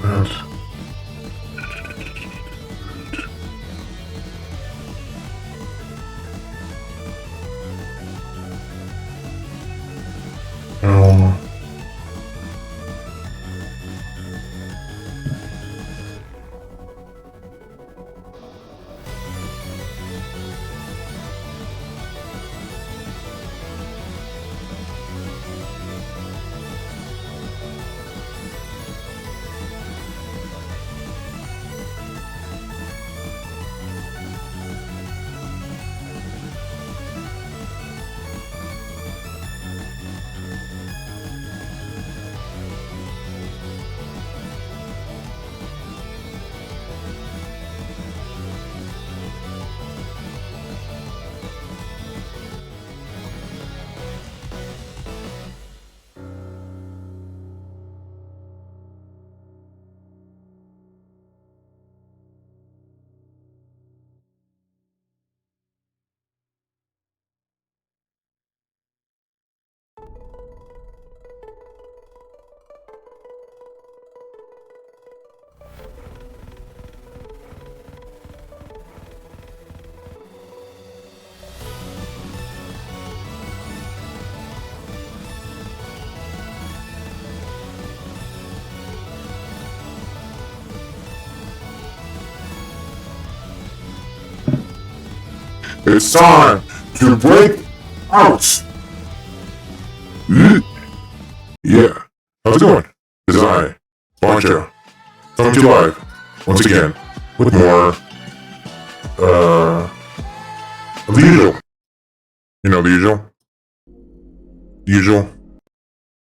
And um, it's time to break out! Yeah, how's it going? This is I, Bancho, coming to you live, once again, with more, of the usual. You know, the usual. The usual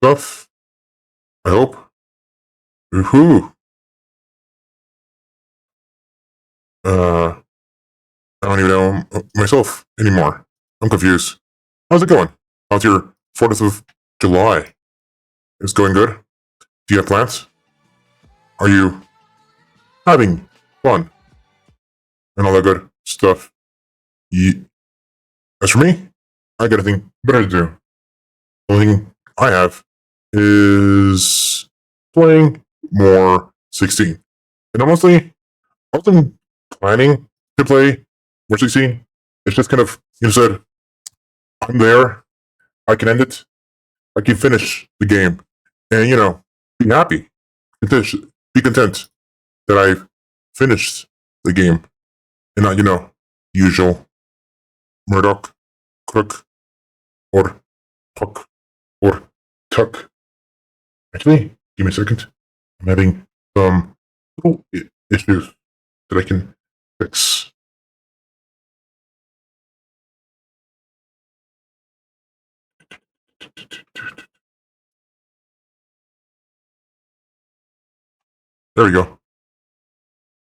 stuff, I hope. Woohoo! I don't even know myself anymore. I'm confused. How's it going? How's your 4th of July? It's going good? Do you have plans? Are you having fun? And all that good stuff? As for me, I got a thing better to do. The only thing I have is playing more 16. And honestly, I wasn't planning to play more 16. It's just kind of, you said, I'm there, I can end it, I can finish the game, and, be happy, be content that I've finished the game, and not, usual Murdoch, Crook, or Puck, or Tuck. Actually, give me a second. I'm having some little issues that I can fix. There we go.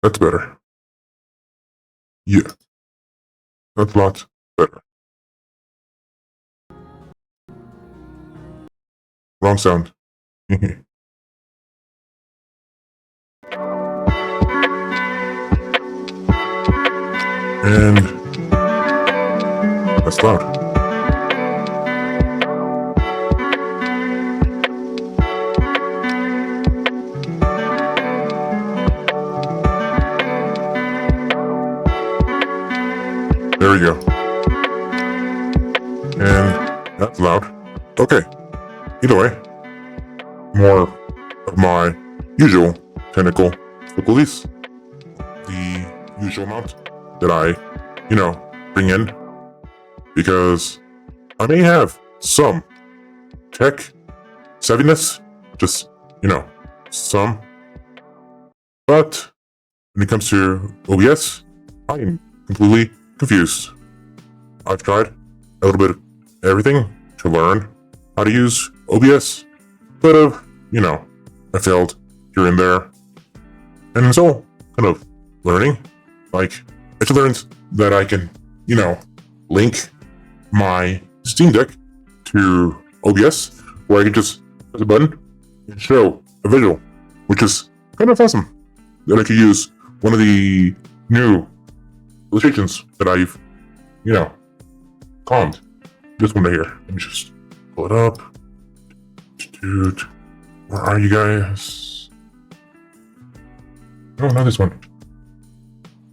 That's better. Yeah, that's a lot better. Wrong sound. And that's loud. There we go. And that's loud. Okay. Either way, more of my usual technical difficulties. The usual amount that I, bring in. Because I may have some tech savviness, just, some. But when it comes to OBS, I am completely confused. I've tried a little bit of everything to learn how to use OBS, but I failed here and there. And it's all kind of learning. Like, I learned that I can, link my Steam Deck to OBS, where I can just press a button and show a visual, which is kind of awesome. That I could use one of the new illustrations that I've, calmed. This one right here. Let me just pull it up. Dude, where are you guys? No, not this one.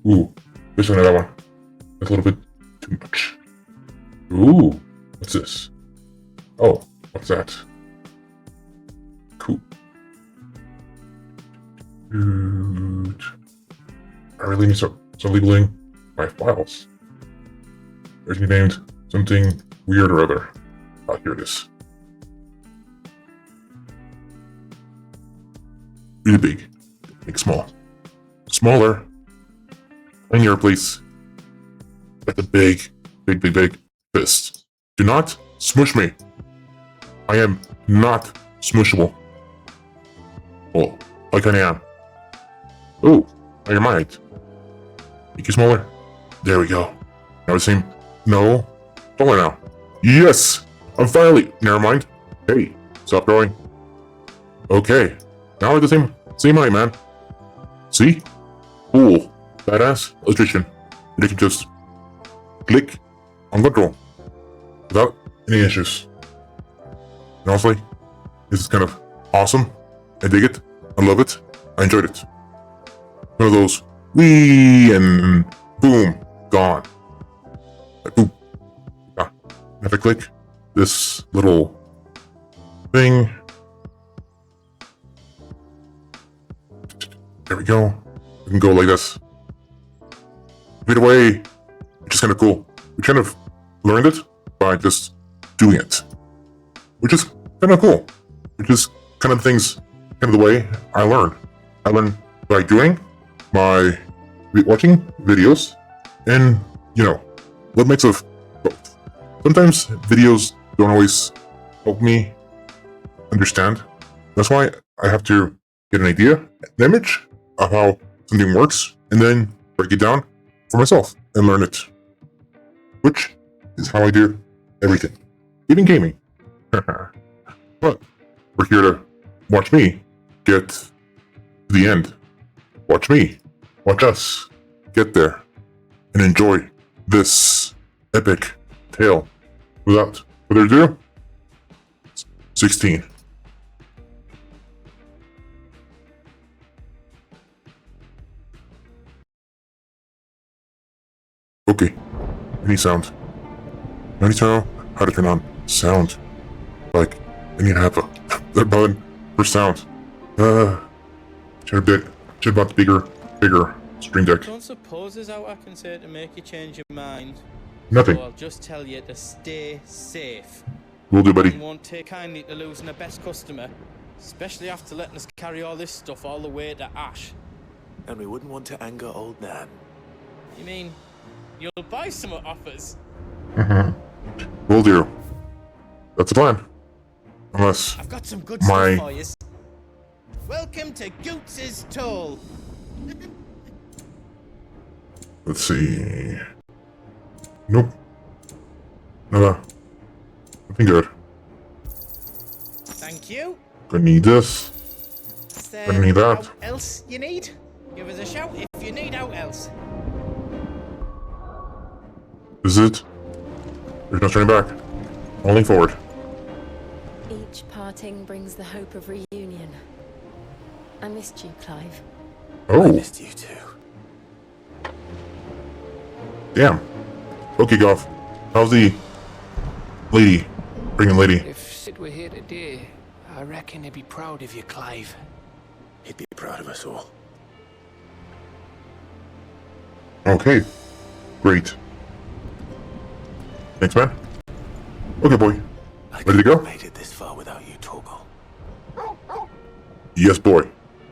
Ooh, this one or that one. That's a little bit too much. Ooh, what's this? Oh, what's that? Cool. Dude. I really need to start labeling my files. There's me named something weird or other. Oh, here it is. Really big. Make small. Smaller. In your place. Like a big fist. Do not smush me. I am not smushable. Well, like I am. Oh, now you're mine. Make you smaller. There we go. Now the same. No. Taller now. Yes! I'm finally. Never mind. Hey, stop growing. Okay. Now we're the same height, man. See? Cool. Badass illustration. And you can just click on control without any issues. And honestly, this is kind of awesome. I dig it. I love it. I enjoyed it. One of those wee and boom, gone. Like boom. Ah. If I click this little thing, there we go. We can go like this. Right away, which is kind of cool. We kind of learned it by just doing it, which is kind of cool. Which is kind of the way I learn. I learn by doing, by watching videos, and little mix of both. Sometimes videos don't always help me understand. That's why I have to get an idea, an image of how something works, and then break it down for myself and learn it. Which is how I do everything, even gaming. But we're here to watch me get to the end. Watch us get there and enjoy this epic tale. Without further ado, 16. Okay, any sound. I need to know how to turn on sound. Like, I need to have that button for sound. Should have bought the bigger Stream Deck. Don't suppose there's out I can say to make you change your mind. Nothing. So I'll just tell you to stay safe. Will do, buddy. And won't take kindly to losing a best customer, especially after letting us carry all this stuff all the way to Ash. And we wouldn't want to anger old Nan. You mean you'll buy some off us? Will do. That's the plan. Unless I've got some good stuff for you. Welcome to Goots' Toll. Let's see. Nope. No. Nothing good. Thank you. Gonna need this. Is there Gonna need that. out else you need? Give us a shout if you need out else. This is it. There's no turning back. Only forward. Each parting brings the hope of reunion. I missed you, Clive. Oh. I missed you too. Damn. Okay, Goff. How's the lady? Bringing lady. If Sid were here today, I reckon he'd be proud of you, Clive. He'd be proud of us all. Okay. Great. Thanks, man. Okay, boy. Ready to go? Made it this far without you, Torgal. Yes, boy.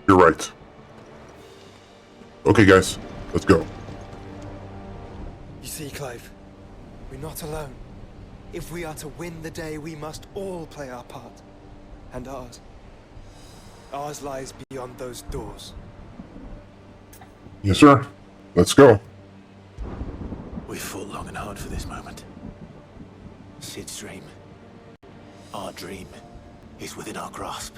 You're right. Okay, guys. Let's go. You see, Clive, we're not alone. If we are to win the day, we must all play our part. And ours. Ours lies beyond those doors. Yes, sir. Let's go. We've fought long and hard for this moment. Sid's dream, our dream, is within our grasp.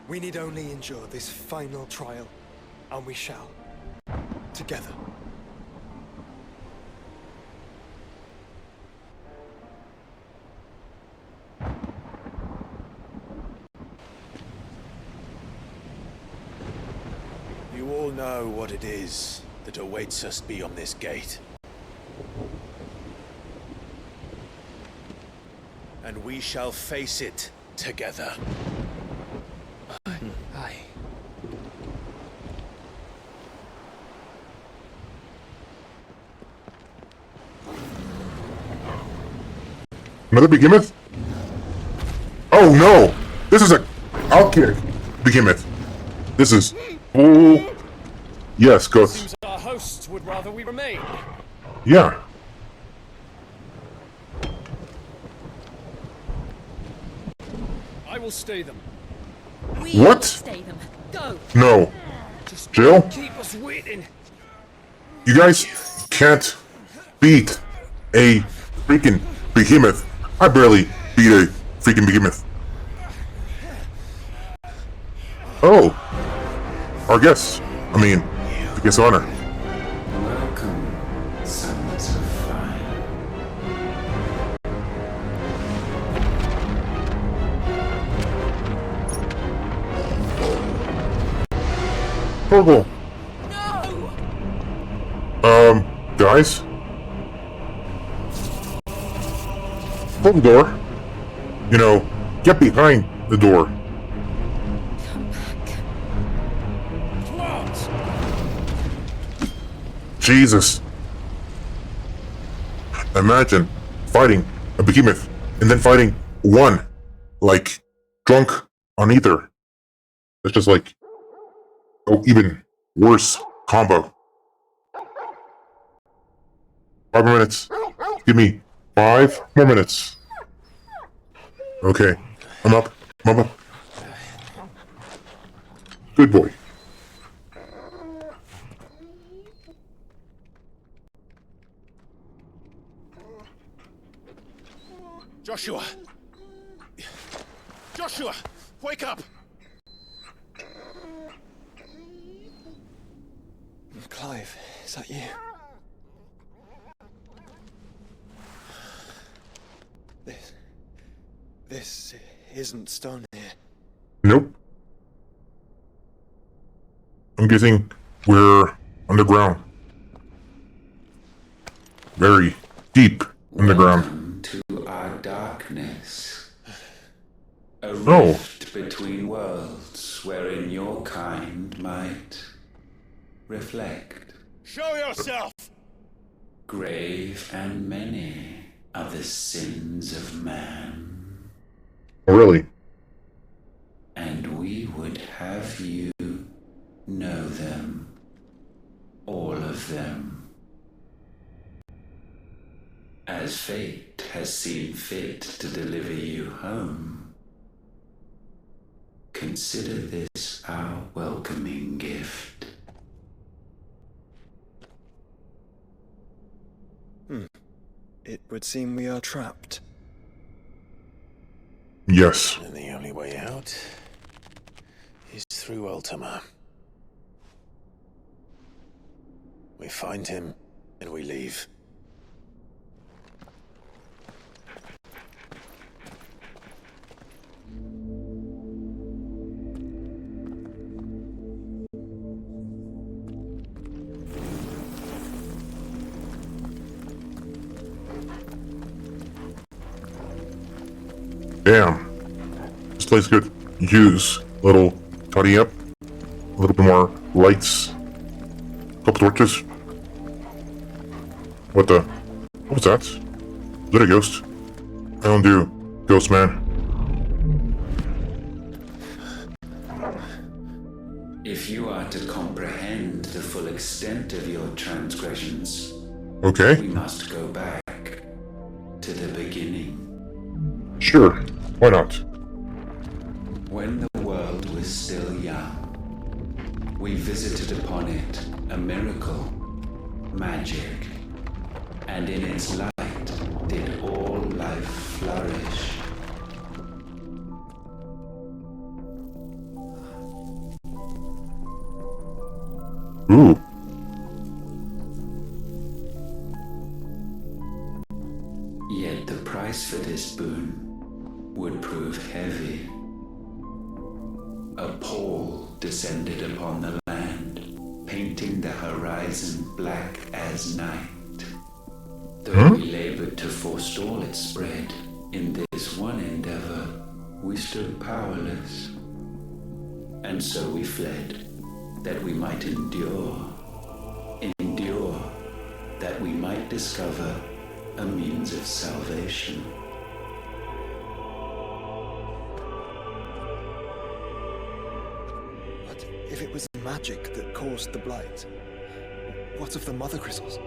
We need only endure this final trial, and we shall. Together. You all know what it is that awaits us beyond this gate. And we shall face it together. Aye. Another behemoth? Oh no! This is a outkick behemoth. This is... Oh... Yes, go... Seems our hosts would rather we remain. Yeah. I will stay them. We What? stay them. Go. No. Just Jill? keep us waiting. You guys can't beat a freaking behemoth. I barely beat a freaking behemoth. Oh. Our guests. I mean, the guest honor. Welcome, sons of fire. Purple. No. Guys? Hold the door. You know, get behind the door. Come back. Plot! Jesus. Imagine fighting a behemoth and then fighting one, like, drunk on ether. That's just like, oh, even worse combo. 5 more minutes. Give me 5 more minutes. Okay. I'm up. I'm up. Good boy. Joshua! Joshua! Wake up! Clive, is that you? This isn't stone here. Nope. I'm guessing we're underground. Very deep underground. Welcome to our darkness. A Oh. rift between worlds wherein your kind might reflect. Show yourself! Grave and many are the sins of man. Oh, really? And we would have you know them. All of them. As fate has seen fit to deliver you home, consider this our welcoming gift. It would seem we are trapped. Yes. And the only way out is through Ultima. We find him and we leave. Damn. This place could use a little tidy up. A little bit more lights. A couple torches. What the? What was that? Is that a ghost? I don't do ghost, man. If you are to comprehend the full extent of your transgressions, Okay. we must go back to the beginning. Sure. Why not? When the world was still young, we visited upon it a miracle, magic, and in its light did all life flourish. Ooh. Yet the price for this boon would prove heavy. A pall descended upon the land, painting the horizon black as night. Though we labored to forestall its spread, in this one endeavor, we stood powerless. And so we fled, that we might endure, that we might discover a means of salvation. But if it was magic that caused the blight, what of the mother crystals?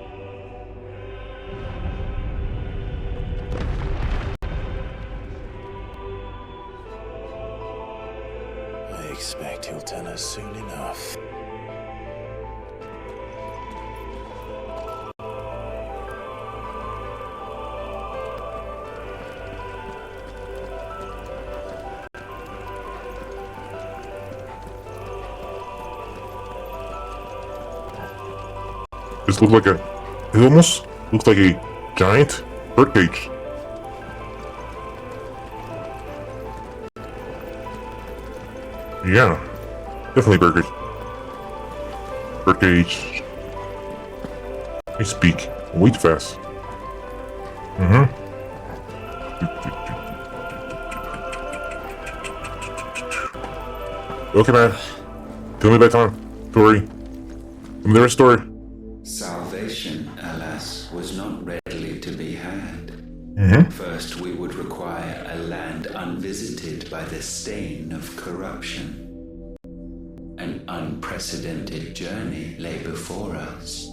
I expect he'll tell us soon enough. This looks like it almost looks like a giant birdcage. Yeah, definitely birdcage. Birdcage. I speak way too fast. Okay, man. Tell me about time. Story. Tell me the rest story. Salvation, alas, was not readily to be had. First, we would require a land unvisited by the stain of corruption. An unprecedented journey lay before us,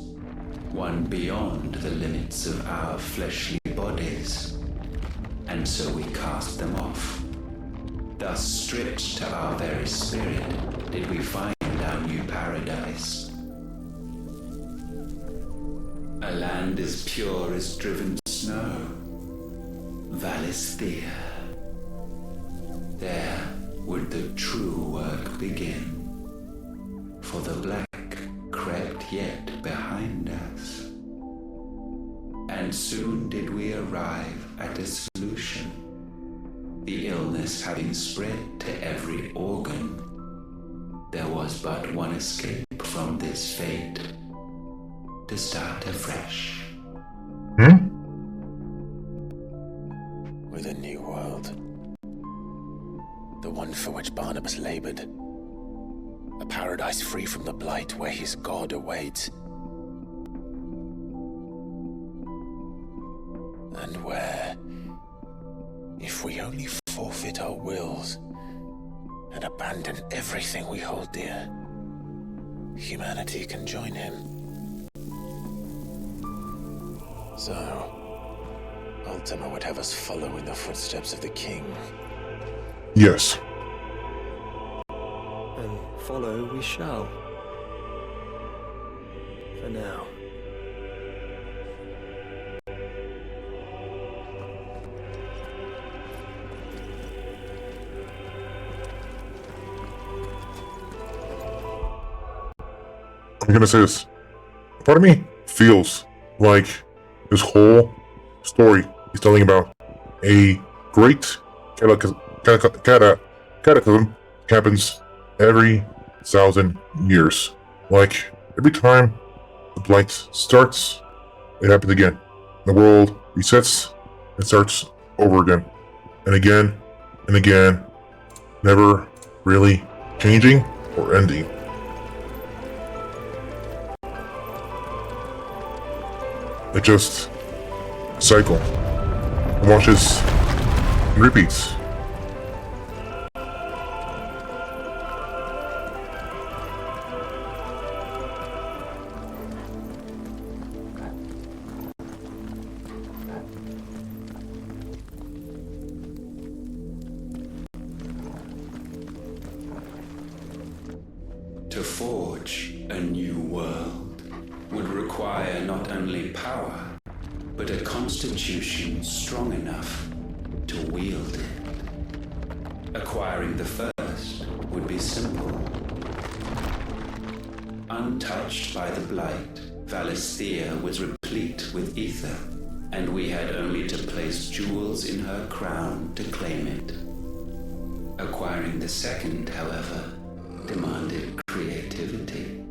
one beyond the limits of our fleshly bodies, and so we cast them off. Thus, stripped to our very spirit, did we find our new paradise. A land as pure as driven snow, Valisthea. There would the true work begin, for the black crept yet behind us. And soon did we arrive at a solution, the illness having spread to every organ. There was but one escape from this fate, to start afresh. With a new world. The one for which Barnabas labored. A paradise free from the blight where his God awaits. And where, if we only forfeit our wills and abandon everything we hold dear, humanity can join him. So, Ultima would have us follow in the footsteps of the king. Yes. And follow we shall. For now. I'm gonna say this. Part of me feels like this whole story is telling about a great cataclysm happens every 1,000 years. Like, every time the blight starts, it happens again. The world resets and starts over again. And again, and again, never really changing or ending. It just cycle, washes, and repeats. To forge a new world would require not only power, but a constitution strong enough to wield it. Acquiring the first would be simple. Untouched by the blight, Valisthea was replete with ether, and we had only to place jewels in her crown to claim it. Acquiring the second, however, demanded creativity.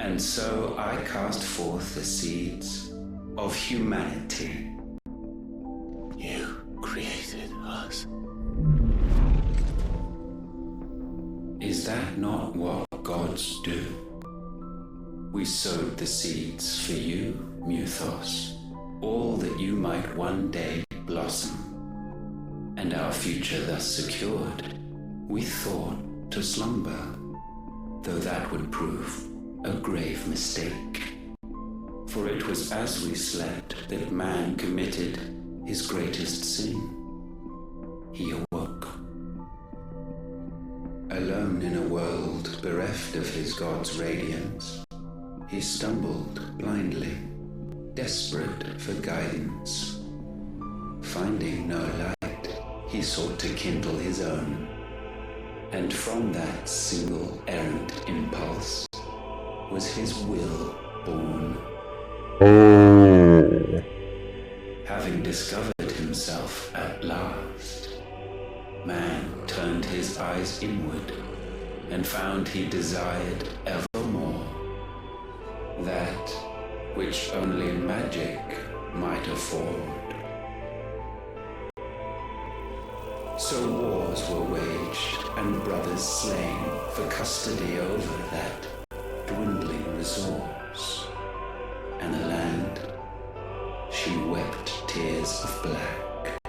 And so I cast forth the seeds of humanity. You created us. Is that not what gods do? We sowed the seeds for you, Muthos, all that you might one day blossom. And our future thus secured, we thought to slumber, though that would prove a grave mistake. For it was as we slept that man committed his greatest sin. He awoke. Alone in a world bereft of his God's radiance, he stumbled blindly, desperate for guidance. Finding no light, he sought to kindle his own. And from that single errant impulse was his will born. Oh. Having discovered himself at last, man turned his eyes inward and found he desired evermore that which only magic might afford. So wars were waged and brothers slain for custody over that dwindling resource, and the land, she wept tears of black.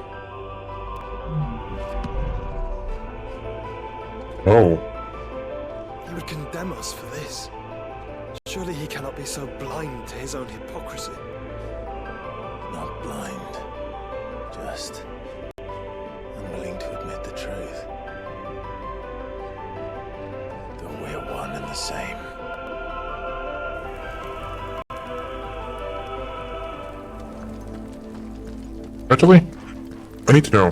Oh. He would condemn us for this. Surely he cannot be so blind to his own hypocrisy. Not blind, just unwilling to admit the truth. Though we're one and the same. Actually, I need to know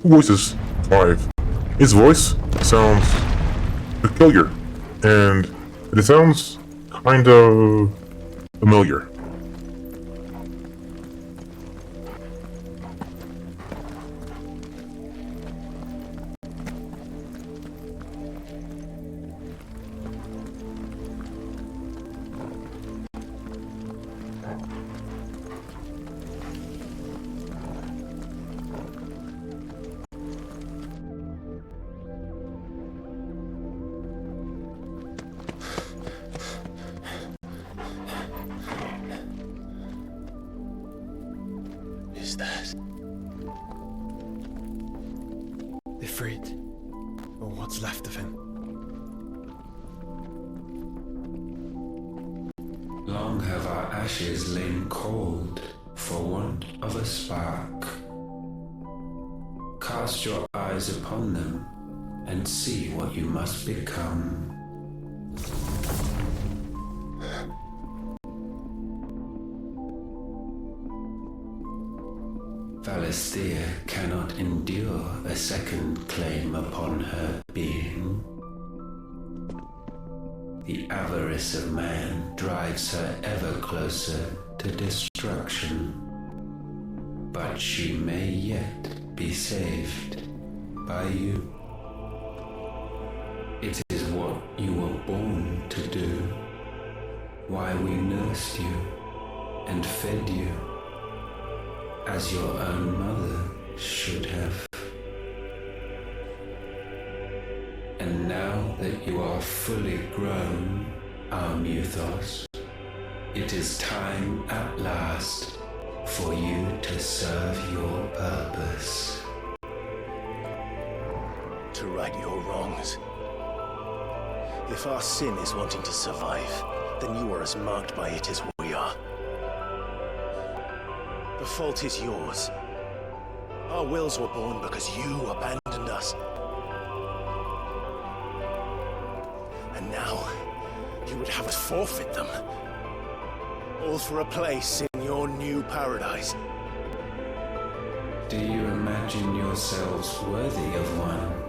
who voices Clive. His voice sounds peculiar, and it sounds kind of familiar. Is that? Ifrit, or what's left of him. Long have our ashes lain cold for want of a spark. Cast your eyes upon them and see what you must become. Valisthea cannot endure a second claim upon her being. The avarice of man drives her ever closer to destruction. But she may yet be saved by you. It is what you were born to do, why we nursed you and fed you, as your own mother should have. And now that you are fully grown, our Muthos, it is time at last for you to serve your purpose. To right your wrongs. If our sin is wanting to survive, then you are as marked by it as we are. The fault is yours. Our wills were born because you abandoned us. And now, you would have us forfeit them. All for a place in your new paradise. Do you imagine yourselves worthy of one?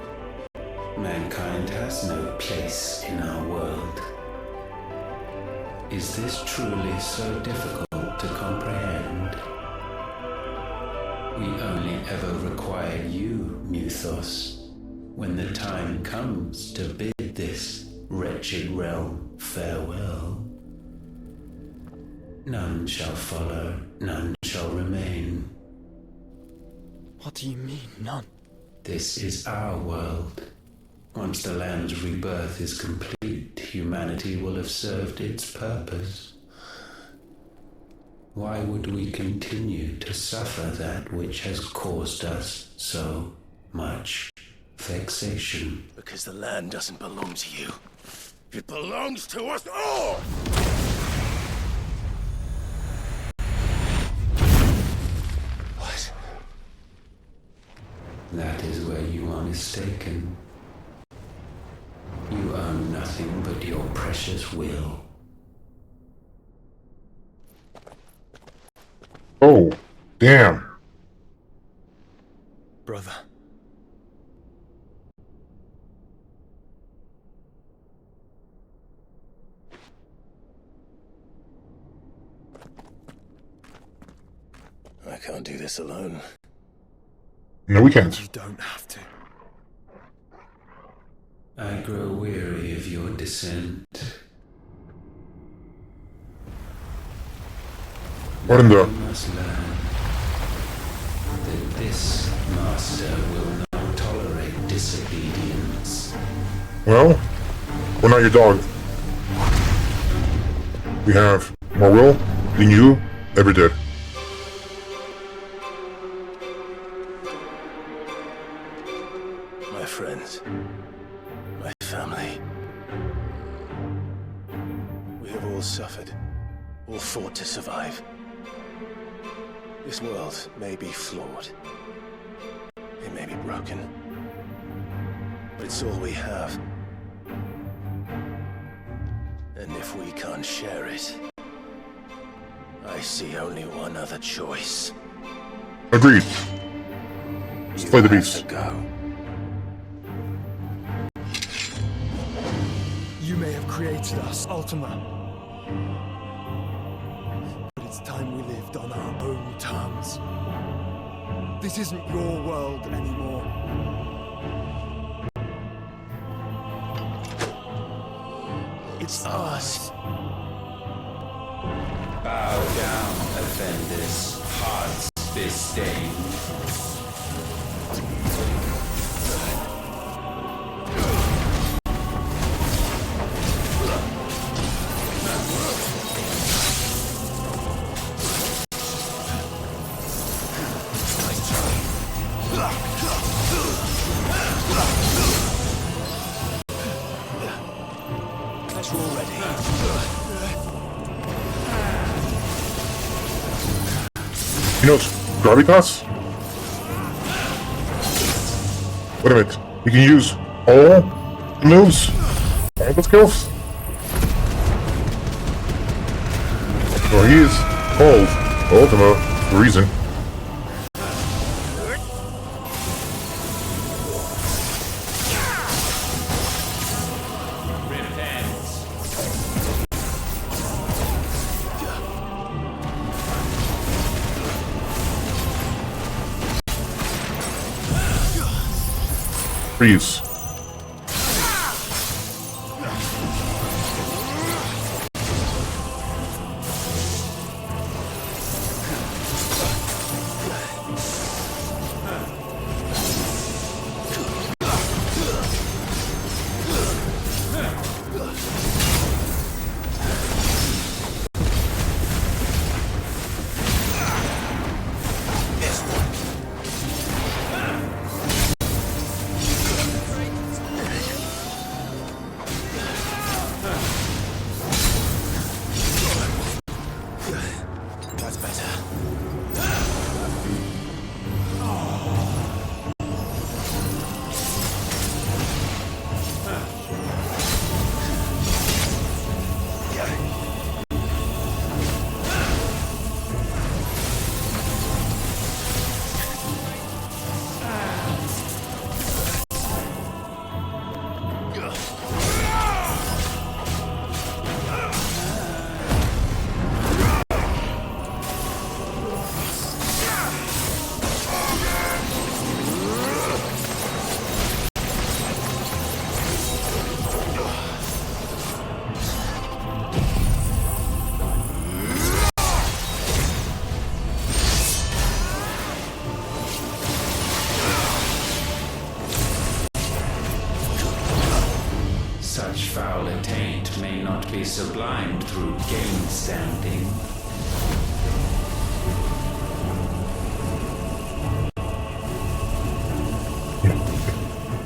Mankind has no place in our world. Is this truly so difficult to comprehend? We only ever require you, Muthos, when the time comes to bid this wretched realm farewell. None shall follow, none shall remain. What do you mean, none? This is our world. Once the land's rebirth is complete, humanity will have served its purpose. Why would we continue to suffer that which has caused us so much vexation? Because the land doesn't belong to you. It belongs to us all! What? That is where you are mistaken. You own nothing but your precious will. Oh, damn. Brother. I can't do this alone. No, we can't. You don't have to. I grow weary of your dissent. What in You the... must learn that this master will not tolerate disobedience. Well, we're not your dog. We have more will than you ever did. My friends. My family. We have all suffered. All fought to survive. This world may be flawed. It may be broken. But it's all we have. And if we can't share it, I see only one other choice. Agreed. Let's play the You have beast. to go. You may have created us, Ultima. But it's time we lived on our own terms. This isn't your world anymore. It's ours. Bow down, offenders, hearts disdain. As you're ready. You know, gravitas? Wait a minute. We can use all the moves. All the skills. Well, he is called Ultima for a reason. Freeze. such foul attaint may not be sublimed through game standing.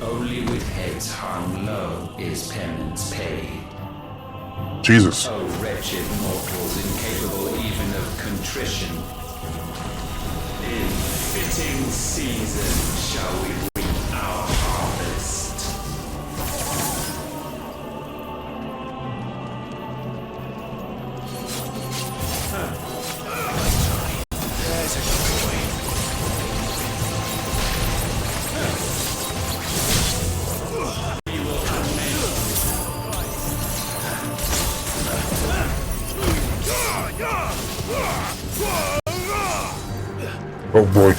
Only with heads hung low is penance paid. Jesus. O wretched mortals, incapable even of contrition. In fitting season shall we reap our harvest. There's a good boy. Oh boy.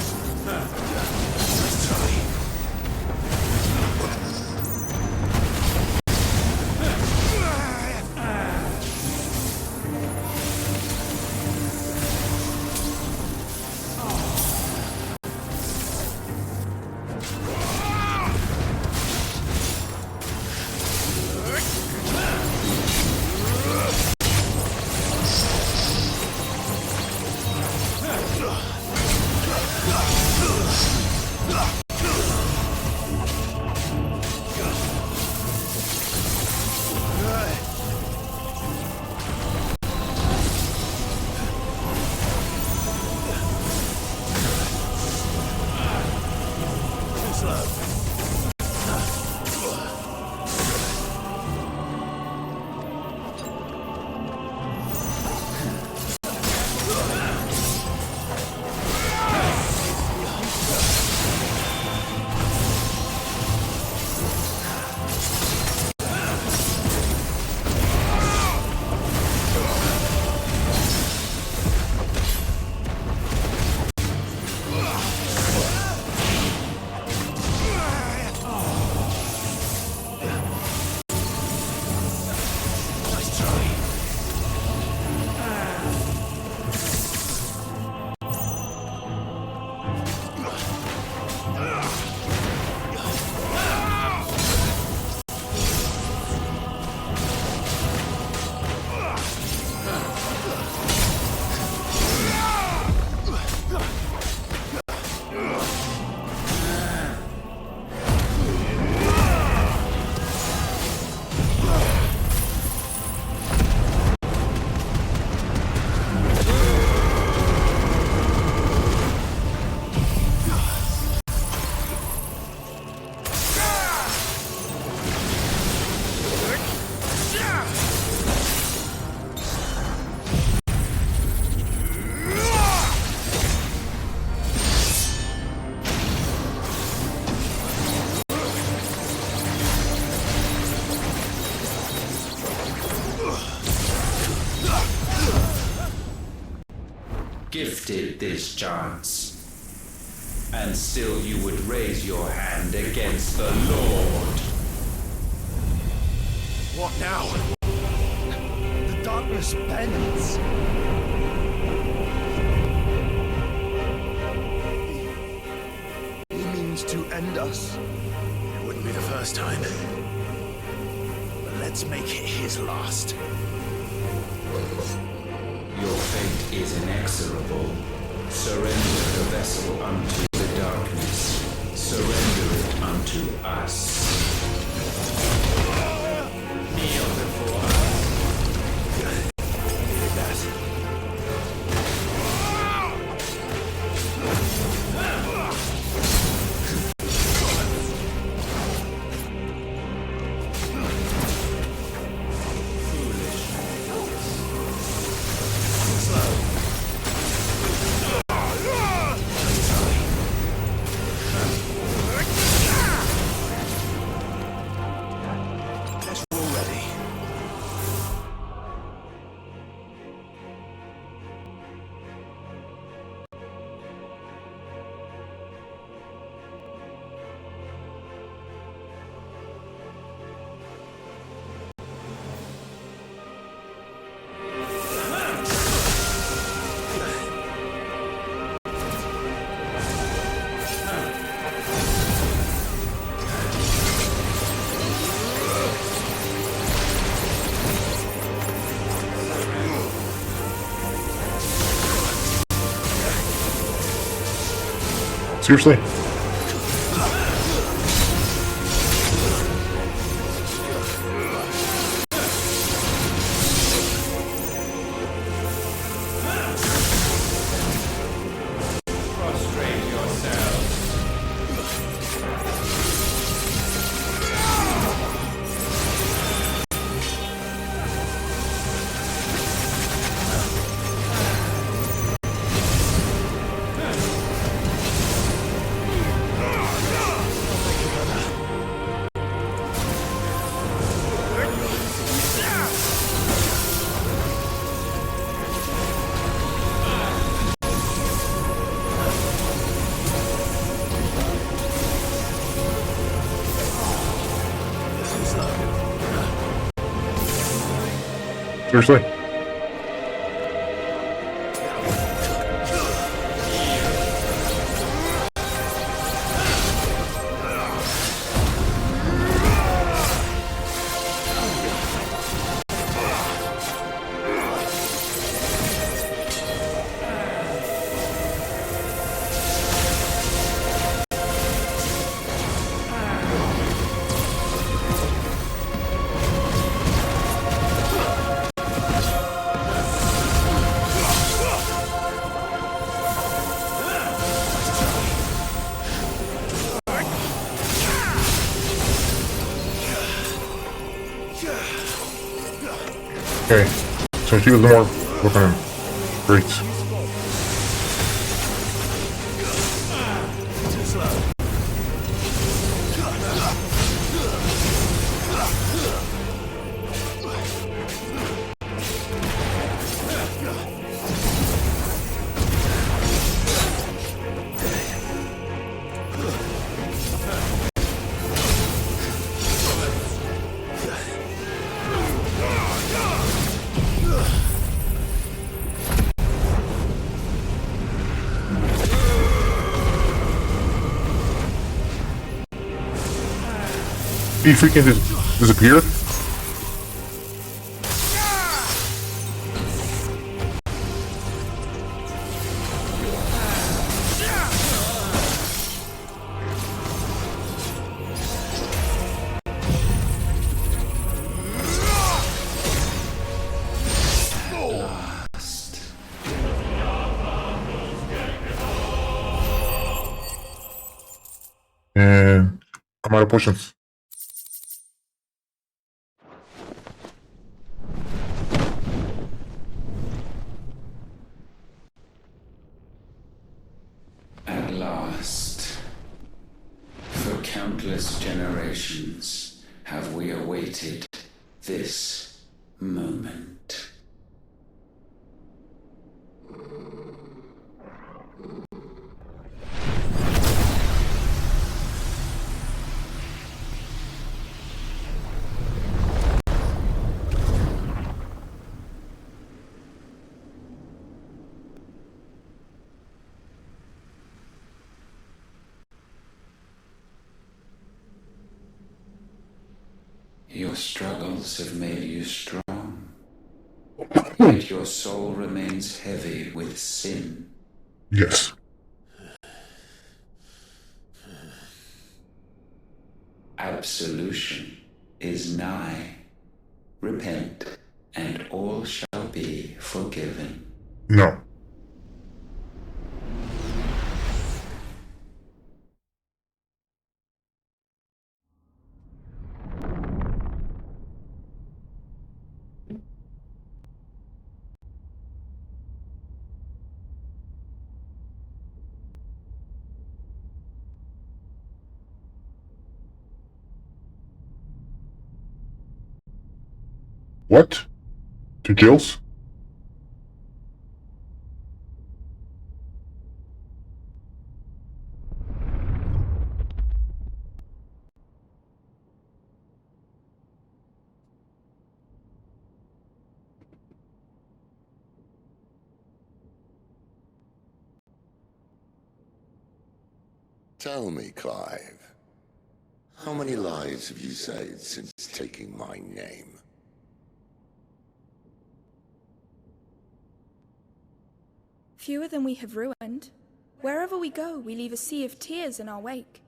Gifted this chance, and still you would raise your hand against the Lord. What now? The darkness bends. He means to end us. It wouldn't be the first time. But let's make it his last. Your fate is inexorable. Surrender the vessel unto the darkness. Surrender it unto us. Kneel before us. Seriously? Prostrate yourselves. Seriously? Okay, so she was more looking great. He freaking just disappeared? And I'm out of potions. At last, for countless generations, have we awaited this moment. Your struggles have made you strong, yet your soul remains heavy with sin. Yes. Absolution is nigh. Repent, and all shall be forgiven. No. What? To Jill's? Tell me, Clive, how many lives have you saved since taking my name? Fewer than we have ruined. Wherever we go, we leave a sea of tears in our wake.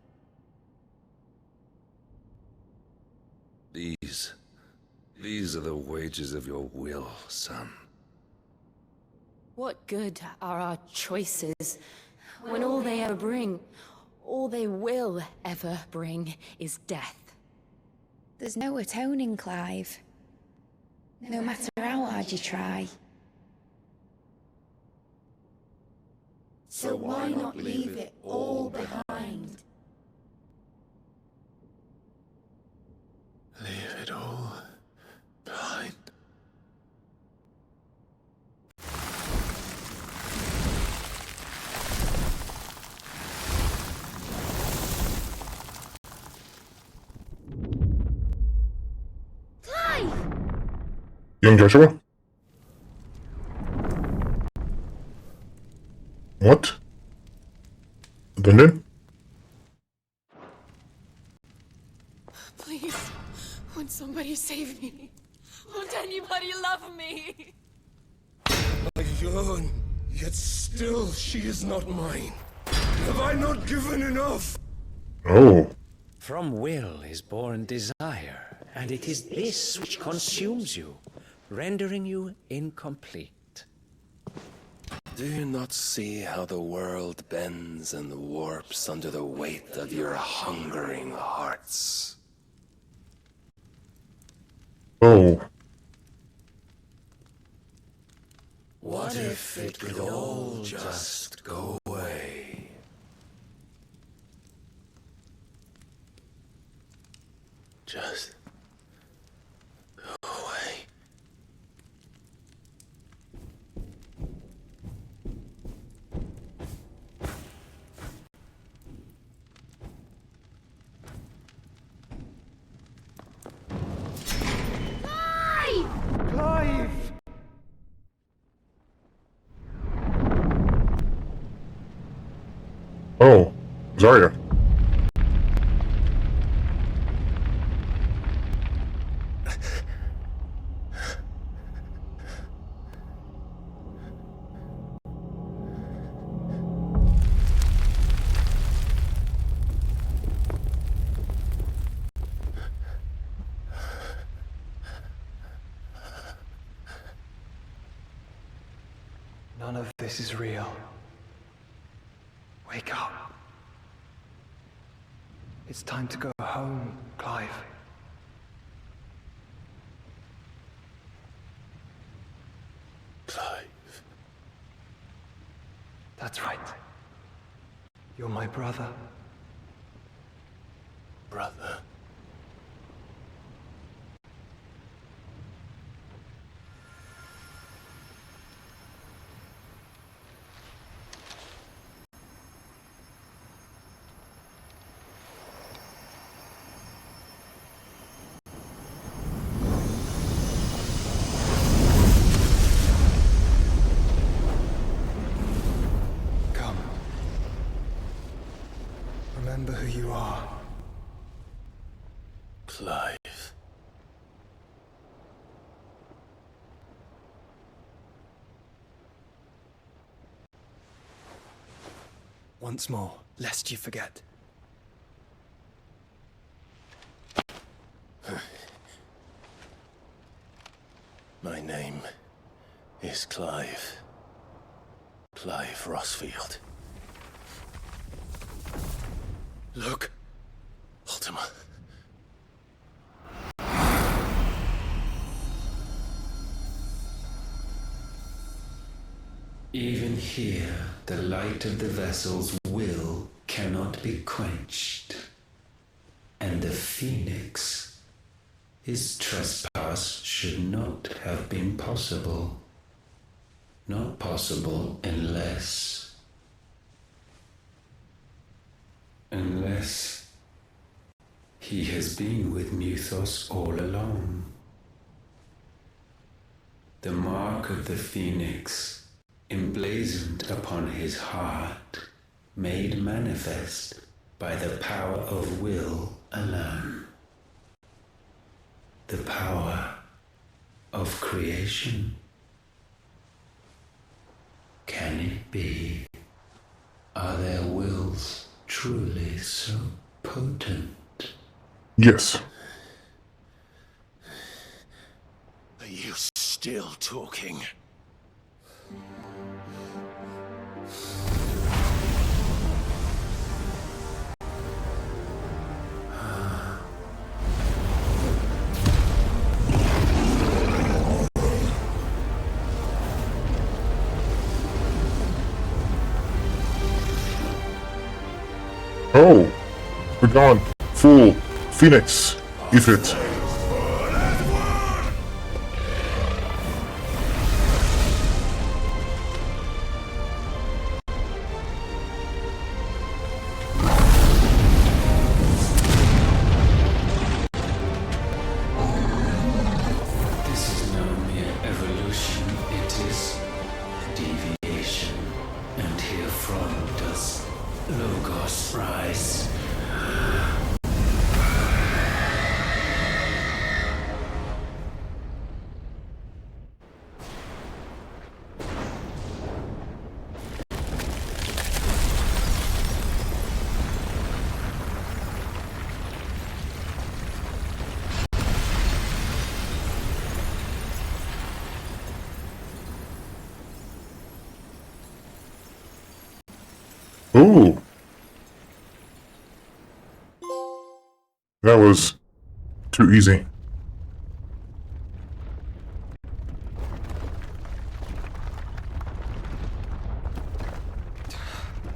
These are the wages of your will, son. What good are our choices when all they ever bring, all they will ever bring, is death? There's no atoning, Clive. No matter how hard you try. So why not leave it all behind? Leave it all behind. Young Joshua? What? Abandoned? Please, won't somebody save me? Won't anybody love me? I yearn, yet still she is not mine. Have I not given enough? Oh. From will is born desire, and it is this which consumes you, rendering you incomplete. Do you not see how the world bends and warps under the weight of your hungering hearts? Oh. What if it could all just go away? Just go away. Clive! Oh. Zarya. None of this is real. Wake up. It's time to go home, Clive. Clive. That's right. You're my brother. Brother. Come. Remember who you are. Clive. Once more, lest you forget. My name is Clive. Clive Rossfield. Look, Ultima. Even here, the light of the vessel's will cannot be quenched. And the Phoenix, his trespass should not have been possible. Not possible unless he has been with Muthos all along. The mark of the Phoenix, emblazoned upon his heart, made manifest by the power of will alone. The power of creation. Can it be? Are their wills truly so potent? Yes. Are you still talking? Oh, we're gone. Full Phoenix, Ifrit. This is no mere evolution, it is deviation. And herefrom does Logos rise. Ooh. That was too easy.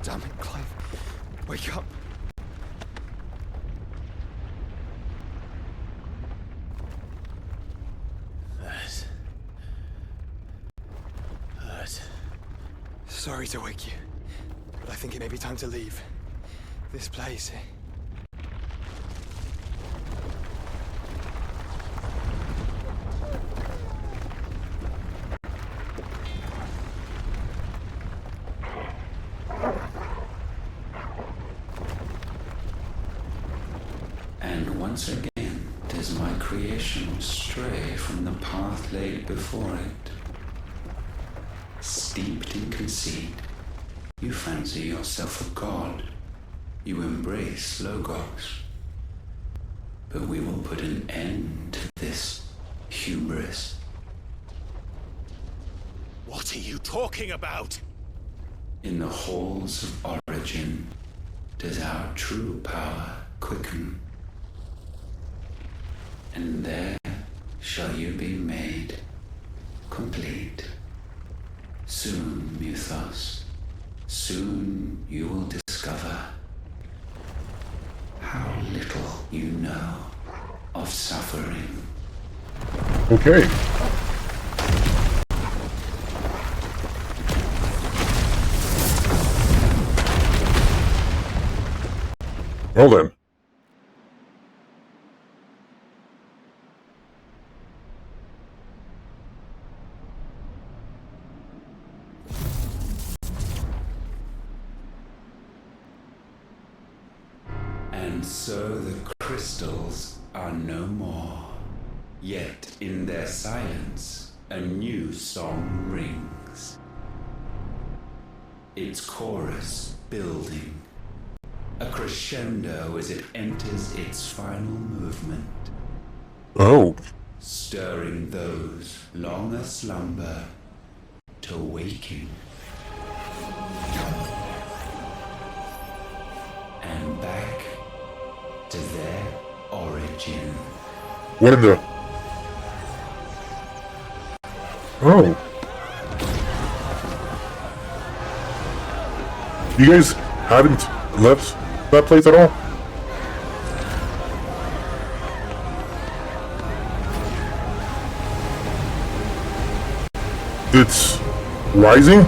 Damn it, Clive. Wake up. Hurt. Sorry to wake you, but I think it may be time to leave. This place. And once again does my creation stray from the path laid before it. Steeped in conceit, you fancy yourself a god. You embrace Logos. But we will put an end to this hubris. What are you talking about? In the halls of origin does our true power quicken. And there shall you be made complete. Soon, Mythos, soon you will discover how little you know of suffering. Okay. Well then. And so the crystals are no more. Yet in their silence, a new song rings. Its chorus building, a crescendo as it enters its final movement. Oh. Stirring those long aslumber to waking. And back to their origin. What in the... Oh. You guys hadn't left that place at all? It's rising?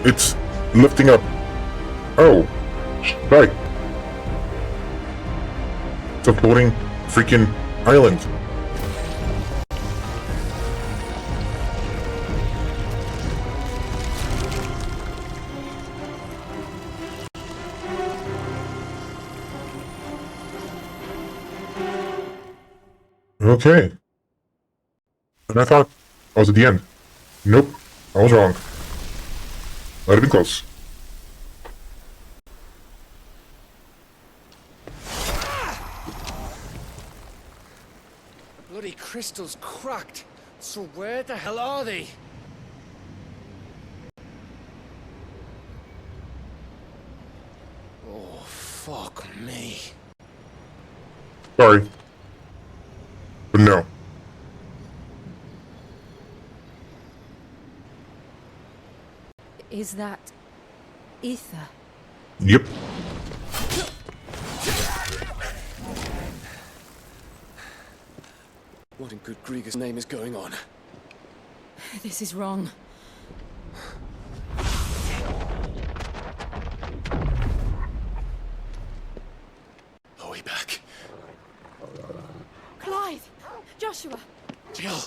It's lifting up. Oh. Right. It's a floating freaking island. Okay. And I thought I was at the end. Nope. I was wrong. Might have been close. Bloody crystal's cracked. So where the hell are they? Oh, fuck me. Sorry. But no. Is that ether? Yep. What in good Grieger's name is going on? This is wrong. Are we back? Clive! Joshua! Jill!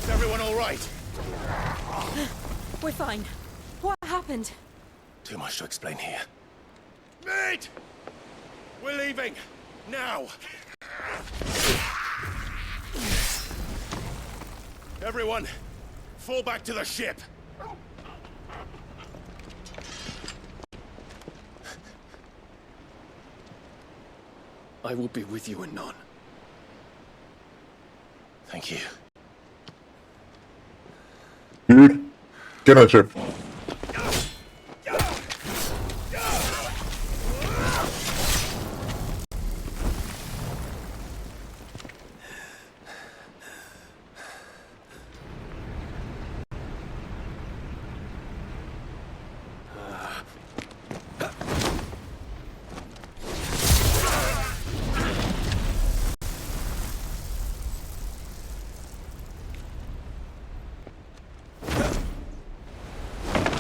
Is everyone all right? We're fine. What happened? Too much to explain here. Mate! We're leaving! Now! Everyone, fall back to the ship! I will be with you anon. Thank you. Dude, get on the ship.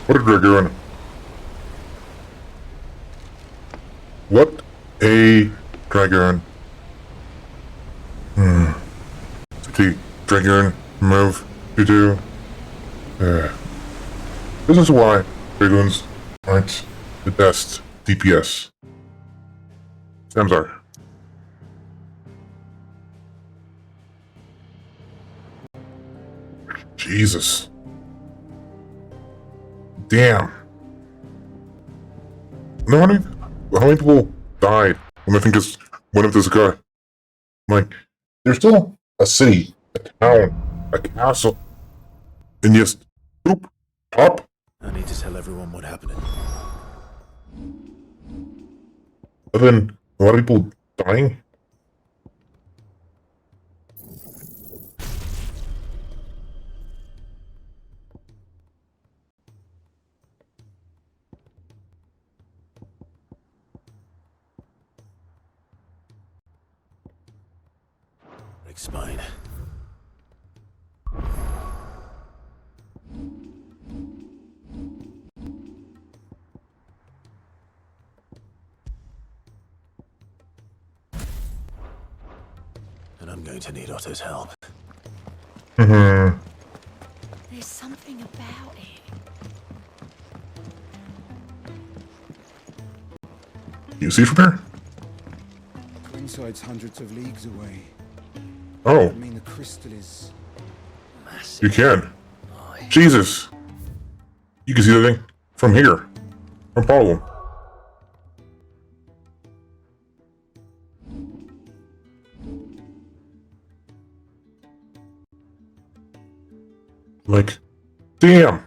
What a dragoon. What a dragoon. The dragoon move to do. This is why dragoons aren't the best DPS. Samsar. Jesus. Damn. No, how many people died when I think it's one of this guy? Like, there's still a city, a town, a castle, and just boop, pop. I need to tell everyone what happened. But then a lot of people dying. Spine. And I'm going to need Otto's help. Mm-hmm. There's something about it. You see from here? Inside's hundreds of leagues away. Oh. I mean, the crystal is You can. Jesus. You can see the thing from here. No problem. Like, damn.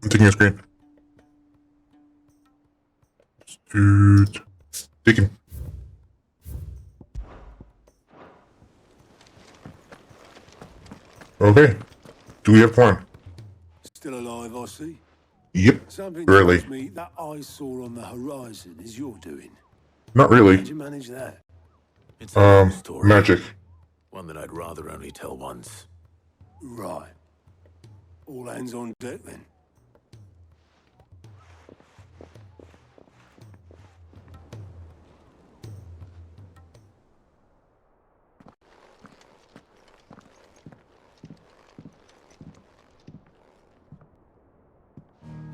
I'm taking a screen. Dude. Taken. Okay. Do we have plan? Still alive, I see. Yep. Something Really. tells me that I saw on the horizon is your doing. Not really. How'd you manage that? It's a long story. Magic. One that I'd rather only tell once. Right. All hands on deck then.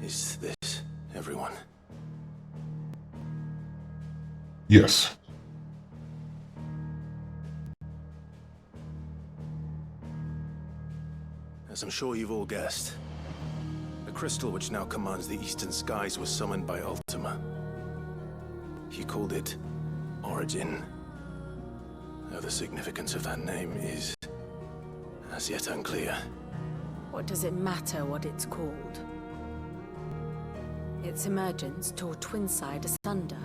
Is this everyone? Yes. As I'm sure you've all guessed, the crystal which now commands the eastern skies was summoned by Ultima. He called it Origin. Though the significance of that name is as yet unclear. What does it matter what it's called? Its emergence tore Twinside asunder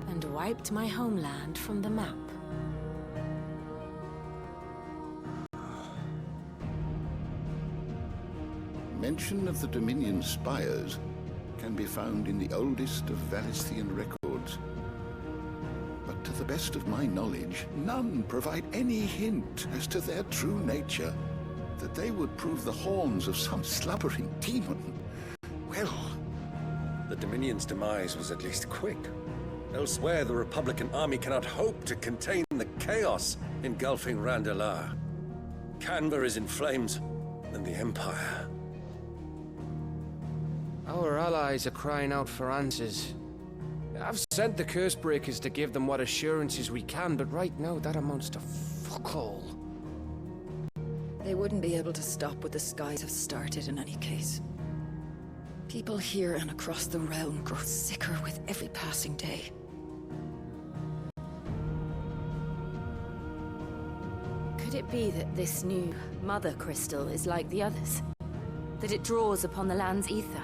and wiped my homeland from the map. Mention of the Dominion spires can be found in the oldest of Valisthian records. But to the best of my knowledge, none provide any hint as to their true nature. That they would prove the horns of some slumbering demon. Well, The Dominion's demise was at least quick. Elsewhere, the Republican army cannot hope to contain the chaos engulfing Randalar. Canva is in flames, and the Empire. Our allies are crying out for answers. I've sent the curse breakers to give them what assurances we can, but right now that amounts to fuck all. They wouldn't be able to stop what the skies have started in any case. People here and across the realm grow sicker with every passing day. Could it be that this new Mother Crystal is like the others? That it draws upon the land's ether?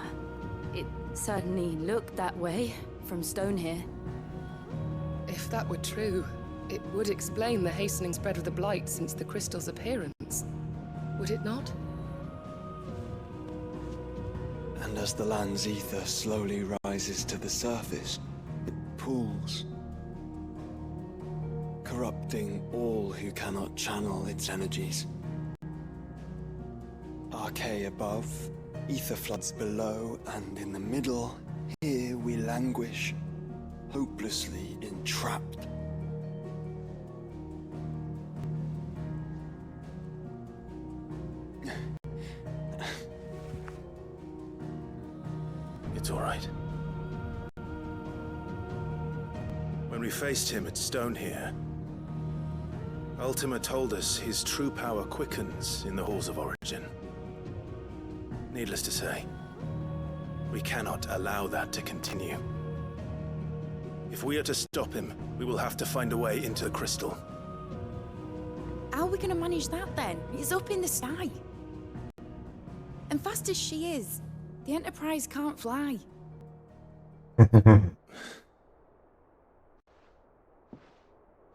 It certainly looked that way from stone here. If that were true, it would explain the hastening spread of the Blight since the crystal's appearance. Would it not? And as the land's ether slowly rises to the surface, it pools, corrupting all who cannot channel its energies. Archay above, ether floods below, and in the middle, here we languish, hopelessly entrapped. It's all right. When we faced him at Stone here, Ultima told us his true power quickens in the halls of Origin. Needless to say, we cannot allow that to continue. If we are to stop him, we will have to find a way into the crystal. How are we gonna manage that then? It's up in the sky. And fast as she is, the Enterprise can't fly.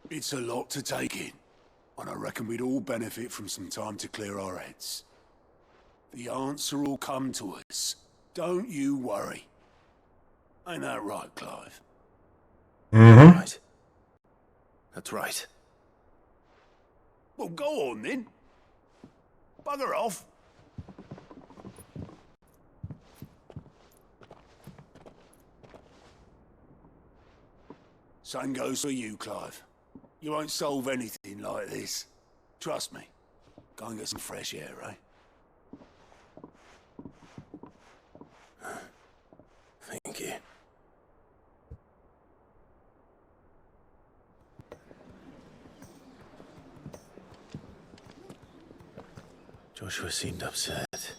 It's a lot to take in, and I reckon we'd all benefit from some time to clear our heads. The answer will come to us. Don't you worry. Ain't that right, Clive? Mm-hmm. Right. That's right. Well, go on then. Bugger off. Same goes for you, Clive. You won't solve anything like this. Trust me. Go and get some fresh air, eh? Thank you. Joshua seemed upset.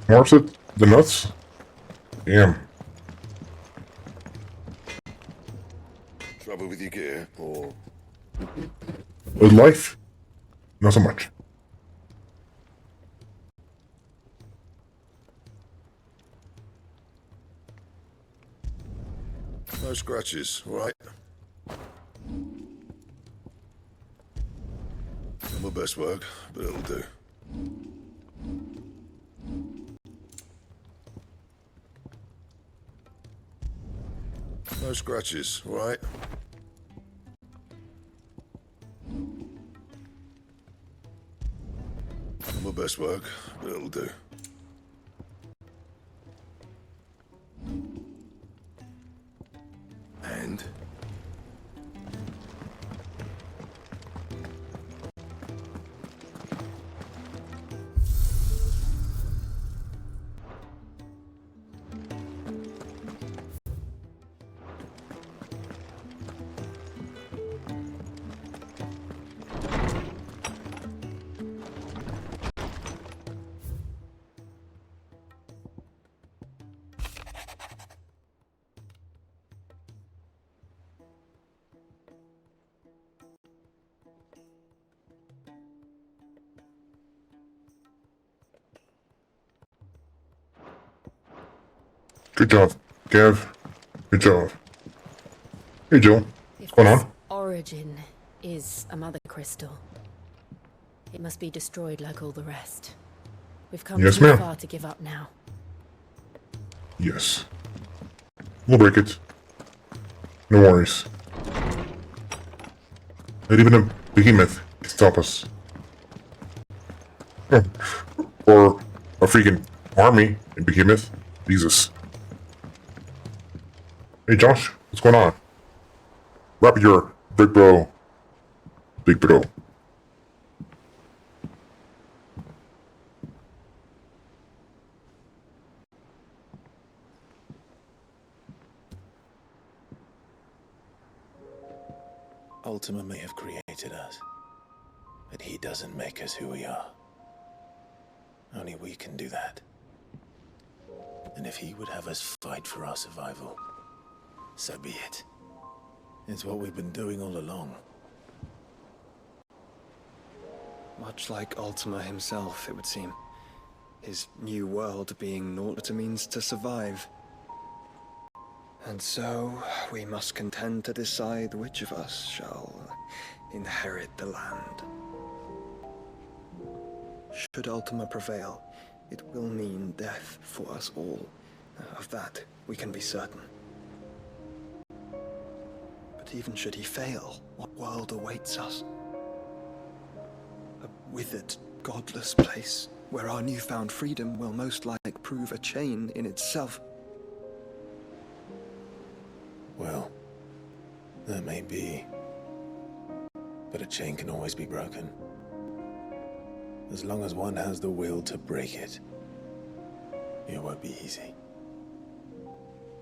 Morphs it? The nuts? Damn. Trouble with your gear, or... With life? Not so much. No scratches, all right? Not my best work, but it'll do. No scratches, all right? Not my best work, but it'll do. And? Good job, Gav. Good job. Hey, Joe. If What's going this on? origin is a mother crystal, it must be destroyed like all the rest. We've come Yes, too ma'am. far to give up now. Yes. We'll break it. No worries. Not even a behemoth can stop us. Or a freaking army in behemoth. Jesus. Hey, Josh. What's going on? Wrap your big bro. Big bro. Ultima may have created us, but he doesn't make us who we are. Only we can do that. And if he would have us fight for our survival, so be it. It's what we've been doing all along. Much like Ultima himself, it would seem. His new world being naught but a means to survive. And so, we must contend to decide which of us shall inherit the land. Should Ultima prevail, it will mean death for us all. Of that, we can be certain. But even should he fail, what world awaits us? A withered, godless place, where our newfound freedom will most like prove a chain in itself. Well, that may be. But a chain can always be broken. As long as one has the will to break it, it won't be easy.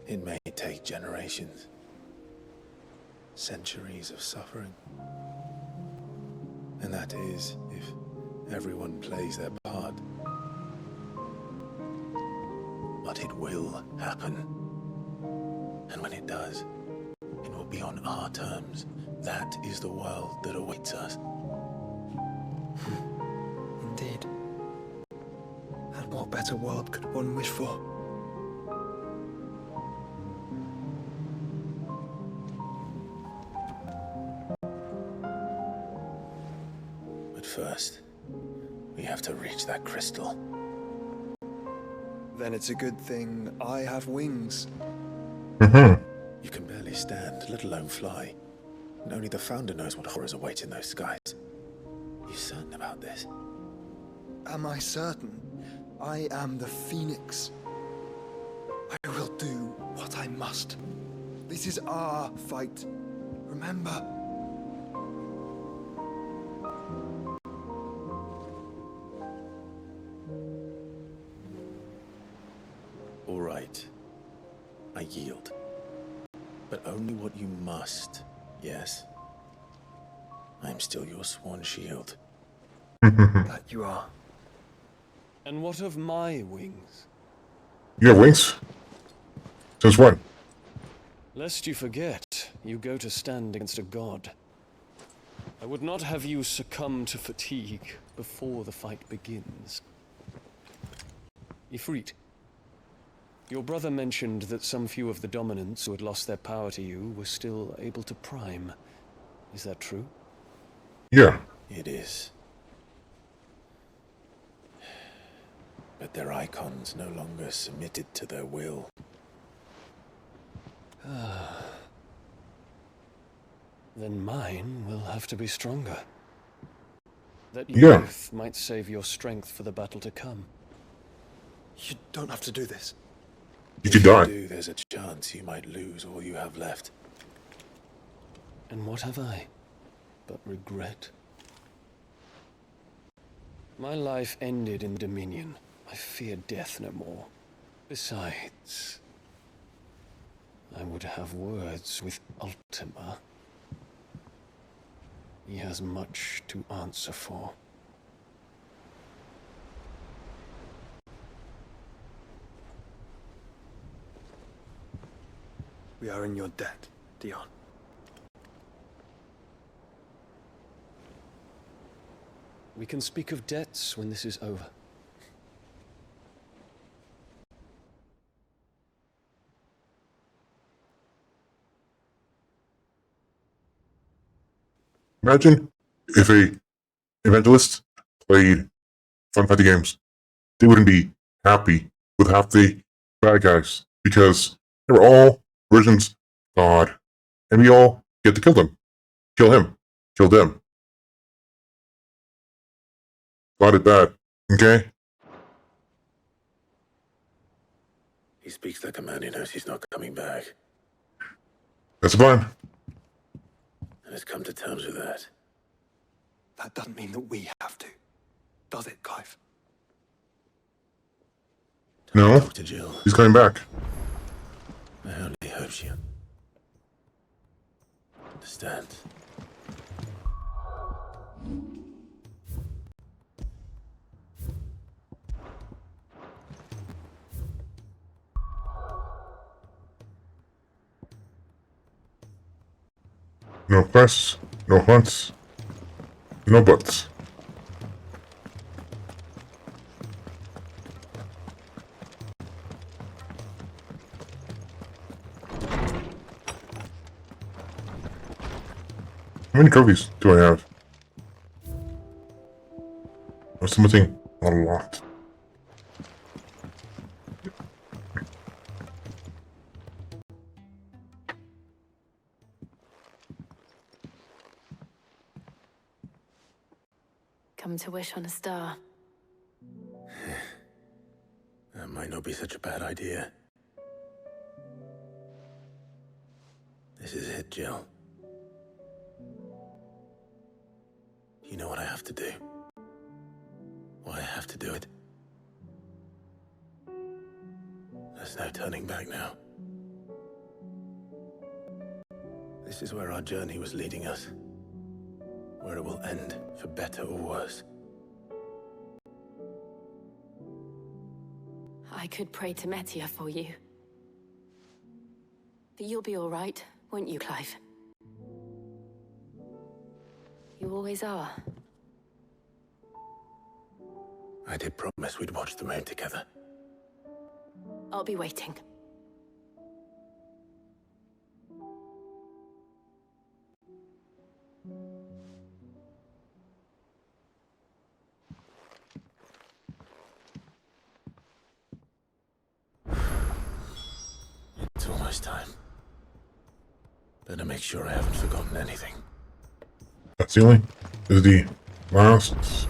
It may take generations, centuries of suffering. And that is if everyone plays their part. But it will happen. And when it does, it will be on our terms. That is the world that awaits us. Indeed. And what better world could one wish for? But first, we have to reach that crystal. Then it's a good thing I have wings. You can barely stand, let alone fly. And only the Founder knows what horrors await in those skies. You certain about this? Am I certain? I am the Phoenix. I will do what I must. This is our fight. Remember? All right. I yield. But only what you must, yes? I am still your sworn shield. That you are. And what of my wings? You have wings? Since when? Lest you forget, you go to stand against a god. I would not have you succumb to fatigue before the fight begins. Ifrit, your brother mentioned that some few of the dominants who had lost their power to you were still able to prime. Is that true? Yeah. It is. But their icons no longer submitted to their will. Then mine will have to be stronger. That Yeah. youth might save your strength for the battle to come. You don't have to do this. You could die. If you do, there's a chance you might lose all you have left. And what have I but regret? My life ended in Dominion. I fear death no more. Besides, I would have words with Ultima. He has much to answer for. We are in your debt, Dion. We can speak of debts when this is over. Imagine if a evangelist played Fun Fighting games. They wouldn't be happy with half the bad guys because they were all versions of God, and we all get to kill them, kill him, kill them. Glad it bad, okay? He speaks like a man who knows he's not coming back, That's fine. and has come to terms with that. That doesn't mean that we have to, does it, Clive? No, Talk to Jill. he's coming back. I only hope she understands. No quests, no hunts, no buts. How many trophies do I have? I'm submitting a lot. Come to wish on a star. That might not be such a bad idea. This is it, Jill. You know what I have to do. Why I have to do it. There's no turning back now. This is where our journey was leading us. Where it will end, for better or worse. I could pray to Metia for you. But you'll be all right, won't you, Clive? You always are. I did promise we'd watch the moon together. I'll be waiting. It's almost time. Better make sure I haven't forgotten anything. That ceiling is the last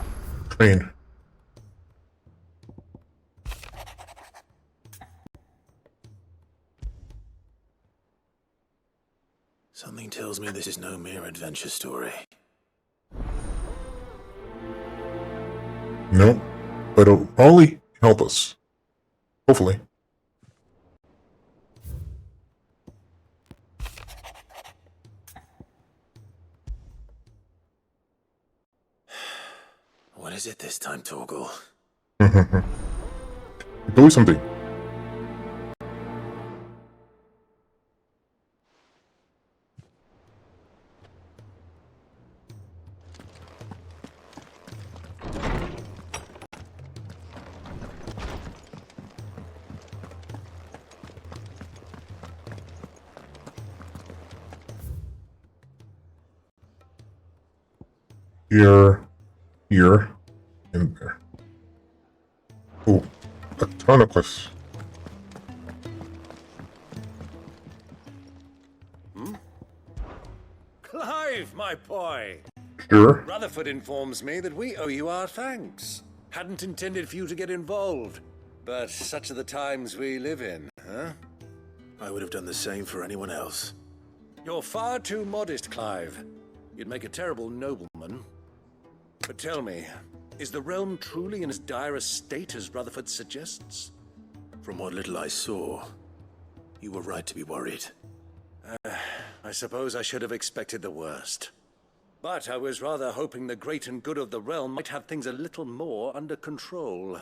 train. Something tells me this is no mere adventure story. No, but it'll probably help us. Hopefully. What is it this time, Torgal? It's always something. Here, and there. Oh, a ton of quests. Clive, my boy! Sure. Rutherford informs me that we owe you our thanks. Hadn't intended for you to get involved, but such are the times we live in, huh? I would have done the same for anyone else. You're far too modest, Clive. You'd make a terrible nobleman. But tell me, is the realm truly in as dire a state as Rutherford suggests? From what little I saw, you were right to be worried. I suppose I should have expected the worst. But I was rather hoping the great and good of the realm might have things a little more under control.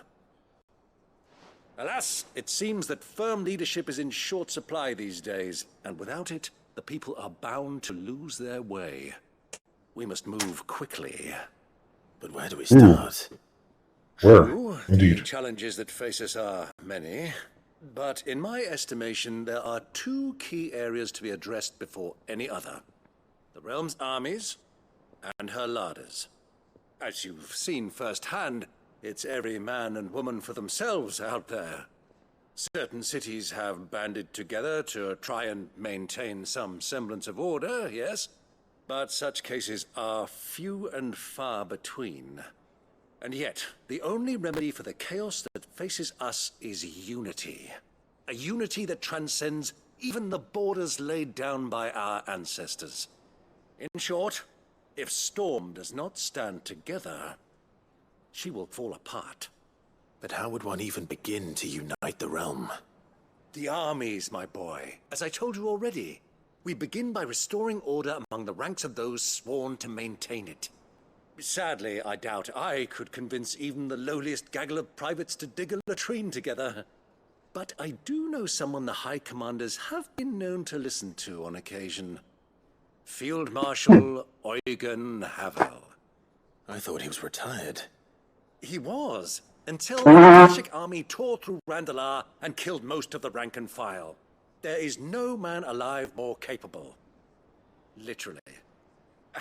Alas, it seems that firm leadership is in short supply these days, and without it, the people are bound to lose their way. We must move quickly. But where do we start? Where? True, Indeed. the challenges that face us are many. But in my estimation, there are two key areas to be addressed before any other. The realm's armies and her larders. As you've seen firsthand, it's every man and woman for themselves out there. Certain cities have banded together to try and maintain some semblance of order, yes, but such cases are few and far between. And yet, the only remedy for the chaos that faces us is unity. A unity that transcends even the borders laid down by our ancestors. In short, if Storm does not stand together, she will fall apart. But how would one even begin to unite the realm? The armies, my boy. As I told you already, we begin by restoring order among the ranks of those sworn to maintain it. Sadly, I doubt I could convince even the lowliest gaggle of privates to dig a latrine together. But I do know someone the High Commanders have been known to listen to on occasion. Field Marshal Eugen Havel. I thought he was retired. He was, until the Akashic army tore through Randalar and killed most of the rank and file. There is no man alive more capable. Literally.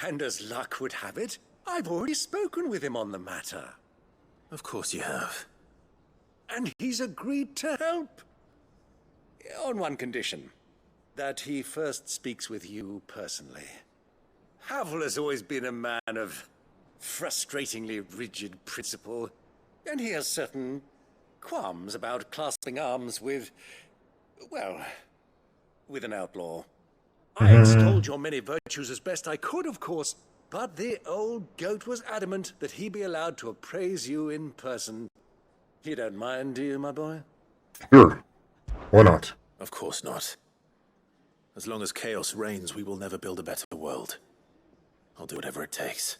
And as luck would have it, I've already spoken with him on the matter. Of course you have. And he's agreed to help. On one condition. That he first speaks with you personally. Havel has always been a man of frustratingly rigid principle, and he has certain qualms about clasping arms with, well, with an outlaw. I extolled your many virtues as best I could, of course, but the old goat was adamant that he be allowed to appraise you in person. You don't mind, do you, my boy? Sure. Why not? Of course not. As long as chaos reigns, we will never build a better world. I'll do whatever it takes.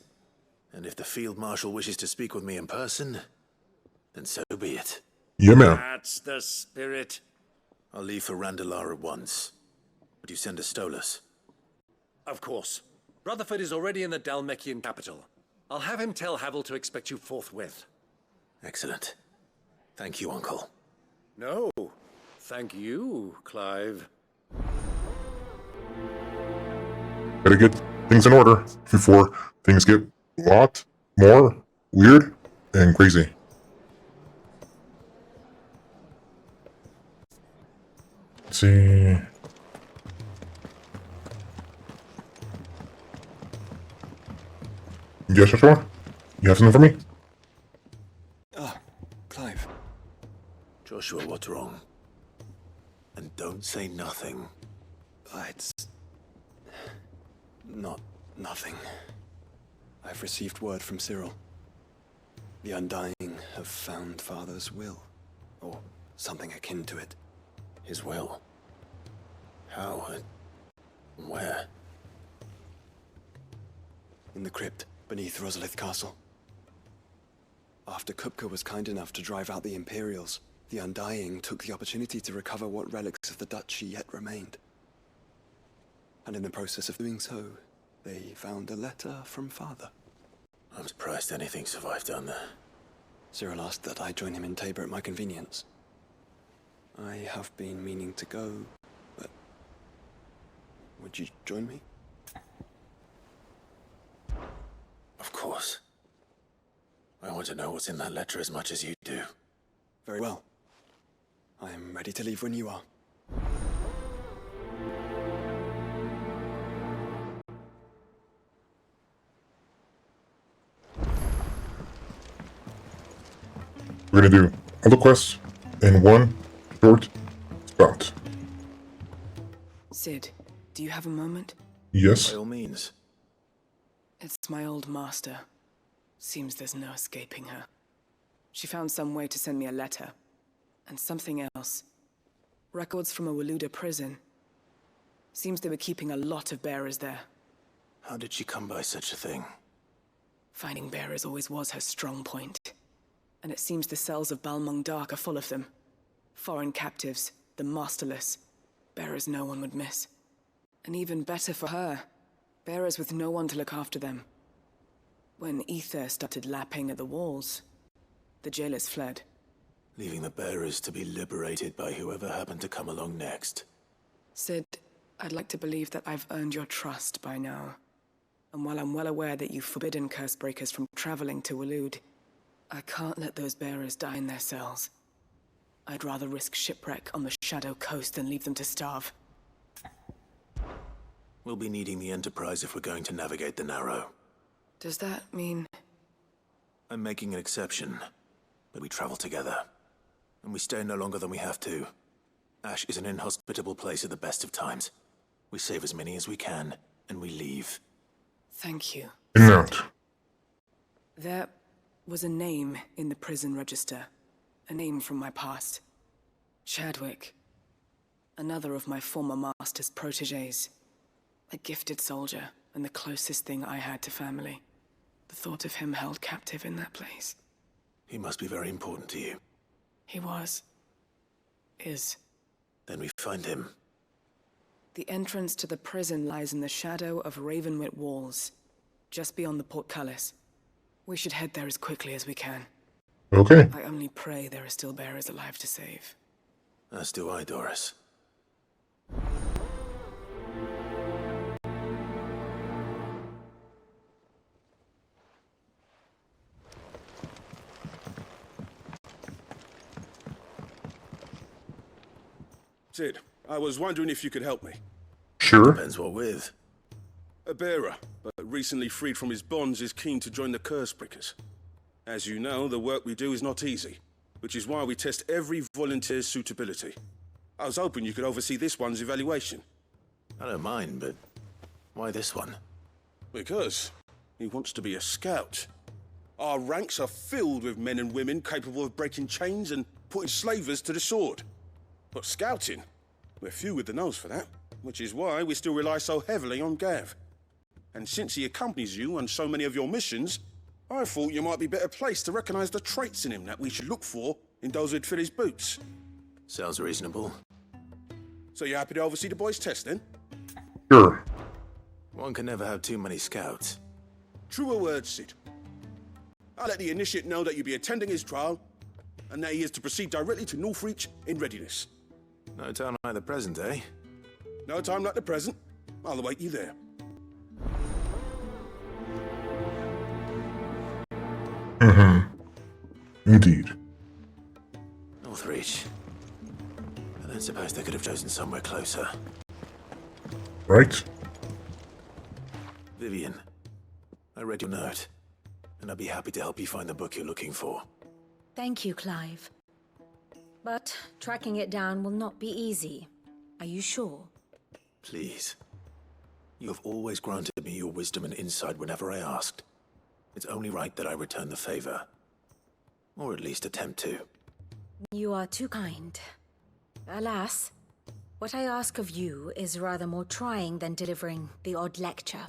And if the Field Marshal wishes to speak with me in person, then so be it. Yeah, man. That's the spirit. I'll leave for Randalar at once. Would you send a Stolas? Of course. Rutherford is already in the Dalmekian capital. I'll have him tell Havel to expect you forthwith. Excellent. Thank you, Uncle. No, thank you, Clive. Gotta get things in order before things get a lot more weird and crazy. Let's see. Yes, Joshua? You have something for me? Ah, Clive. Joshua, what's wrong? And don't say nothing. It's not nothing. I've received word from Cyril. The Undying have found Father's will, or something akin to it. His will? How and where? In the crypt beneath Rosalith Castle. After Kupka was kind enough to drive out the Imperials, the Undying took the opportunity to recover what relics of the Duchy yet remained. And in the process of doing so, they found a letter from Father. I'm surprised anything survived down there. Cyril asked that I join him in Tabor at my convenience. I have been meaning to go, but would you join me? Of course. I want to know what's in that letter as much as you do. Very well. I am ready to leave when you are. We're gonna do all the quests in one short bout. Sid, do you have a moment? Yes. By all means. It's my old master. Seems there's no escaping her. She found some way to send me a letter. And something else. Records from a Waluda prison. Seems they were keeping a lot of bearers there. How did she come by such a thing? Finding bearers always was her strong point. And it seems the cells of Balmung Dark are full of them. Foreign captives, the masterless. Bearers no one would miss. And even better for her, bearers with no one to look after them. When Ether started lapping at the walls, the jailers fled. Leaving the bearers to be liberated by whoever happened to come along next. Sid, I'd like to believe that I've earned your trust by now. And while I'm well aware that you've forbidden Cursebreakers from traveling to Waloed, I can't let those bearers die in their cells. I'd rather risk shipwreck on the Shadow Coast than leave them to starve. We'll be needing the Enterprise if we're going to navigate the Narrow. Does that mean... I'm making an exception, but we travel together. And we stay no longer than we have to. Ash is an inhospitable place at the best of times. We save as many as we can, and we leave. Thank you. Not. There was a name in the prison register. A name from my past. Chadwick. Another of my former master's protégés. A gifted soldier, and the closest thing I had to family. The thought of him held captive in that place. He must be very important to you. He was. Is. Then we find him. The entrance to the prison lies in the shadow of Ravenwit Walls, just beyond the portcullis. We should head there as quickly as we can. Okay. I only pray there are still bearers alive to save. As do I, Doris. Sid, I was wondering if you could help me. Sure. Depends what with. A bearer, but recently freed from his bonds, is keen to join the Cursebreakers. As you know, the work we do is not easy, which is why we test every volunteer's suitability. I was hoping you could oversee this one's evaluation. I don't mind, but why this one? Because he wants to be a scout. Our ranks are filled with men and women capable of breaking chains and putting slavers to the sword. But scouting, we're few with the nose for that, which is why we still rely so heavily on Gav. And since he accompanies you on so many of your missions, I thought you might be better placed to recognize the traits in him that we should look for in those who'd fill his boots. Sounds reasonable. So you happy to oversee the boys' test, then? Sure. One can never have too many scouts. Truer words, Sid. I'll let the initiate know that you'll be attending his trial, and that he is to proceed directly to Northreach in readiness. No time like the present, eh? No time like the present. I'll await you there. Indeed. Northreach. I don't suppose they could have chosen somewhere closer. Right? Vivian, I read your note, and I'd be happy to help you find the book you're looking for. Thank you, Clive. But tracking it down will not be easy. Are you sure? Please. You have always granted me your wisdom and insight whenever I asked. It's only right that I return the favor. Or at least attempt to. You are too kind. Alas, what I ask of you is rather more trying than delivering the odd lecture.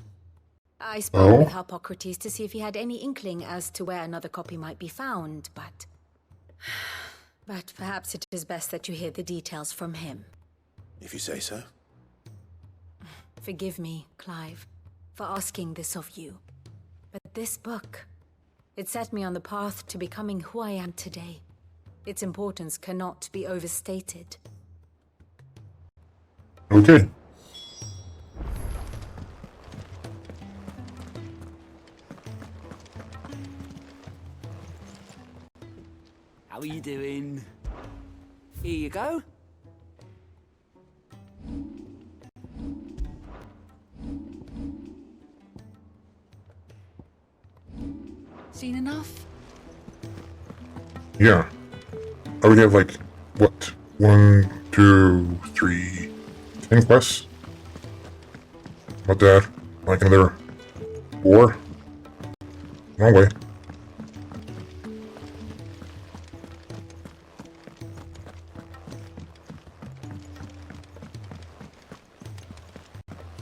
I spoke with Harpocrates to see if he had any inkling as to where another copy might be found, but perhaps it is best that you hear the details from him. If you say so. Forgive me, Clive, for asking this of you. But this book, it set me on the path to becoming who I am today. Its importance cannot be overstated. Okay. How are you doing? Here you go. Seen enough? Yeah. I would have like, what? 1, 2, 3, 10 quests? About that. Like another 4? Wrong way.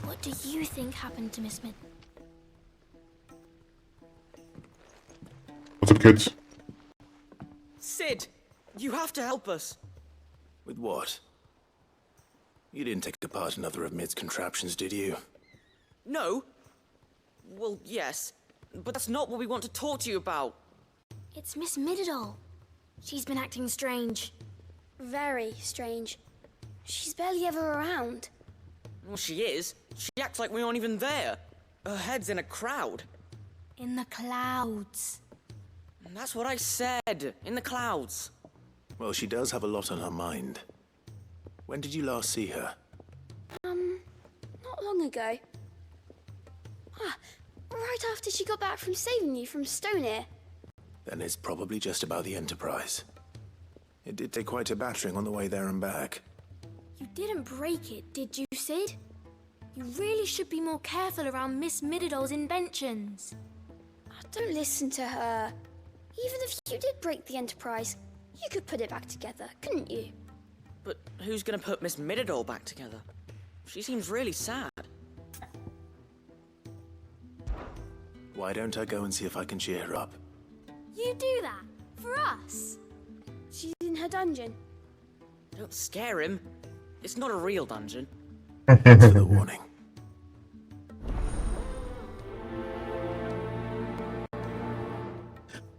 What do you think happened to Miss Mid? What's up, kids? Sid, you have to help us. With what? You didn't take part in another of Mid's contraptions, did you? No. Well, yes, but that's not what we want to talk to you about. It's Miss Midadol. She's been acting strange. Very strange. She's barely ever around. Well, she is. She acts like we aren't even there. Her head's in a crowd. In the clouds. That's what I said. In the clouds. Well, she does have a lot on her mind. When did you last see her? Not long ago. Right after she got back from saving you from Stoneir. Then it's probably just about the Enterprise. It did take quite a battering on the way there and back. You didn't break it, did you, Sid? You really should be more careful around Miss Mididol's inventions. Don't listen to her. Even if you did break the Enterprise, you could put it back together, couldn't you? But who's gonna put Miss Mididol back together? She seems really sad. Why don't I go and see if I can cheer her up? You do that? For us? She's in her dungeon. Don't scare him. It's not a real dungeon. Thanks for the warning.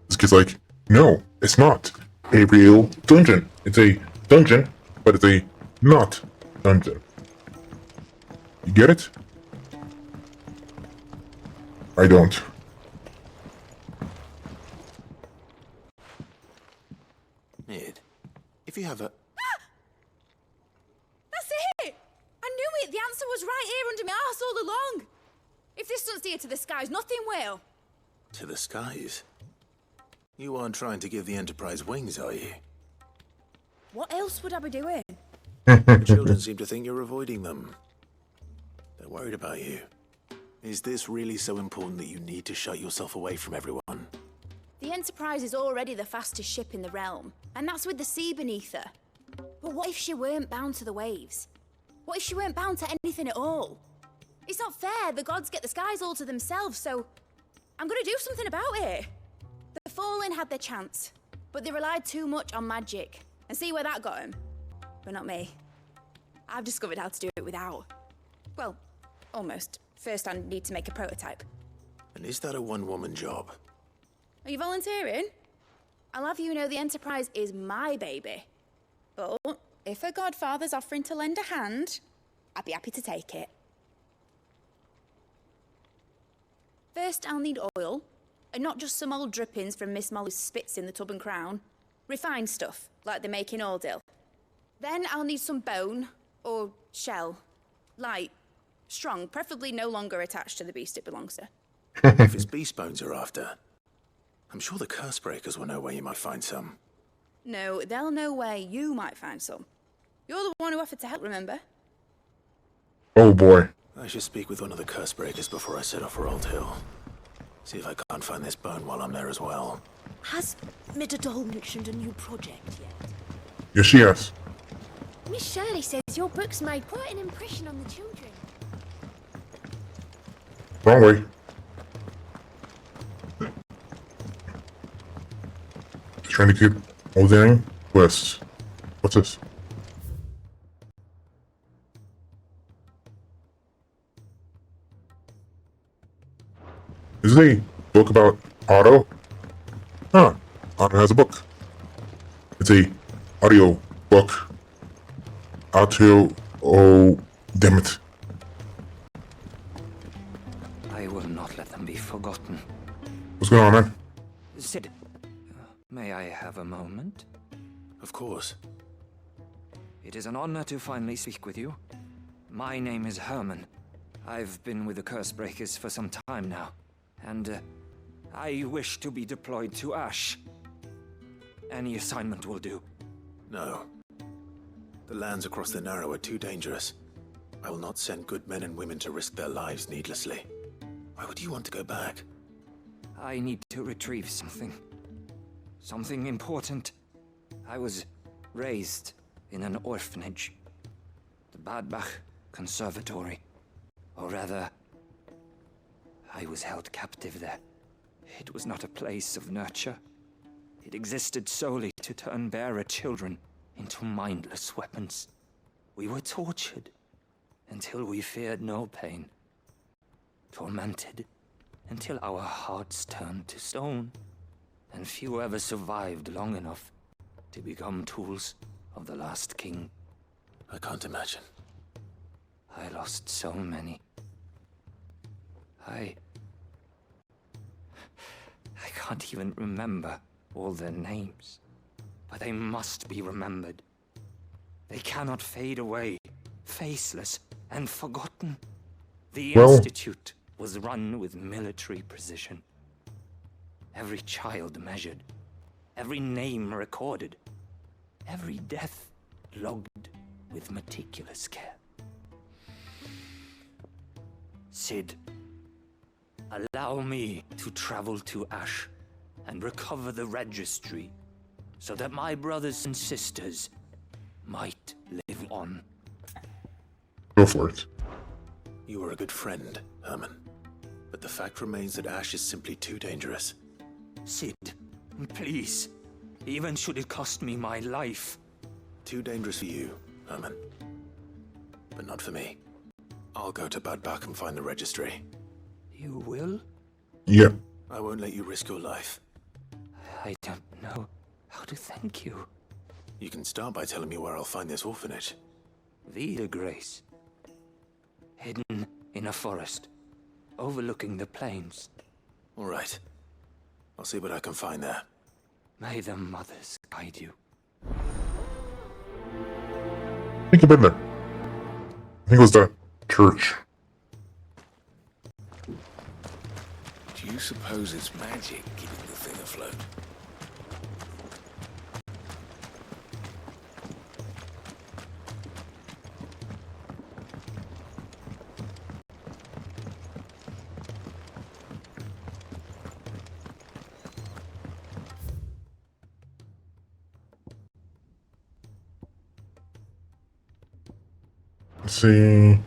This kid's like, no, it's not a real dungeon. It's a dungeon, but it's a not dungeon. You get it? I don't. Mid, if you have a... That's it! I knew it! The answer was right here under my arse all along! If this doesn't steer to the skies, nothing will! To the skies? You aren't trying to give the Enterprise wings, are you? What else would I be doing? The children seem to think you're avoiding them. They're worried about you. Is this really so important that you need to shut yourself away from everyone? The Enterprise is already the fastest ship in the realm, and that's with the sea beneath her. But what if she weren't bound to the waves? What if she weren't bound to anything at all? It's not fair. The gods get the skies all to themselves, so I'm gonna do something about it. The Fallen had their chance, but they relied too much on magic. And see where that got them? But not me. I've discovered how to do it without. Well, almost. First, I need to make a prototype. And is that a one-woman job? Are you volunteering? I'll have you know the Enterprise is my baby. But if a godfather's offering to lend a hand, I'd be happy to take it. First, I'll need oil, and not just some old drippings from Miss Molly's spits in the tub and crown. Refined stuff, like they make in Ordil. Then I'll need some bone, or shell. Light, strong, preferably no longer attached to the beast it belongs to. If it's beast bones you're after, I'm sure the curse breakers will know where you might find some. No, they'll know where you might find some. You're the one who offered to help, remember? Oh boy. I should speak with one of the curse breakers before I set off for Old Hill. See if I can't find this bone while I'm there as well. Has Mididol mentioned a new project yet? Yes, she has. Miss Shirley says your books made quite an impression on the children. Wrong way. Trying to get Odang West. What's this? Is it a book about Otto? Huh. Otto has a book. It's a audio book. Otto. Oh, damn it. I will not let them be forgotten. What's going on, man? Sid, may I have a moment? Of course. It is an honor to finally speak with you. My name is Herman. I've been with the Curse Breakers for some time now, and I wish to be deployed to Ash. Any assignment will do. No. The lands across the Narrow are too dangerous. I will not send good men and women to risk their lives needlessly. Why would you want to go back? I need to retrieve something. Something important. I was raised in an orphanage. The Badbach Conservatory. Or rather, I was held captive there. It was not a place of nurture. It existed solely to turn bearer children into mindless weapons. We were tortured until we feared no pain. Tormented until our hearts turned to stone. And few ever survived long enough to become tools of the last king. I can't imagine. I lost so many. I can't even remember all their names, but they must be remembered. They cannot fade away, faceless and forgotten. The Institute was run with military precision. Every child measured, every name recorded, every death logged with meticulous care. Sid, allow me to travel to Ash and recover the registry so that my brothers and sisters might live on. Go for it. You were a good friend, Herman. But the fact remains that Ash is simply too dangerous. Sid, please. Even should it cost me my life. Too dangerous for you, Herman. But not for me. I'll go to Bad Bach and find the registry. You will? Yeah. I won't let you risk your life. I don't know how to thank you. You can start by telling me where I'll find this orphanage. Vida Grace. Hidden in a forest, overlooking the plains. All right. I'll see what I can find there. May the mothers guide you. I think I've been there. I think it was that church. Do you suppose it's magic keeping the thing afloat? Let's see.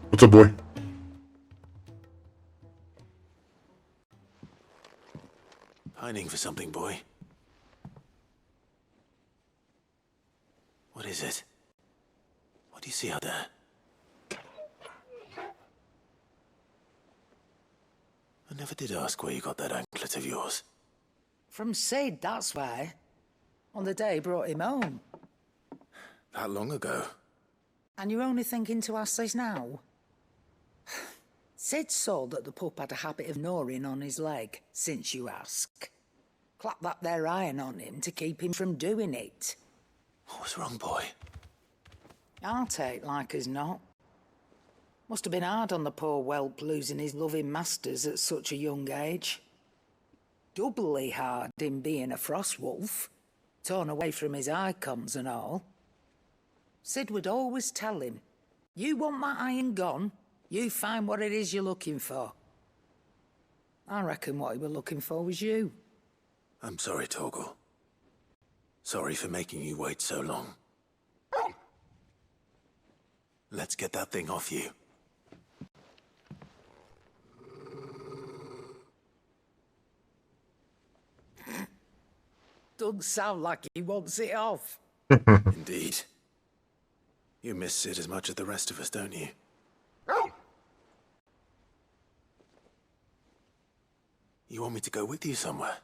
What's up, boy? Pining for something, boy. What is it? What do you see out there? I never did ask where you got that anklet of yours. From Sid, that's why. On the day he brought him home. That long ago? And you're only thinking to ask this now? Sid saw that the pup had a habit of gnawing on his leg, since you ask. Clap that there iron on him to keep him from doing it. What was wrong, boy? I'll take like as not. Must have been hard on the poor whelp losing his loving masters at such a young age. Doubly hard him being a frost wolf, torn away from his icons and all. Sid would always tell him, you want my iron gone, you find what it is you're looking for. I reckon what he was looking for was you. I'm sorry, Torgal. Sorry for making you wait so long. Let's get that thing off you. Doesn't sound like he wants it off. Indeed. You miss Sid as much as the rest of us, don't you? You want me to go with you somewhere?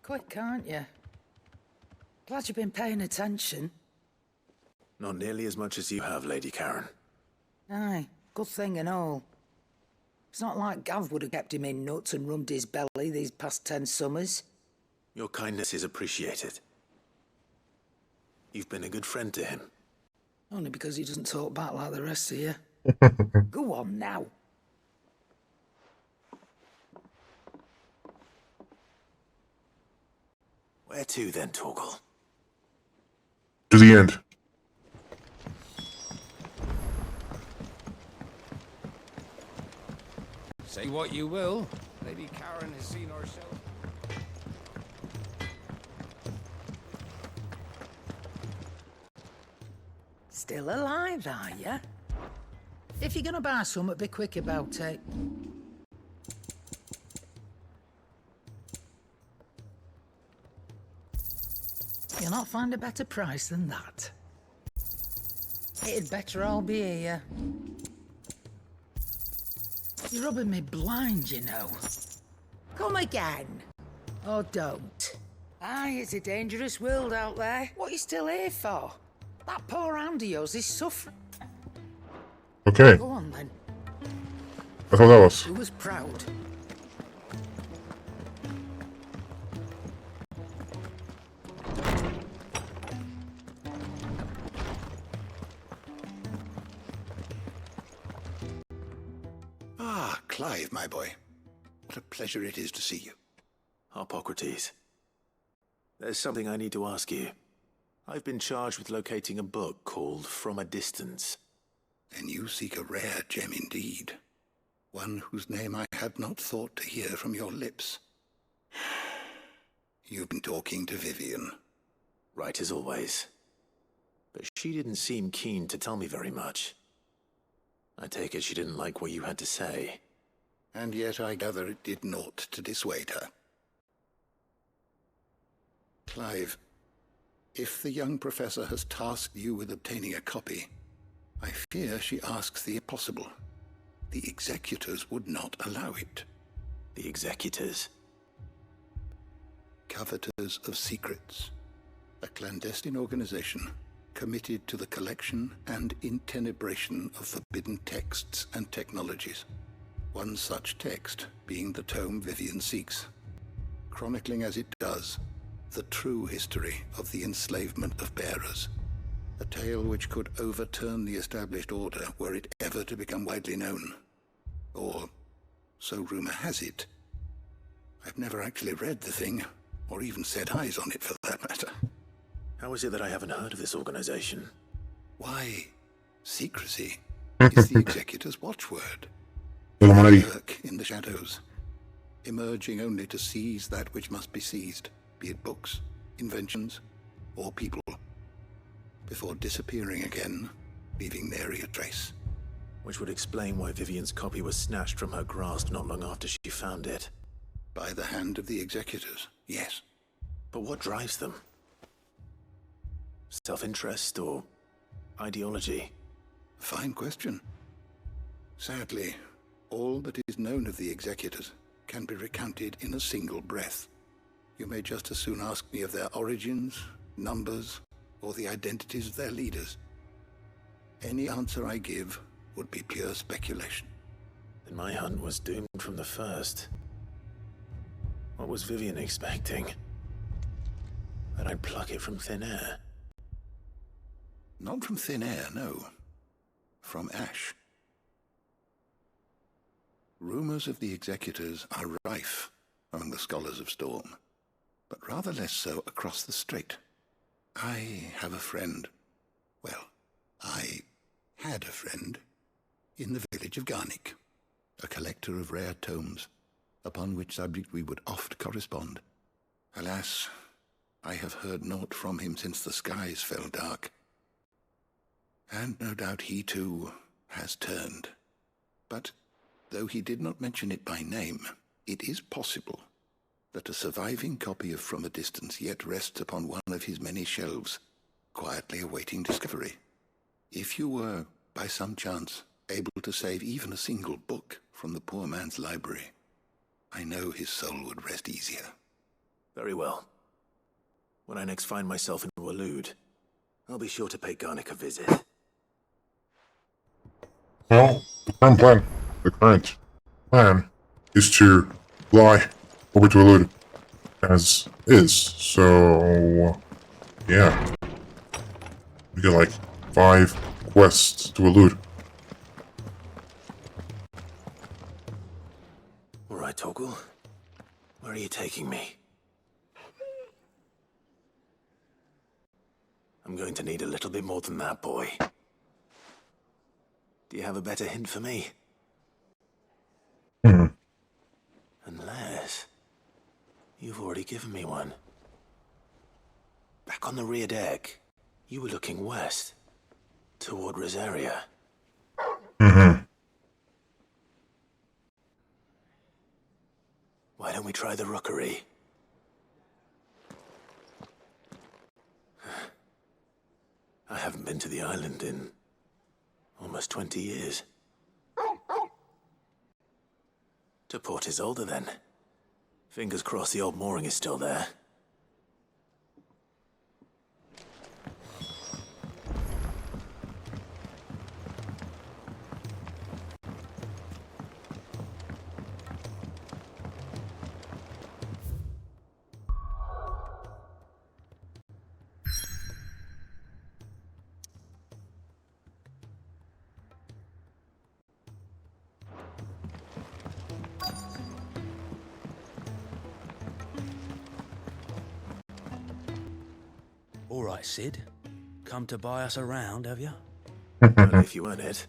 Quick, aren't you? Glad you've been paying attention. Not nearly as much as you have, Lady Karen. Aye, good thing and all. It's not like Gav would have kept him in nuts and rubbed his belly these past 10 summers. Your kindness is appreciated. You've been a good friend to him. Only because he doesn't talk back like the rest of you. Go on now. Where to then, Torgal? To the end. Say what you will, Lady Karen has seen herself. Still alive, are you? If you're gonna buy something, be quick about it. You'll not find a better price than that. It'd better all be here. You're rubbing me blind, you know. Come again. Or don't. Aye, it's a dangerous world out there. What are you still here for? That poor hand of yours is suffering. Okay. Go on, then. That's what that was. Who was proud? Ah, Clive, my boy. What a pleasure it is to see you. Hippocrates. There's something I need to ask you. I've been charged with locating a book called From a Distance. Then you seek a rare gem indeed. One whose name I had not thought to hear from your lips. You've been talking to Vivian. Right as always. But she didn't seem keen to tell me very much. I take it she didn't like what you had to say. And yet I gather it did naught to dissuade her. Clive, if the young professor has tasked you with obtaining a copy, I fear she asks the impossible. The executors would not allow it. The executors? Coveters of Secrets. A clandestine organization committed to the collection and intenebration of forbidden texts and technologies. One such text being the tome Vivian seeks, chronicling as it does the true history of the enslavement of bearers. A tale which could overturn the established order were it ever to become widely known. Or, so rumor has it. I've never actually read the thing, or even set eyes on it for that matter. How is it that I haven't heard of this organization? Why, secrecy is the executor's watchword. Illuminati. Lurk in the shadows, emerging only to seize that which must be seized, be it books, inventions, or people, before disappearing again, leaving nary a trace. Which would explain why Vivian's copy was snatched from her grasp not long after she found it. By the hand of the executors, yes. But what drives them? Self-interest or ideology? Fine question. Sadly, all that is known of the executors can be recounted in a single breath. You may just as soon ask me of their origins, numbers, or the identities of their leaders. Any answer I give would be pure speculation. Then my hunt was doomed from the first. What was Vivian expecting? That I'd pluck it from thin air? Not from thin air, no. From ash. Rumors of the executors are rife among the scholars of Storm, but rather less so across the strait. I have a friend. Well, I had a friend in the village of Garnick, a collector of rare tomes, upon which subject we would oft correspond. Alas, I have heard naught from him since the skies fell dark. And no doubt he too has turned. But though he did not mention it by name, it is possible that a surviving copy of From a Distance yet rests upon one of his many shelves, quietly awaiting discovery. If you were, by some chance, able to save even a single book from the poor man's library, I know his soul would rest easier. Very well. When I next find myself in Waloed, I'll be sure to pay Garnick a visit. Well, the current plan is to fly over to Ulud as is. So, yeah. We get like 5 quests to Ulud. Alright, Toggle. Where are you taking me? I'm going to need a little bit more than that, boy. Do you have a better hint for me? Unless you've already given me one. Back on the rear deck, you were looking west, toward Rosaria. Why don't we try the rookery? I haven't been to the island in Almost 20 years. To port is older then. Fingers crossed the old mooring is still there. All right, Sid. Come to buy us around, have you? Well, if you weren't it.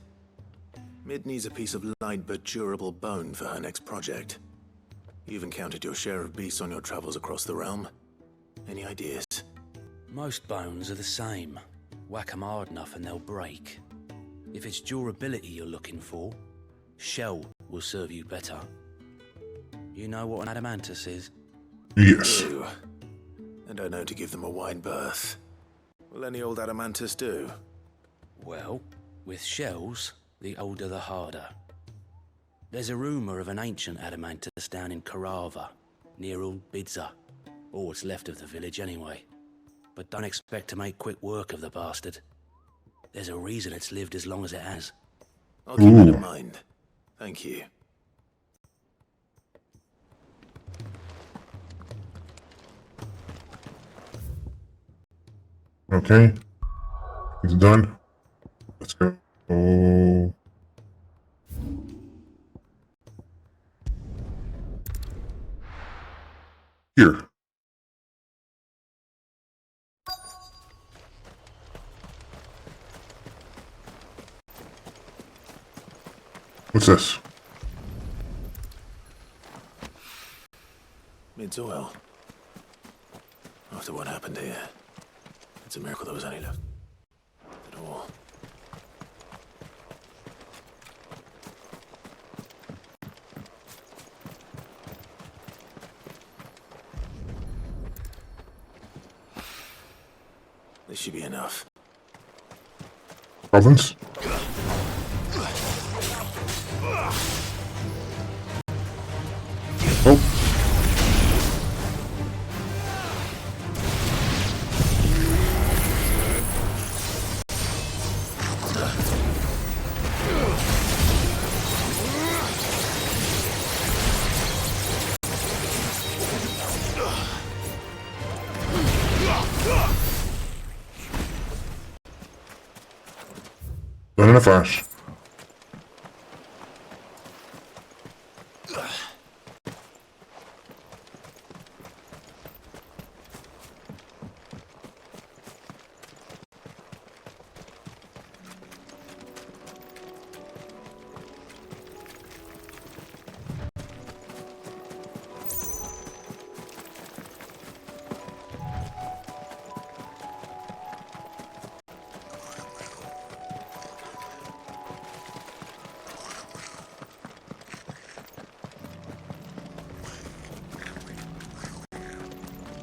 Mid needs a piece of light but durable bone for her next project. You've encountered your share of beasts on your travels across the realm. Any ideas? Most bones are the same. Whack 'em hard enough and they'll break. If it's durability you're looking for, shell will serve you better. You know what an adamantus is? Yes. I do. And I know to give them a wide berth. Will any old adamantus do? Well, with shells, the older the harder. There's a rumour of an ancient adamantus down in Karava, near Ulbidza, or what's left of the village anyway. But don't expect to make quick work of the bastard. There's a reason it's lived as long as it has. I'll keep that in mind. Thank you. Okay. It's done. Let's go. Oh. Here. What's this? Mid's oil. After what happened here, it's a miracle there was any left at all. This should be enough. Province? Oh. Done in a flash.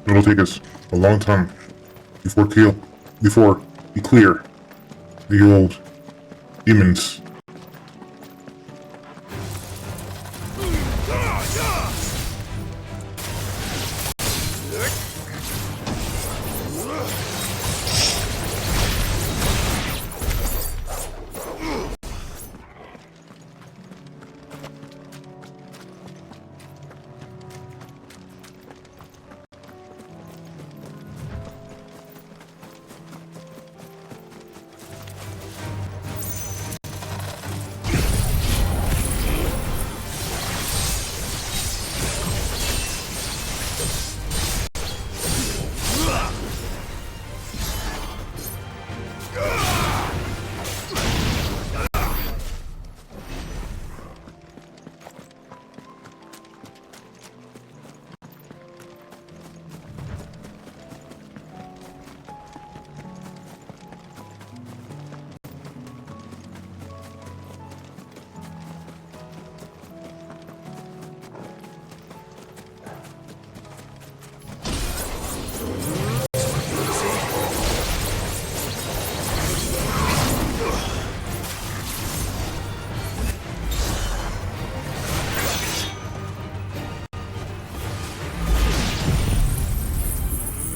It'll take us a long time before we clear the old demons.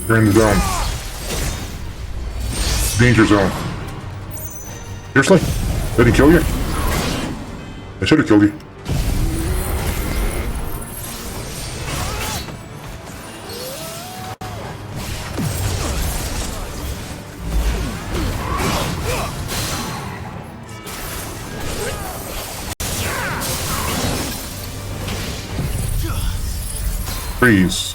You're in the zone. Danger zone. Seriously? Did he kill you? I should have killed you. Freeze.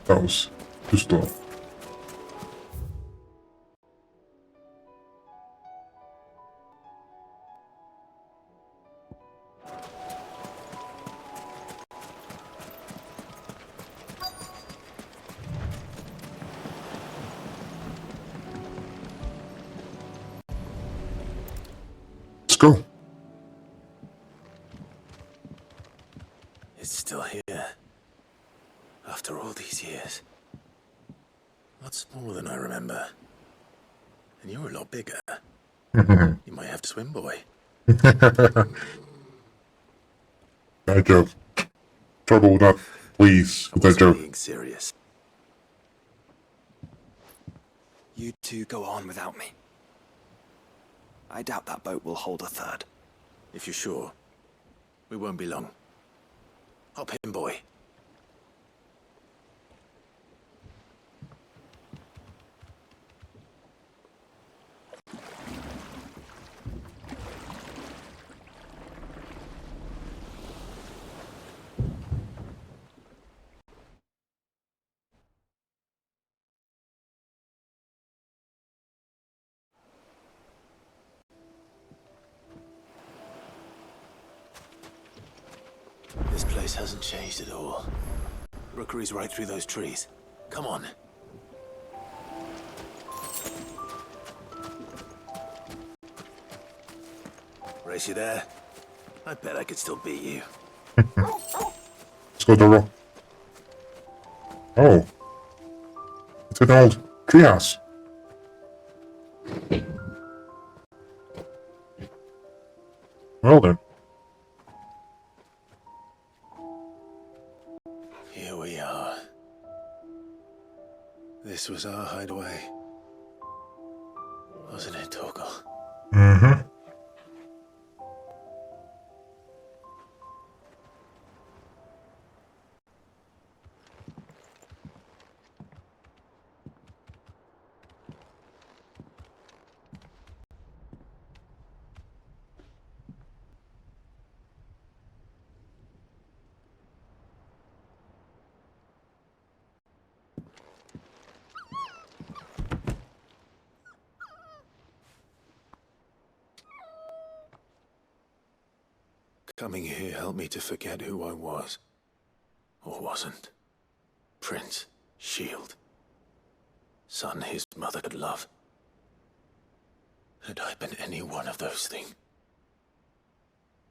That was too slow. Let's go. It's still here. After all these years. A lot smaller than I remember. And you're a lot bigger. You might have to swim, boy. That joke. Trouble with that, please, with that joke. Being serious. You two go on without me. I doubt that boat will hold a third. If you're sure, we won't be long. Hop in, boy. This place hasn't changed at all. Rookery's right through those trees. Come on. Race you there? I bet I could still beat you. Let's go, Doro. Oh. It's an old treehouse. Well then. Here we are. This was our hideaway. Wasn't it, Torgal? Mm-hmm. Coming here helped me to forget who I was. Or wasn't. Prince, shield. Son his mother could love. Had I been any one of those things?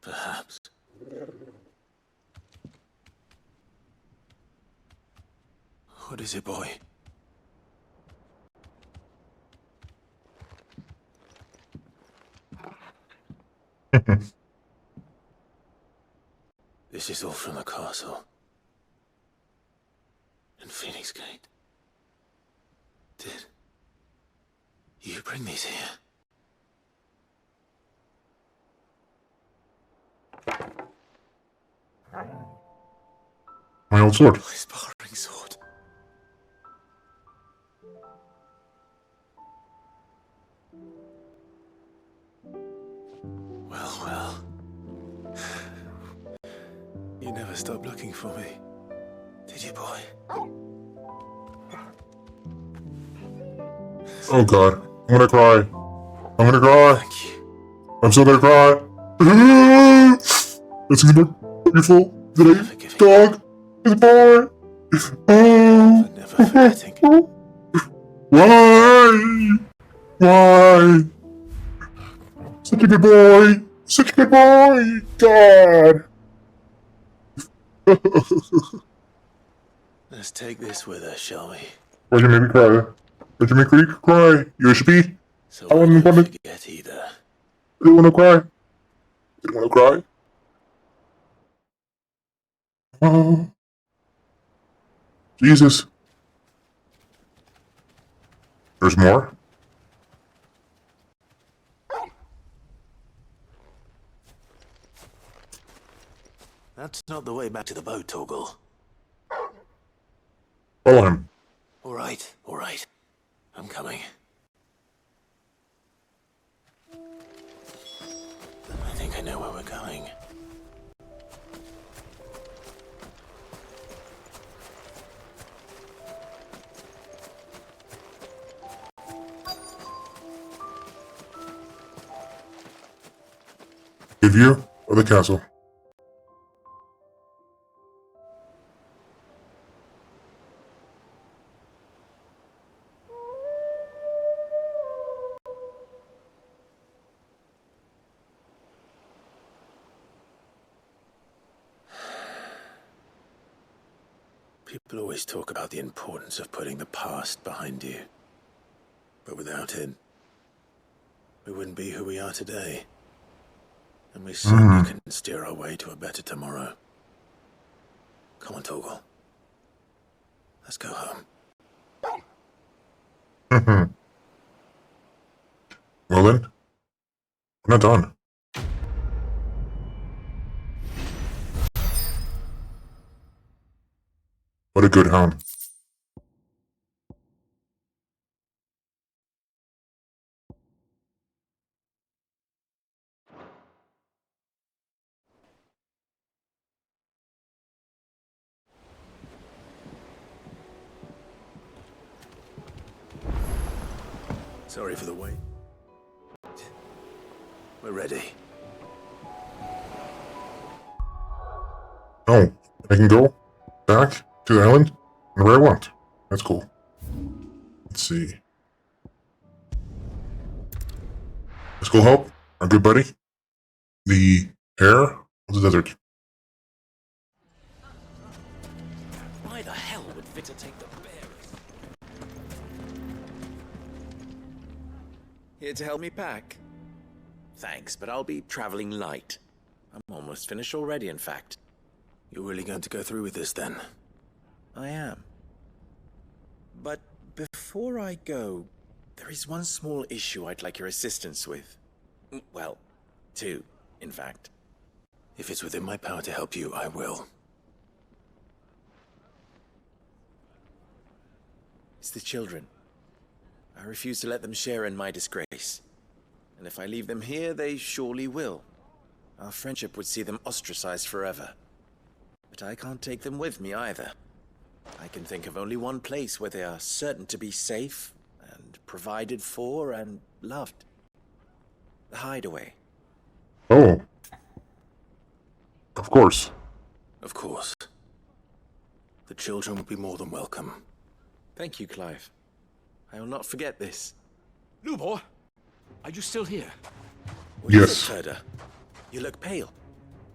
Perhaps. What is it, boy? This is all from the castle. And Phoenix Gate. Did you bring these here? My old sword. My sparring sword. Well, well. You never stopped looking for me, did you, boy? Oh god. I'm gonna cry. I'm gonna cry. Thank you. I'm still gonna cry. It's gonna be beautiful. Today, dog. It's a boy. Oh. Never forgetting. Why? Why? It's a Such a good boy! Such a good boy! God! Let's take this with us, shall we? Why'd you make me cry? Why'd you make me cry? You should be. So I wasn't don't gonna. forget either. I didn't want to cry. I didn't want to cry. Oh. Jesus. There's more? That's not the way back to the boat, Torgal. Follow him. All right. I'm coming. I think I know where we're going. Good view of the castle. People always talk about the importance of putting the past behind you. But without it, we wouldn't be who we are today. And we certainly can steer our way to a better tomorrow. Come on, Torgal. Let's go home. Well then, we're not done. What a good hound. Sorry for the wait. We're ready. Oh, I can go back to the island whenever I want. That's cool. Let's see. Let's go help our good buddy, the hare of the desert. Why the hell would Victor take the bearers? Here to help me pack? Thanks, but I'll be traveling light. I'm almost finished already, in fact. You're really going to go through with this, then? I am. But before I go, there is one small issue I'd like your assistance with. Well, two, in fact. If it's within my power to help you, I will. It's the children. I refuse to let them share in my disgrace. And if I leave them here, they surely will. Our friendship would see them ostracized forever. But I can't take them with me either. I can think of only one place where they are certain to be safe, and provided for, and loved. The Hideaway. Oh. Of course. Of course. The children will be more than welcome. Thank you, Clive. I will not forget this. Lubor, are you still here? What is it, Ferda? You look pale.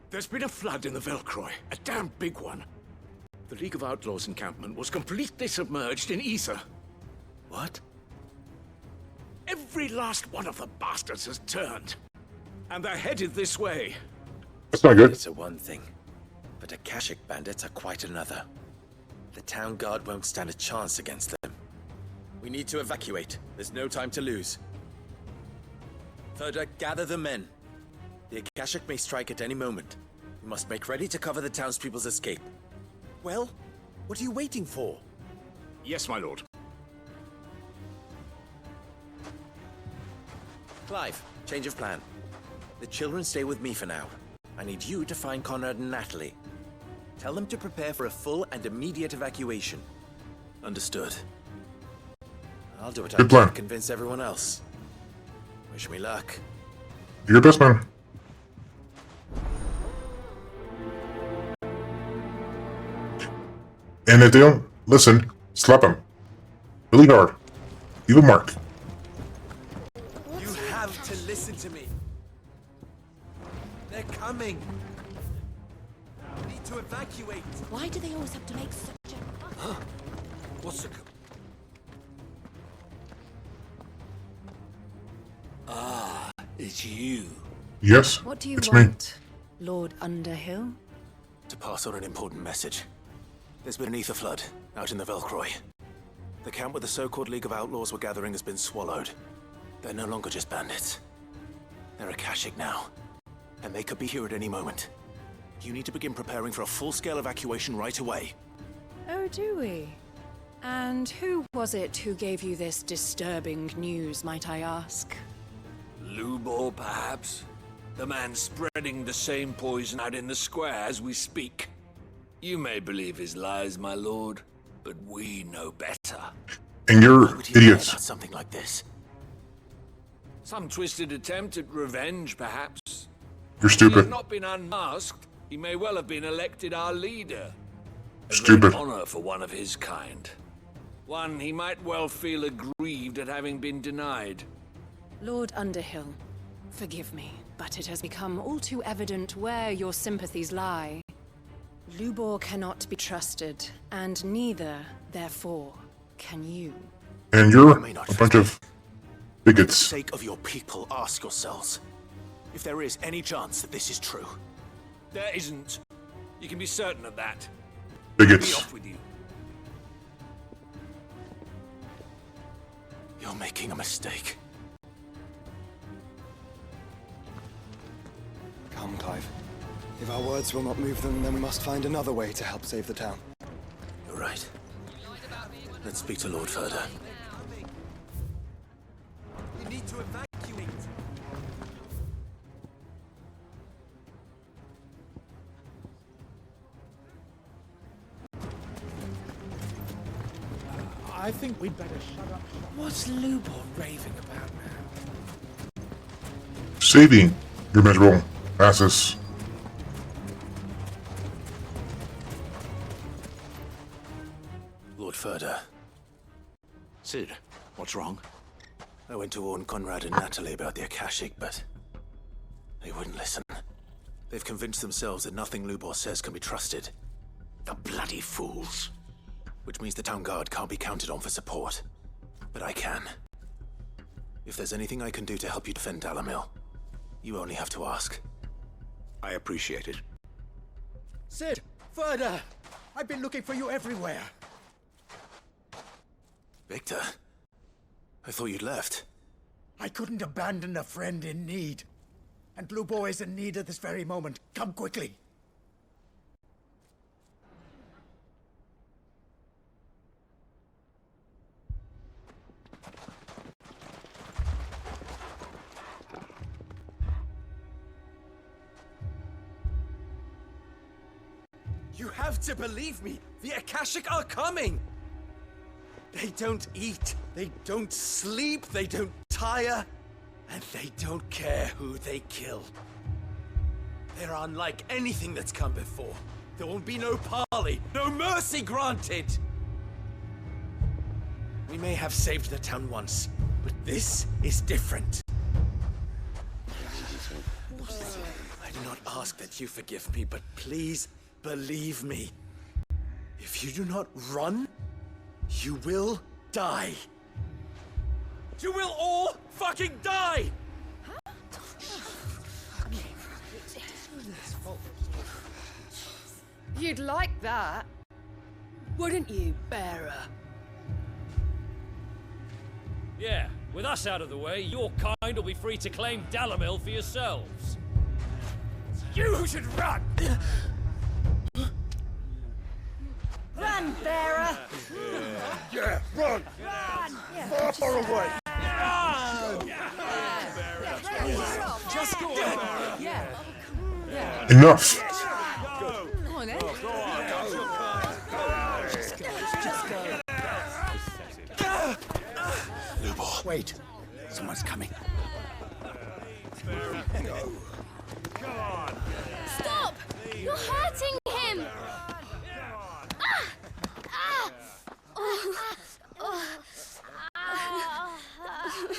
There's been a flood in the Velcroy, a damn big one. The League of Outlaws encampment was completely submerged in ether. What? Every last one of the bastards has turned. And they're headed this way. That's not good. It's a one thing, but Akashic bandits are quite another. The town guard won't stand a chance against them. We need to evacuate. There's no time to lose. Ferda, gather the men. The Akashic may strike at any moment. We must make ready to cover the townspeople's escape. Well, what are you waiting for? Yes, my lord. Clive, change of plan. The children stay with me for now. I need you to find Conrad and Natalie. Tell them to prepare for a full and immediate evacuation. Understood. I'll do what I Good can plan. to convince everyone else. Wish me luck. Do your best, man. And if they don't listen, slap them. Really hard. Leave a mark. You have to listen to me. They're coming! We need to evacuate! Why do they always have to make such a... Huh? What's the... Ah, it's you. Yes, What do you it's want, Lord Underhill? To pass on an important message. There's been an ether flood out in the Velcroy. The camp where the so-called League of Outlaws were gathering has been swallowed. They're no longer just bandits. They're Akashic now, and they could be here at any moment. You need to begin preparing for a full-scale evacuation right away. Oh, do we? And who was it who gave you this disturbing news, might I ask? Lubor, perhaps? The man spreading the same poison out in the square as we speak. You may believe his lies, my lord, but we know better. And you're Why would he lie idiots. about something like this? Some twisted attempt at revenge, perhaps. You're If he stupid. had not been unmasked, he may well have been elected our leader. A Stupid. great honor for one of his kind. One he might well feel aggrieved at having been denied. Lord Underhill, forgive me, but it has become all too evident where your sympathies lie. Lubor cannot be trusted, and neither, therefore, can you. And you're may not a bunch of For bigots. the sake of your people, ask yourselves if there is any chance that this is true. There isn't. You can be certain of that. Bigots. Be off with you. You're making a mistake. Come, Clive. If our words will not move them, then we must find another way to help save the town. You're right. Let's speak to Lord Furder. We need to evacuate! I think we'd better shut up. What's Lubor raving about now? Saving your miserable asses. Lord Furder. Sid, what's wrong? I went to warn Conrad and Natalie about the Akashic, but they wouldn't listen. They've convinced themselves that nothing Lubor says can be trusted. The bloody fools. Which means the town guard can't be counted on for support. But I can. If there's anything I can do to help you defend Dalamil, you only have to ask. I appreciate it. Sid! Further! I've been looking for you everywhere. Victor? I thought you'd left. I couldn't abandon a friend in need. And Blue Boy is in need at this very moment. Come quickly. You have to believe me! The Akashic are coming! They don't eat, they don't sleep, they don't tire, and they don't care who they kill. They're unlike anything that's come before. There will be no parley, no mercy granted! We may have saved the town once, but this is different. I do not ask that you forgive me, but please believe me. If you do not run, you will die. You will all fucking die! You'd like that, wouldn't you, Bearer? Yeah, with us out of the way, your kind will be free to claim Dalamil for yourselves. You should run! Run, Bearer! Yeah, run! Far away! Just go on. Yeah. Enough! Come on, then. Lubor. Wait, someone's coming. Stop! You're hurting him!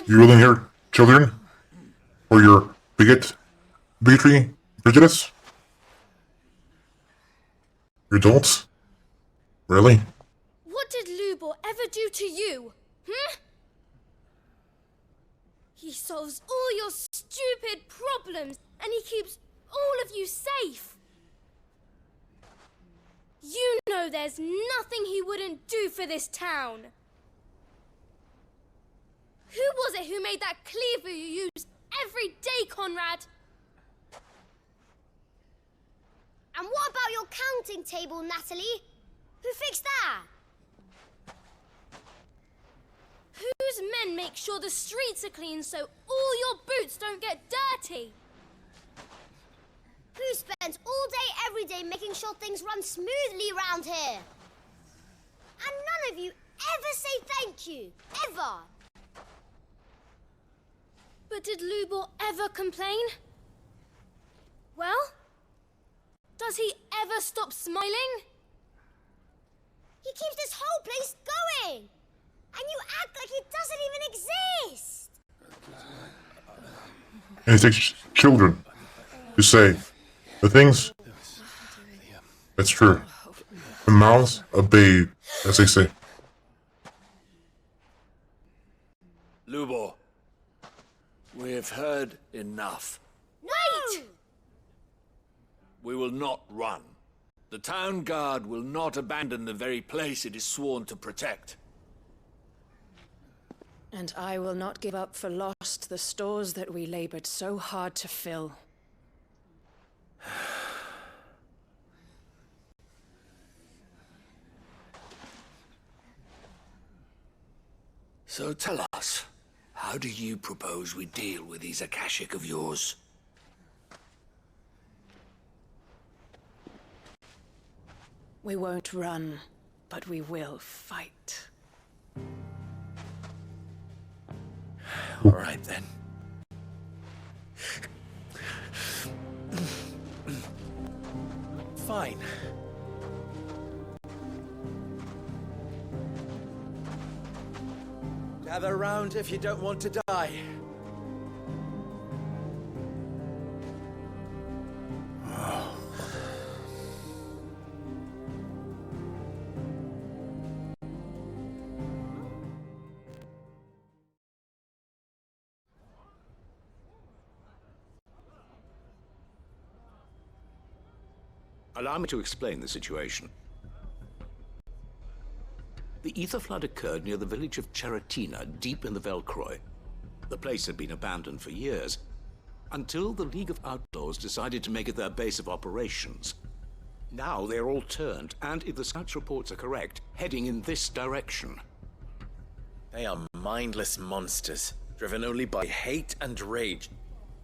You willing here, children? Or your bigotry Prejudice? You don't? Really? What did Lubor ever do to you? He solves all your stupid problems, and he keeps all of you safe. You know there's nothing he wouldn't do for this town. Who was it who made that cleaver you use every day, Conrad? And what about your counting table, Natalie? Who fixed that? Whose men make sure the streets are clean so all your boots don't get dirty? Who spends all day, every day making sure things run smoothly around here? And none of you ever say thank you. Ever. But did Lubor ever complain? Well, does he ever stop smiling? He keeps this whole place going. And you act like it doesn't even exist. And it takes children to say the things that's true. The mouths of babe, as they say. Lubor, we've heard enough. Wait! We will not run. The town guard will not abandon the very place it is sworn to protect. And I will not give up for lost the stores that we labored so hard to fill. So tell us, how do you propose we deal with these Akashic of yours? We won't run, but we will fight. All right, then. Fine. Gather round if you don't want to die. Allow me to explain the situation. The ether flood occurred near the village of Cheratina, deep in the Velcroy. The place had been abandoned for years, until the League of Outlaws decided to make it their base of operations. Now they're all turned, and if the scouts' reports are correct, heading in this direction. They are mindless monsters, driven only by hate and rage,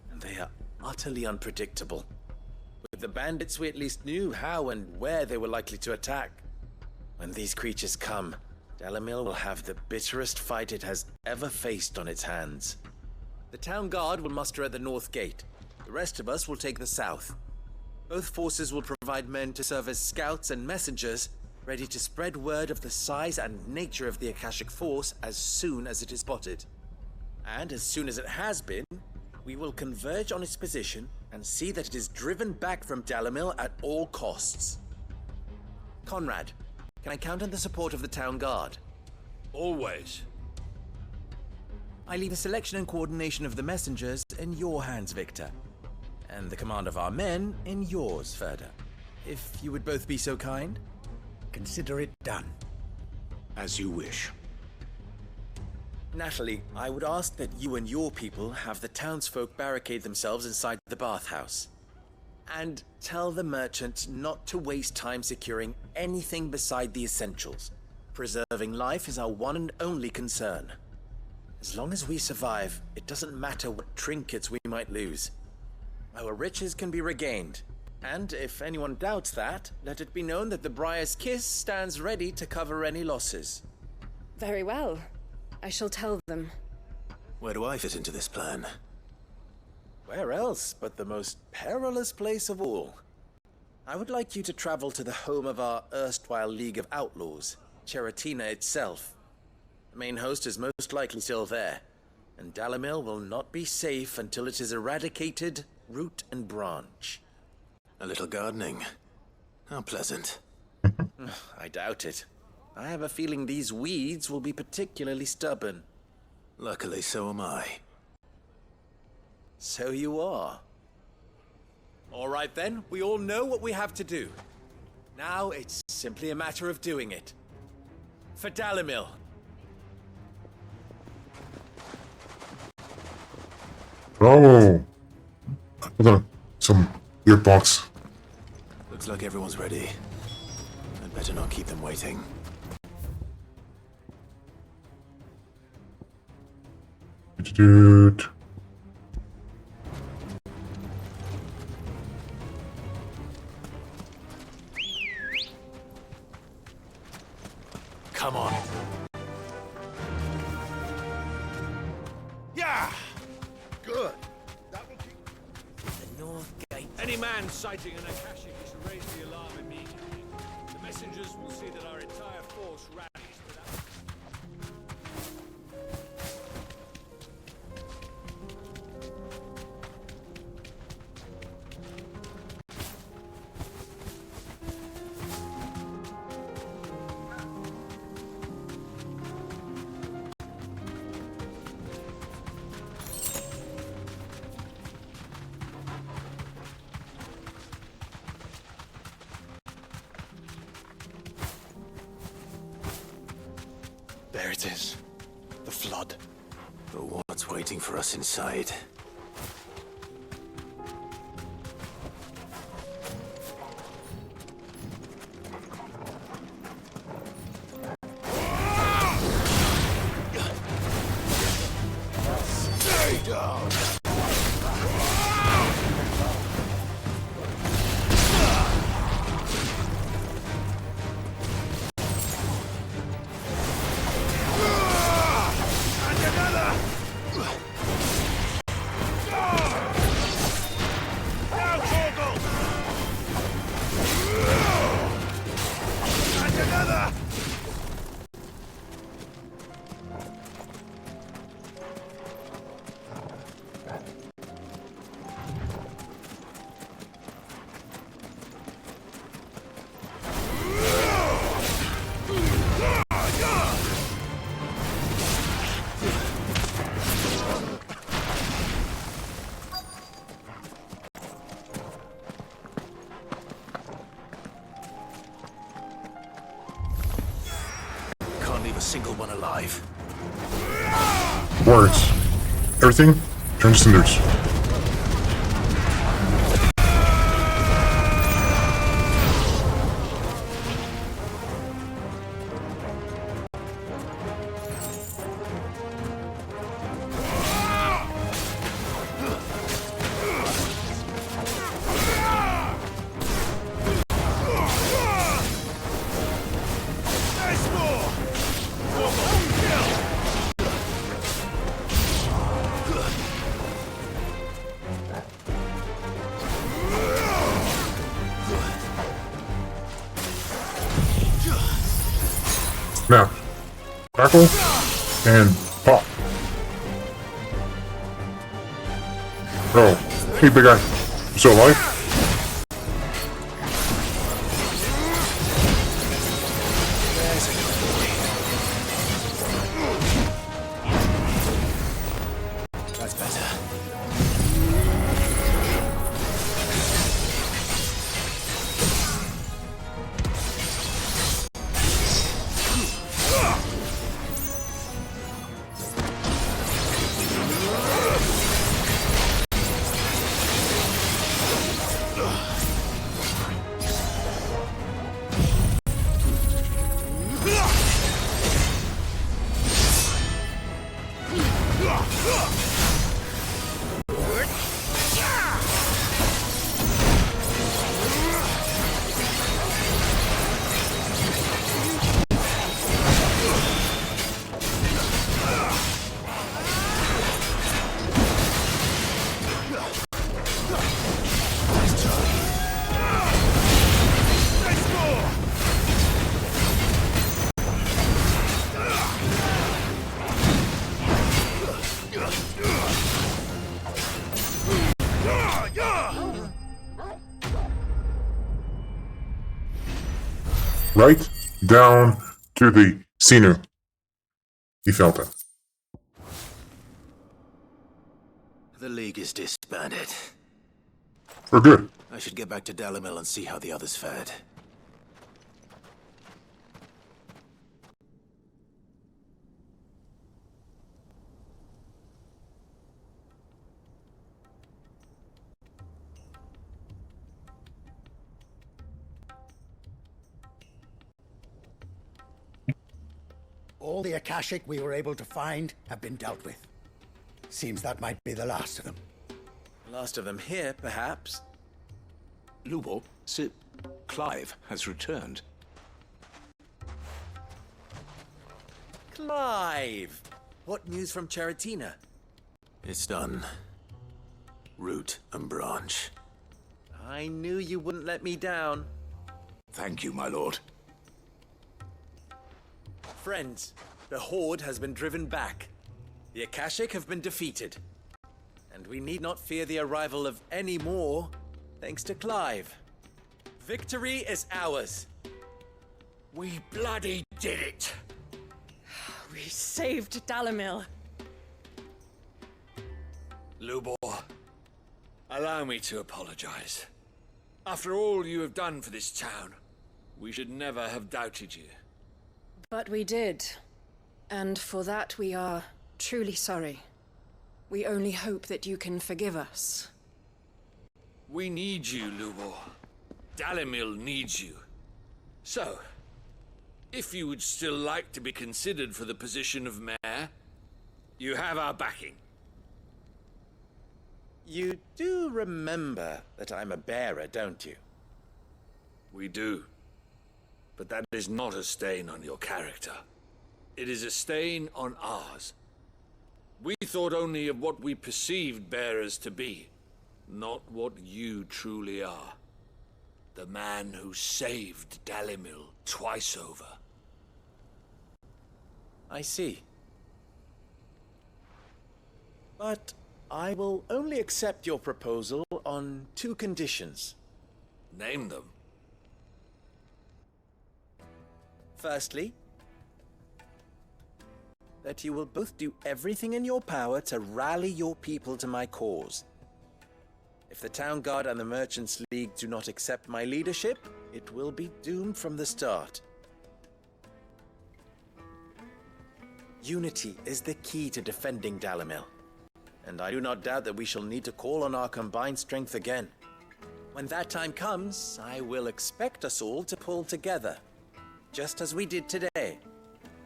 and they are utterly unpredictable. With the bandits, we at least knew how and where they were likely to attack. When these creatures come, Dalamil will have the bitterest fight it has ever faced on its hands. The town guard will muster at the north gate. The rest of us will take the south. Both forces will provide men to serve as scouts and messengers, ready to spread word of the size and nature of the Akashic force as soon as it is spotted. And as soon as it has been, we will converge on its position and see that it is driven back from Dalamil at all costs. Conrad, can I count on the support of the town guard? Always. I leave the selection and coordination of the messengers in your hands, Victor. And the command of our men in yours, Ferda. If you would both be so kind. Consider it done. As you wish. Natalie, I would ask that you and your people have the townsfolk barricade themselves inside the bathhouse. And tell the merchant not to waste time securing anything beside the essentials. Preserving life is our one and only concern. As long as we survive, it doesn't matter what trinkets we might lose. Our riches can be regained. And if anyone doubts that, let it be known that the Briar's Kiss stands ready to cover any losses. Very well. I shall tell them. Where do I fit into this plan? Where else but the most perilous place of all? I would like you to travel to the home of our erstwhile League of Outlaws, Cheratina itself. The main host is most likely still there, and Dalamil will not be safe until it is eradicated, root and branch. A little gardening. How pleasant. I doubt it. I have a feeling these weeds will be particularly stubborn. Luckily, so am I. So you are. All right then, we all know what we have to do. Now it's simply a matter of doing it. For Dalimil. Bravo! Hold on. Some earbuds. Looks like everyone's ready. I'd better not keep them waiting. Dude. Come on. Yeah! Good. That will keep... The North Gate. Any man sighting an Akashic is to raise the alarm immediately. The messengers will see that our entire force rallies to that. There it is. The flood. But what's waiting for us inside? Stay down! Single one alive. Words. Everything turns to cinders. Now, tackle and pop. Oh, hey, big guy. You still alive? That's better. right down to the sinew. He felt it. The League is disbanded. For good. I should get back to Dalimil and see how the others fared. All the Akashic we were able to find have been dealt with. Seems that might be the last of them. Last of them here, perhaps. Lubo, Sir Clive has returned. Clive! What news from Charatina? It's done. Root and branch. I knew you wouldn't let me down. Thank you, my lord. Friends, the Horde has been driven back. The Akashic have been defeated. And we need not fear the arrival of any more, thanks to Clive. Victory is ours. We bloody did it! We saved Dalimil. Lubor, allow me to apologize. After all you have done for this town, we should never have doubted you. But we did. And for that we are truly sorry. We only hope that you can forgive us. We need you, Lubor. Dalimil needs you. So, if you would still like to be considered for the position of mayor, you have our backing. You do remember that I'm a bearer, don't you? We do. But that is not a stain on your character. It is a stain on ours. We thought only of what we perceived bearers to be, not what you truly are. The man who saved Dalimil twice over. I see. But I will only accept your proposal on 2 conditions. Name them. Firstly, that you will both do everything in your power to rally your people to my cause. If the Town Guard and the Merchants League do not accept my leadership, it will be doomed from the start. Unity is the key to defending Dalimil, and I do not doubt that we shall need to call on our combined strength again. When that time comes, I will expect us all to pull together, just as we did today.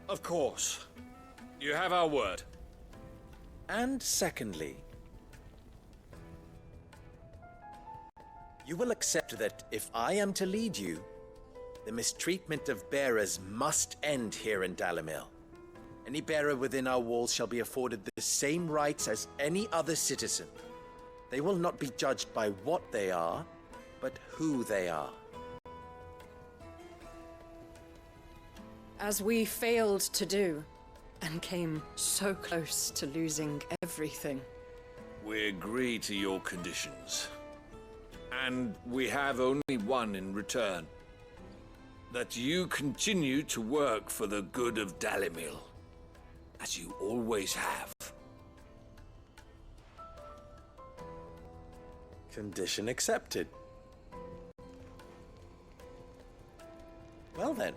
Of course. You have our word. And secondly, you will accept that if I am to lead you, the mistreatment of bearers must end here in Dalimil. Any bearer within our walls shall be afforded the same rights as any other citizen. They will not be judged by what they are, but who they are. As we failed to do, and came so close to losing everything. We agree to your conditions. And we have only one in return. That you continue to work for the good of Dalimil, as you always have. Condition accepted. Well then,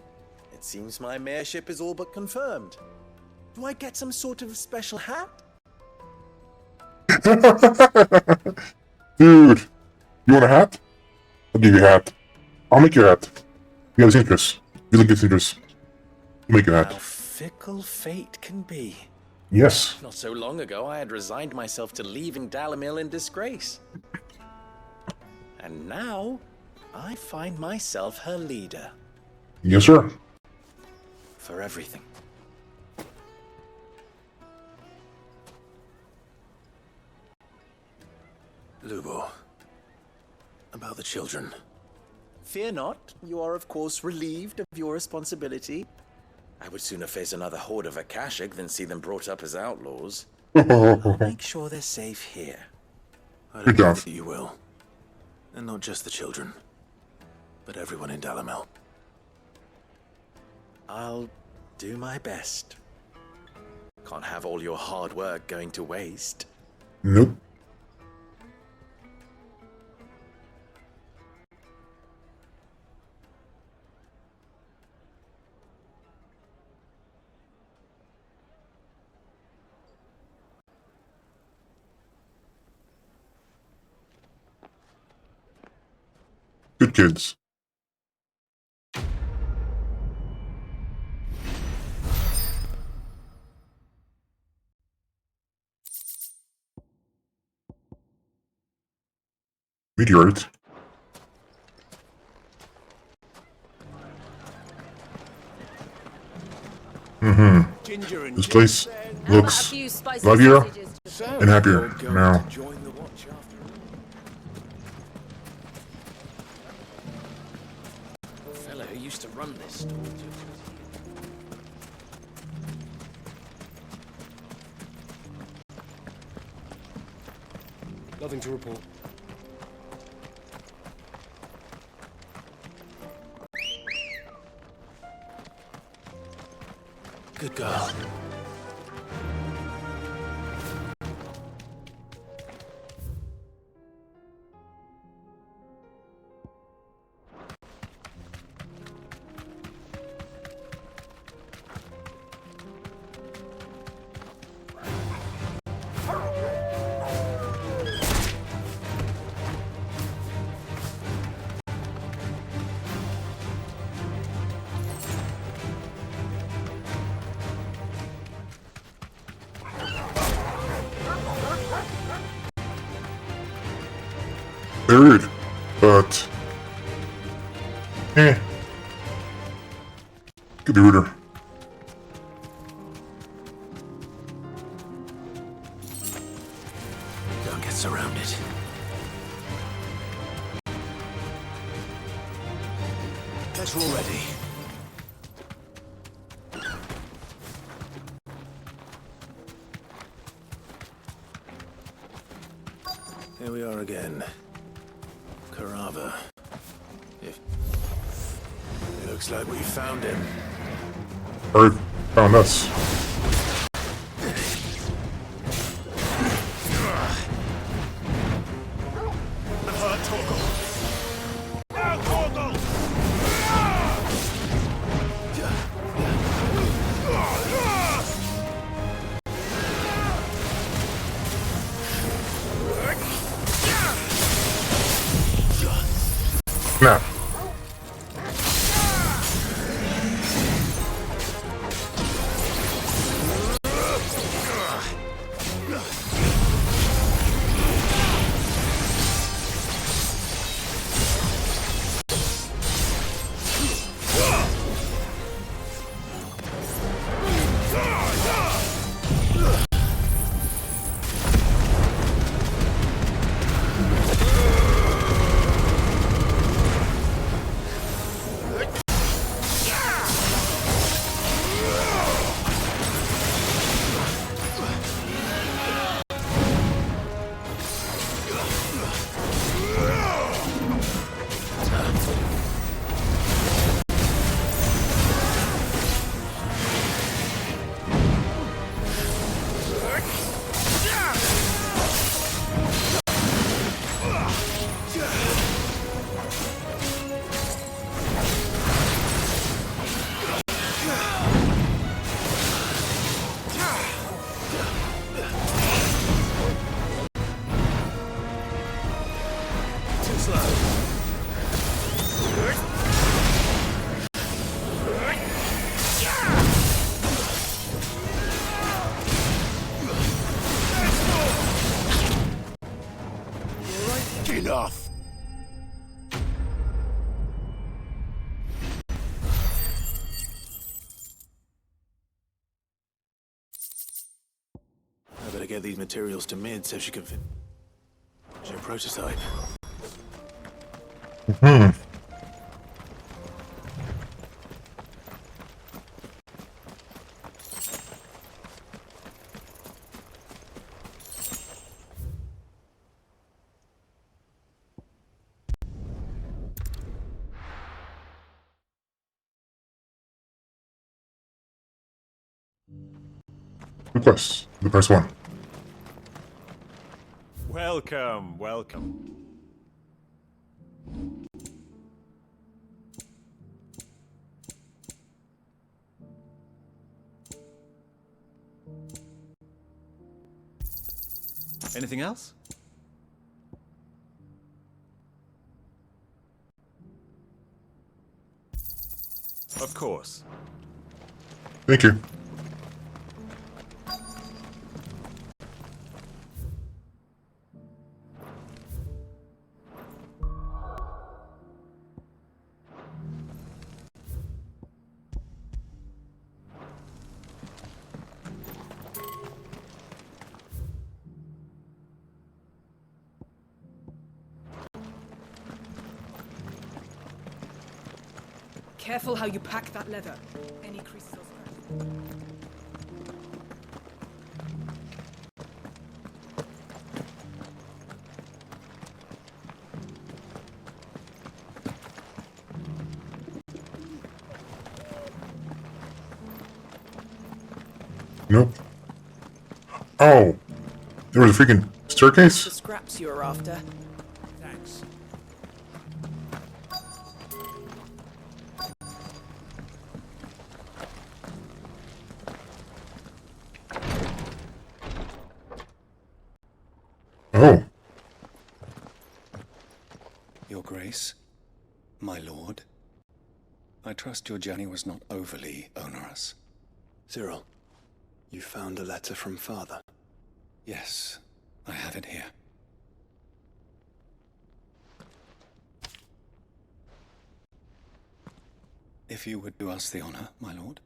it seems my mayorship is all but confirmed. Do I get some sort of special hat? Dude, you want a hat? I'll give you a hat. I'll make you a hat. You have his interest. You look at his interest. I'll make you a hat. How fickle fate can be. Yes. Not so long ago, I had resigned myself to leaving Dalimil in disgrace. And now, I find myself her leader. Yes, sir. For everything. Lubo, about the children. Fear not, you are of course relieved of your responsibility. I would sooner face another horde of Akashic than see them brought up as outlaws. I'll make sure they're safe here. I Good don't job. think you will. And not just the children, but everyone in Dalimil. I'll do my best. Can't have all your hard work going to waste. Nope. Good kids. Meteorite. This place looks livelier and happier now. Fellow who used to run this store. Nothing to report. Good girl. They're rude, but could be ruder. Don't get surrounded. Guess we're all ready. Here we are again. Carava. It looks like we found him. Or found us. Snap. Enough! I better get these materials to Mid so she can fit your prototype. requests. The first one. Welcome, welcome. Anything else? Of course. Thank you. Careful how you pack that leather. Any creases or scratches. Nope. Oh, there was a freaking The staircase? scraps you were after. Thanks. Oh. Your Grace, my lord, I trust your journey was not overly onerous. Cyril, you found a letter from Father? Yes, I have it here. If you would do us the honor, my lord.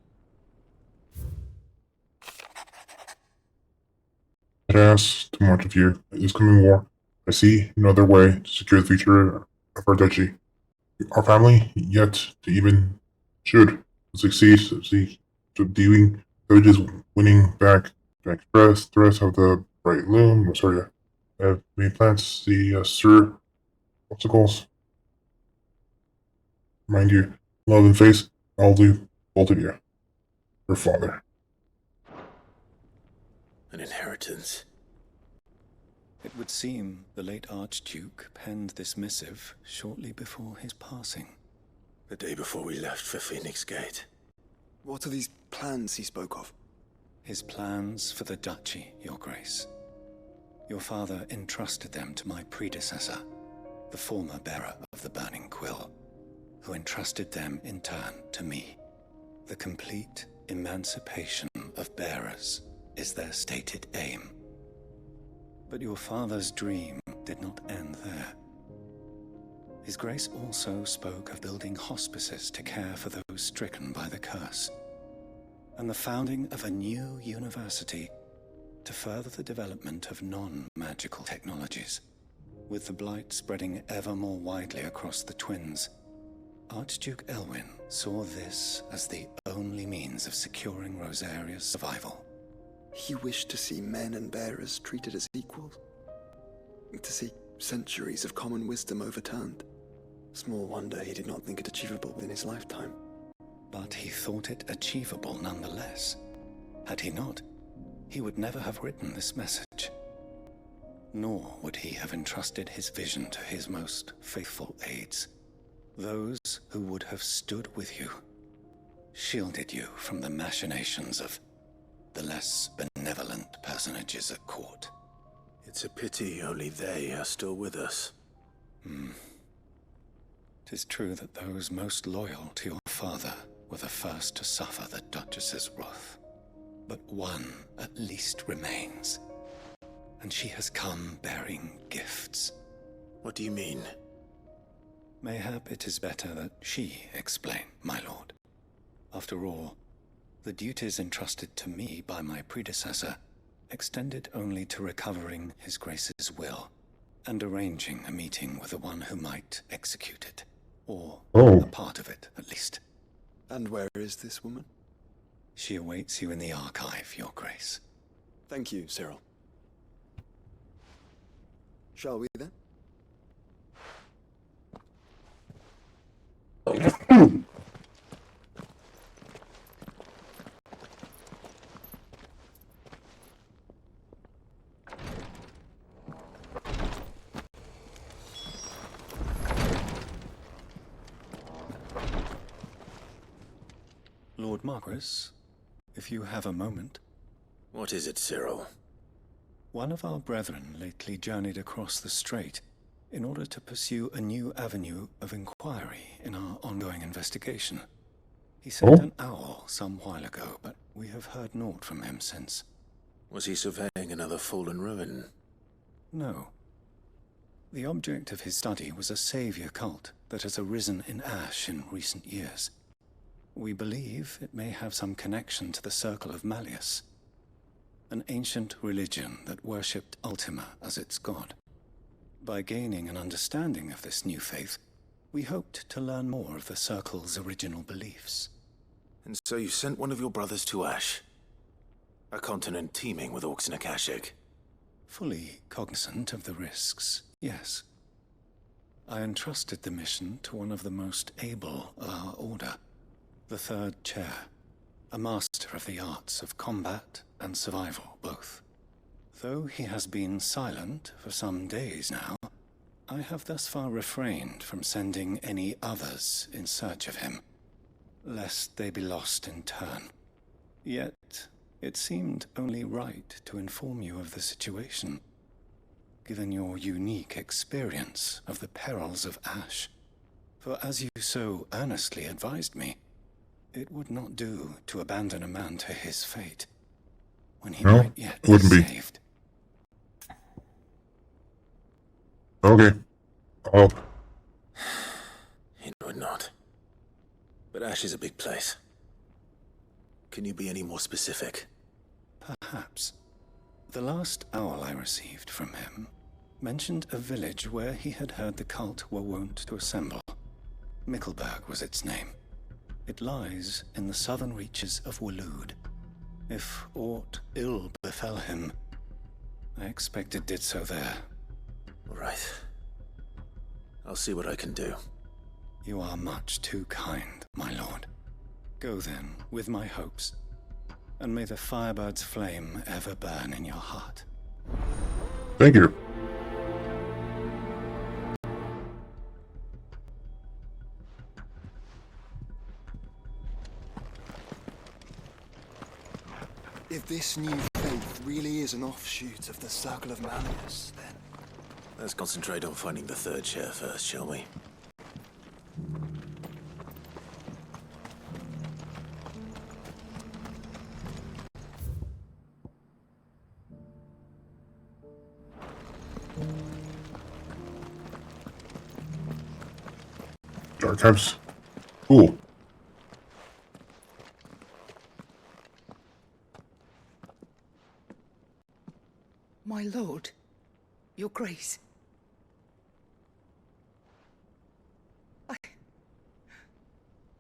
It asks too much of you. In this coming war, I see no other way to secure the future of our duchy. Our family, yet to even should succeed, subduing villages, winning back the express, the rest of the bright loom. I'm sorry, many plants, the sir obstacles. Mind you, love and face, I'll do both of you. Your father. An inheritance. It would seem the late Archduke penned this missive shortly before his passing. The day before we left for Phoenix Gate. What are these plans he spoke of? His plans for the duchy, Your Grace. Your father entrusted them to my predecessor, the former bearer of the Burning Quill, who entrusted them in turn to me. The complete emancipation of bearers is their stated aim. But your father's dream did not end there. His Grace also spoke of building hospices to care for those stricken by the curse, and the founding of a new university to further the development of non-magical technologies. With the blight spreading ever more widely across the twins, Archduke Elwyn saw this as the only means of securing Rosaria's survival. He wished to see men and bearers treated as equals. To see centuries of common wisdom overturned. Small wonder he did not think it achievable within his lifetime. But he thought it achievable nonetheless. Had he not, he would never have written this message. Nor would he have entrusted his vision to his most faithful aides. Those who would have stood with you, shielded you from the machinations of the less benevolent personages at court. It's a pity only they are still with us. 'Tis true that those most loyal to your father were the first to suffer the Duchess's wrath. But one at least remains, and she has come bearing gifts. What do you mean? Mayhap it is better that she explain, my lord. After all, the duties entrusted to me by my predecessor extended only to recovering His Grace's will and arranging a meeting with the one who might execute it, or a part of it, at least. And where is this woman? She awaits you in the archive, Your Grace. Thank you, Cyril. Shall we then? Lord Marquis, if you have a moment. What is it, Cyril? One of our brethren lately journeyed across the strait in order to pursue a new avenue of inquiry in our ongoing investigation. He sent an owl some while ago, but we have heard naught from him since. Was he surveying another fallen ruin? No. The object of his study was a savior cult that has arisen in Ash in recent years. We believe it may have some connection to the Circle of Malleus, an ancient religion that worshipped Ultima as its god. By gaining an understanding of this new faith, we hoped to learn more of the Circle's original beliefs. And so you sent one of your brothers to Ash? A continent teeming with orcs and Akashic? Fully cognizant of the risks, yes. I entrusted the mission to one of the most able of our order, the Third Chair, a master of the arts of combat and survival both. Though he has been silent for some days now, I have thus far refrained from sending any others in search of him, lest they be lost in turn. Yet, it seemed only right to inform you of the situation, given your unique experience of the perils of Ash. For as you so earnestly advised me, it would not do to abandon a man to his fate, when he might yet be saved. Okay. Oh. It would not. But Ash is a big place. Can you be any more specific? Perhaps. The last owl I received from him mentioned a village where he had heard the cult were wont to assemble. Mickleburg was its name. It lies in the southern reaches of Waloed. If aught ill befell him, I expect it did so there. Right. I'll see what I can do. You are much too kind, my lord. Go then, with my hopes, and may the Firebird's flame ever burn in your heart. Thank you. If this new faith really is an offshoot of the Circle of Malleus, then... Let's concentrate on finding the Third Chair first, shall we? Archives. Cool. My lord, your grace.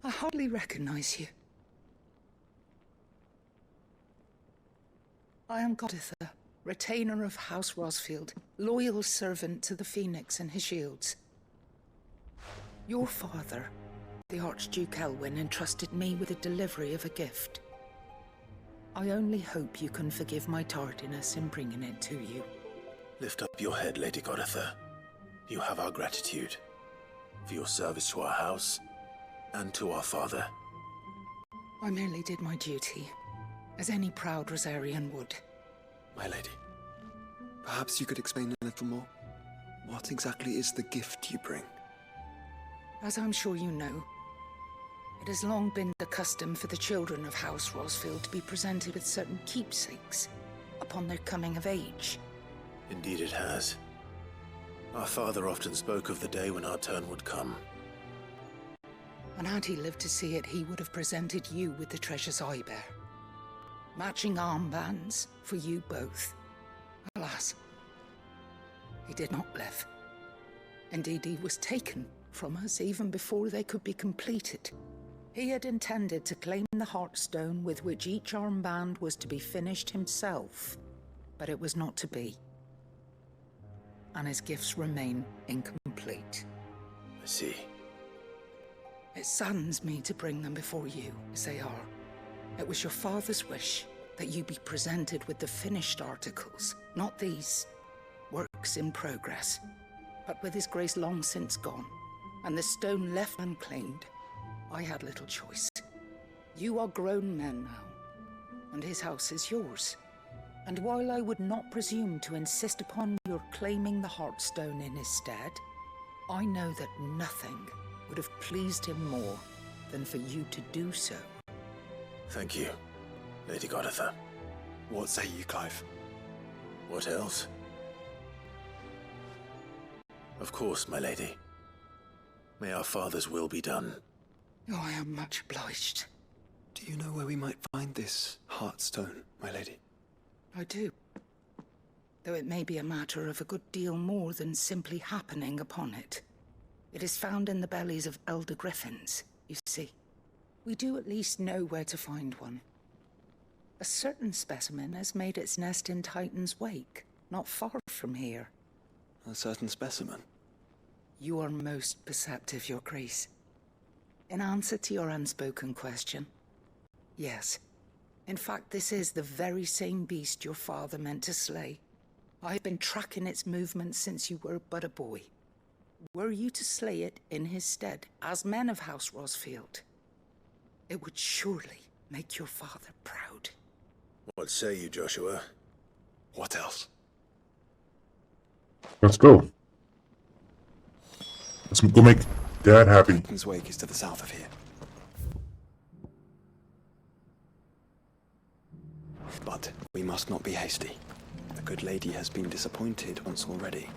I hardly recognize you. I am Goditha, retainer of House Rosfield, loyal servant to the Phoenix and his shields. Your father, the Archduke Elwyn, entrusted me with the delivery of a gift. I only hope you can forgive my tardiness in bringing it to you. Lift up your head, Lady Goditha. You have our gratitude for your service to our house and to our father. I merely did my duty, as any proud Rosarian would. My lady, perhaps you could explain a little more? What exactly is the gift you bring? As I'm sure you know, it has long been the custom for the children of House Rosfield to be presented with certain keepsakes upon their coming of age. Indeed it has. Our father often spoke of the day when our turn would come. And had he lived to see it, he would have presented you with the treasures I bear. Matching armbands for you both. Alas, he did not live. Indeed, he was taken from us even before they could be completed. He had intended to claim the Heartstone with which each armband was to be finished himself, but it was not to be. And his gifts remain incomplete. I see. It saddens me to bring them before you, as they are. It was your father's wish that you be presented with the finished articles, not these works in progress. But with his grace long since gone, and the stone left unclaimed, I had little choice. You are grown men now, and his house is yours. And while I would not presume to insist upon your claiming the Heartstone in his stead, I know that nothing would have pleased him more than for you to do so. Thank you, Lady Goditha. What say you, Clive? What else? Of course, my lady. May our father's will be done. Oh, I am much obliged. Do you know where we might find this Heartstone, my lady? I do. Though it may be a matter of a good deal more than simply happening upon it. It is found in the bellies of elder griffins, you see. We do at least know where to find one. A certain specimen has made its nest in Titan's Wake, not far from here. A certain specimen? You are most perceptive, Your Grace. In answer to your unspoken question, yes. In fact, this is the very same beast your father meant to slay. I have been tracking its movements since you were but a boy. Were you to slay it in his stead, as men of House Rosfield, it would surely make your father proud. What say you, Joshua? What else? Let's go. Let's go make Dad happy. Titan's Wake is to the south of here. But we must not be hasty. The good lady has been disappointed once already.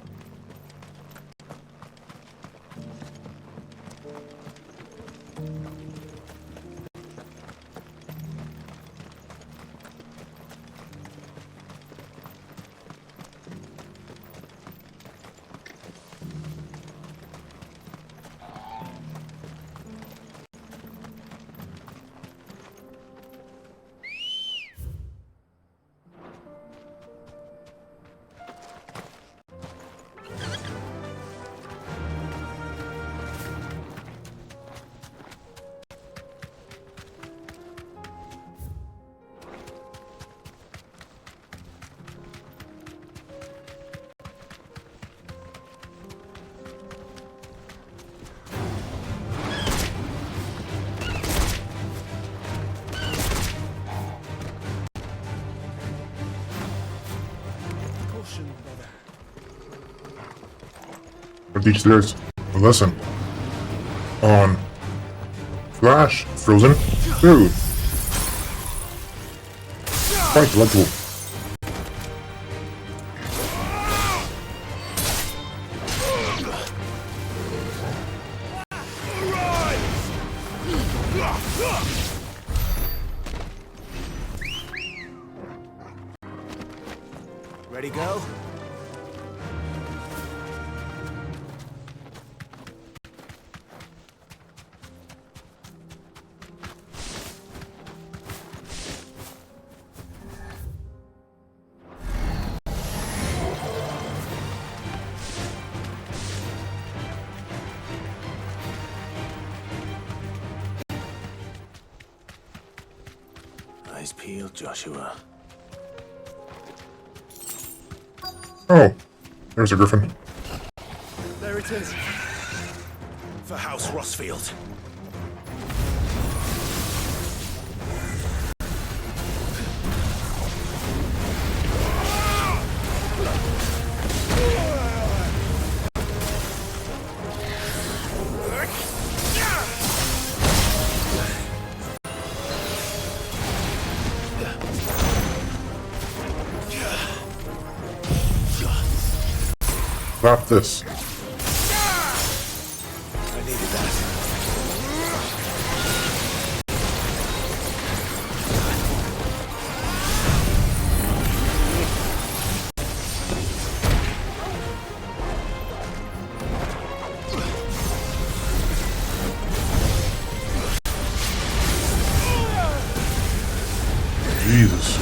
Or teach theirs a lesson on Flash frozen food. Quite delightful. Ready, go? Eyes peeled, Joshua. Oh, there's a griffin. There it is. For House Rosfield. Stop this. I needed that. Jesus.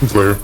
Slayer.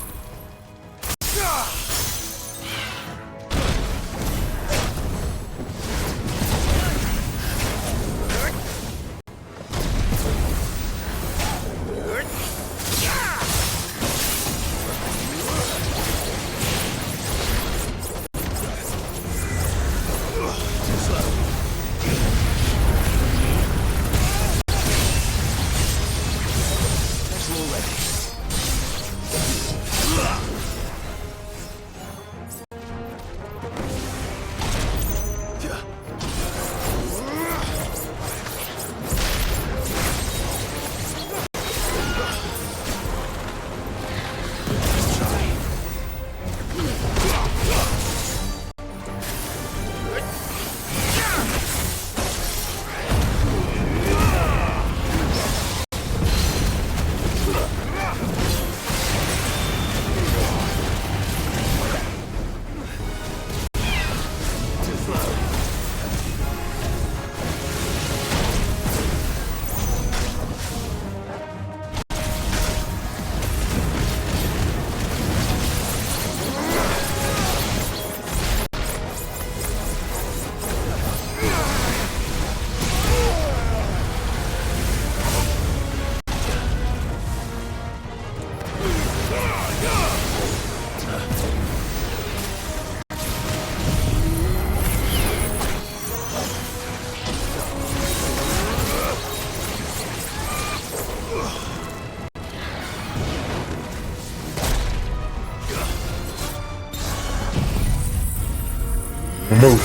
Move.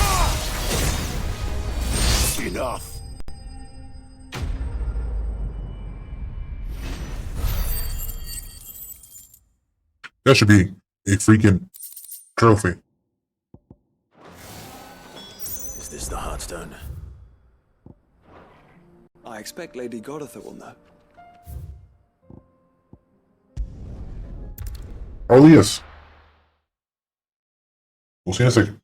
Enough. That should be a freaking trophy. Is this the Heartstone? I expect Lady Goditha will know. Probably is. We'll see in a second.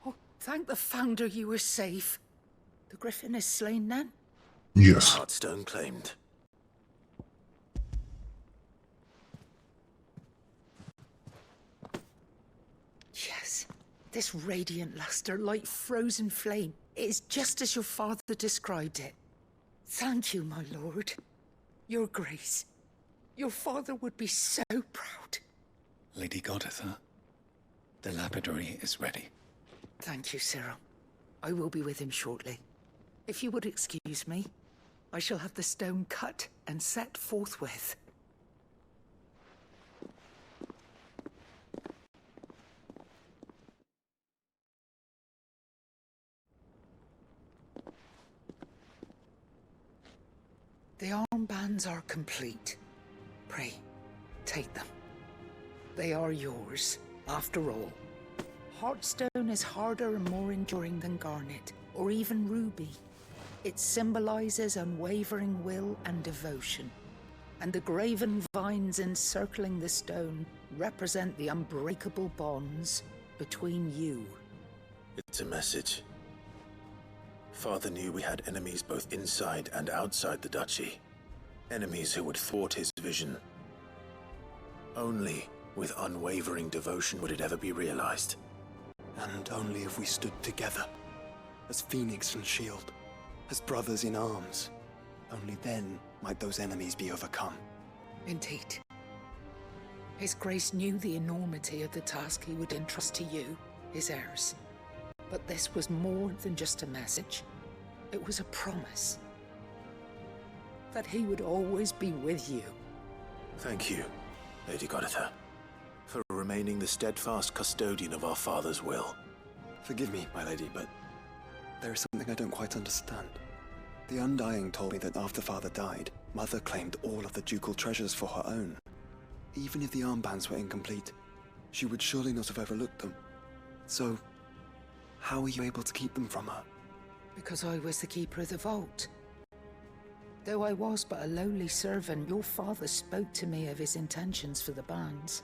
Oh, thank the Founder you were safe. The Griffin is slain then? Yes. Heartstone claimed. Yes. This radiant luster, like frozen flame, it is just as your father described it. Thank you, my lord. Your grace. Your father would be so proud. Lady Goditha, the lapidary is ready. Thank you, Cyril. I will be with him shortly. If you would excuse me, I shall have the stone cut and set forthwith. The armbands are complete. Pray, take them. They are yours, after all. Heartstone is harder and more enduring than garnet, or even ruby. It symbolizes unwavering will and devotion. And the graven vines encircling the stone represent the unbreakable bonds between you. It's a message. Father knew we had enemies both inside and outside the duchy. Enemies who would thwart his vision. Only with unwavering devotion would it ever be realized. And only if we stood together, as Phoenix and Shield, as brothers in arms. Only then might those enemies be overcome. Indeed. His Grace knew the enormity of the task he would entrust to you, his heirs. But this was more than just a message. It was a promise. That he would always be with you. Thank you, Lady Goditha, for remaining the steadfast custodian of our father's will. Forgive me, my lady, but there is something I don't quite understand. The Undying told me that after Father died, Mother claimed all of the ducal treasures for her own. Even if the armbands were incomplete, she would surely not have overlooked them. So, how were you able to keep them from her? Because I was the keeper of the vault. Though I was but a lowly servant, your father spoke to me of his intentions for the bands,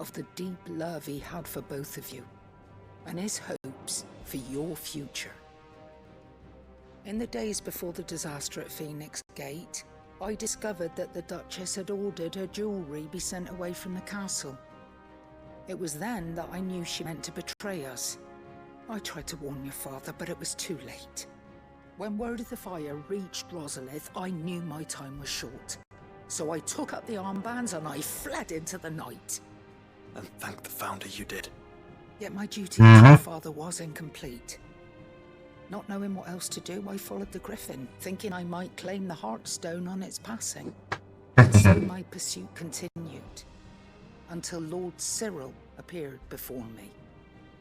of the deep love he had for both of you, and his hopes for your future. In the days before the disaster at Phoenix Gate, I discovered that the Duchess had ordered her jewelry be sent away from the castle. It was then that I knew she meant to betray us. I tried to warn your father, but it was too late. When word of the fire reached Rosalith, I knew my time was short. So I took up the armbands and I fled into the night. And thank the Founder you did. Yet my duty to your father was incomplete. Not knowing what else to do, I followed the Griffin, thinking I might claim the Heartstone on its passing. And so my pursuit continued, until Lord Cyril appeared before me.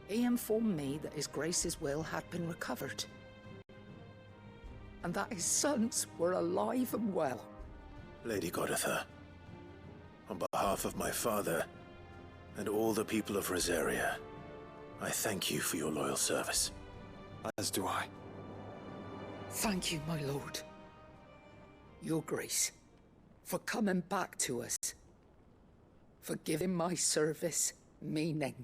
He informed me that His Grace's will had been recovered, and that his sons were alive and well. Lady Goditha, on behalf of my father and all the people of Rosaria, I thank you for your loyal service. As do I. Thank you, my lord. Your Grace, for coming back to us, for giving my service meaning.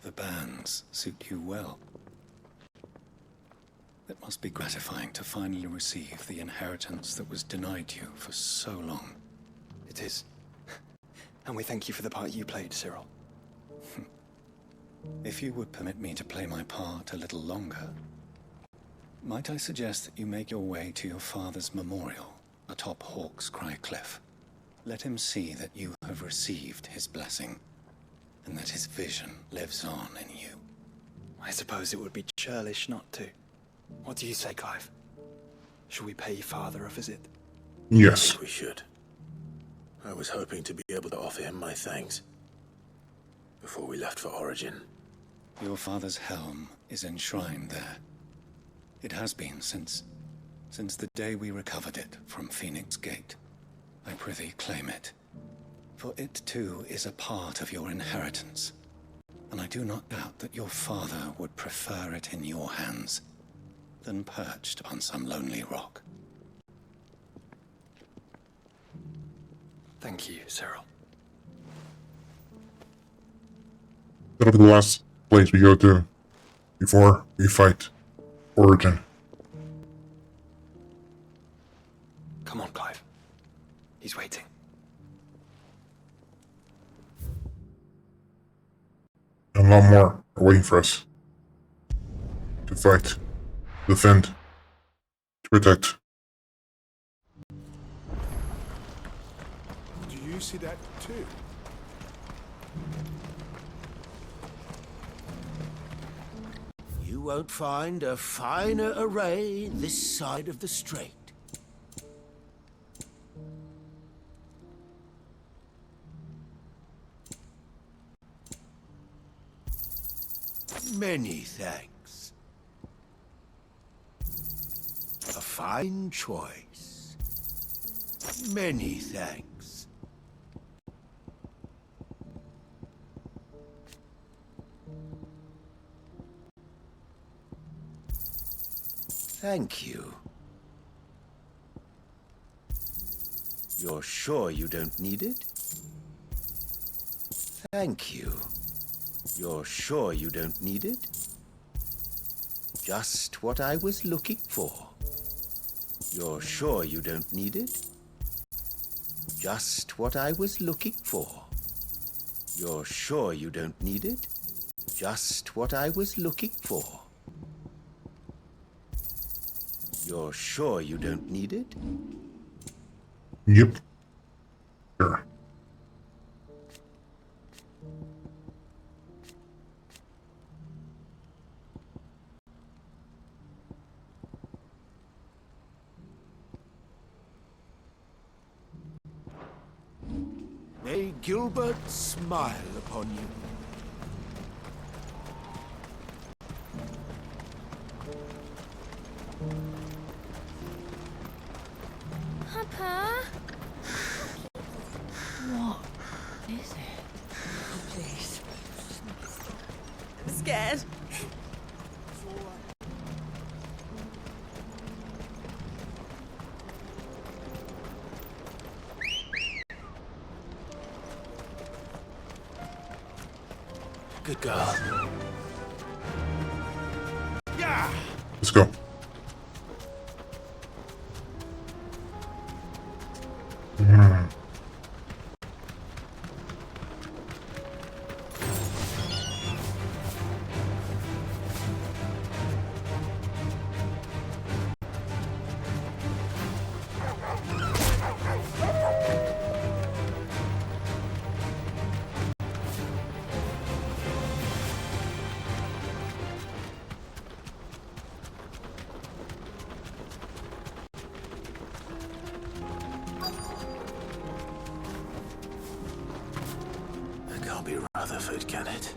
The bands suit you well. It must be gratifying to finally receive the inheritance that was denied you for so long. It is. And we thank you for the part you played, Cyril. If you would permit me to play my part a little longer, might I suggest that you make your way to your father's memorial atop Hawk's Cry Cliff. Let him see that you have received his blessing, and that his vision lives on in you. I suppose it would be churlish not to. What do you say, Clive? Shall we pay your father a visit? Yes. I think we should. I was hoping to be able to offer him my thanks before we left for Origin. Your father's helm is enshrined there. It has been since the day we recovered it from Phoenix Gate. I prithee claim it, for it too is a part of your inheritance, and I do not doubt that your father would prefer it in your hands than perched on some lonely rock. Thank you, Cyril. That'll be the last place we go to before we fight Origin. Come on, Clive. He's waiting. A lot more are waiting for us. To fight, defend, to protect. Do you see that too? You won't find a finer array this side of the strait. Many thanks. A fine choice. Many thanks. Thank you. You're sure you don't need it? Thank you. You're sure you don't need it? Just what I was looking for. You're sure you don't need it? Just what I was looking for. You're sure you don't need it? Just what I was looking for. You're sure you don't need it? Yep. Sure. May Gilbert smile upon you. Papa? What is it? Oh, please. scared. Good girl. Yeah. Let's go. That can't be Rutherford, can it?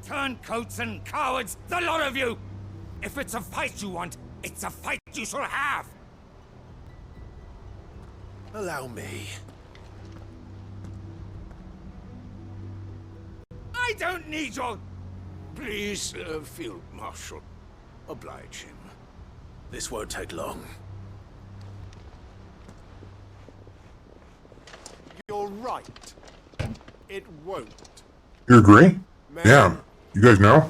Turncoats and cowards, the lot of you! If it's a fight you want, it's a fight you shall have! Allow me. I don't need your... Please, Field Marshal, oblige him. This won't take long. You're right. It won't. You agree? Yeah. You guys know?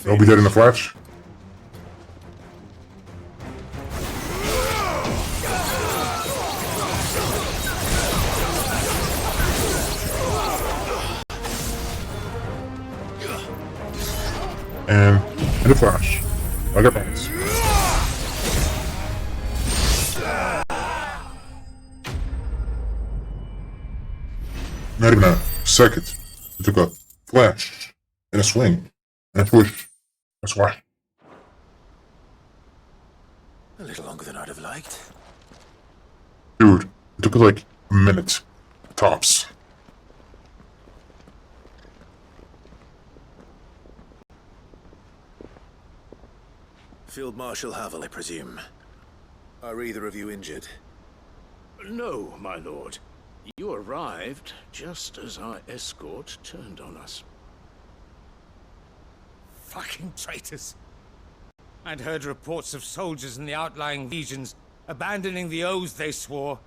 They'll be dead in the flash. And in a flash. Like a bounce. Not even a second. It took a flash and a swing and a swoosh. A swash. A little longer than I'd have liked. Dude, it took like a minute. Tops. Field Marshal Havel, I presume. Are either of you injured? No, my lord. You arrived just as our escort turned on us. Fucking traitors. I'd heard reports of soldiers in the outlying regions abandoning the oaths they swore.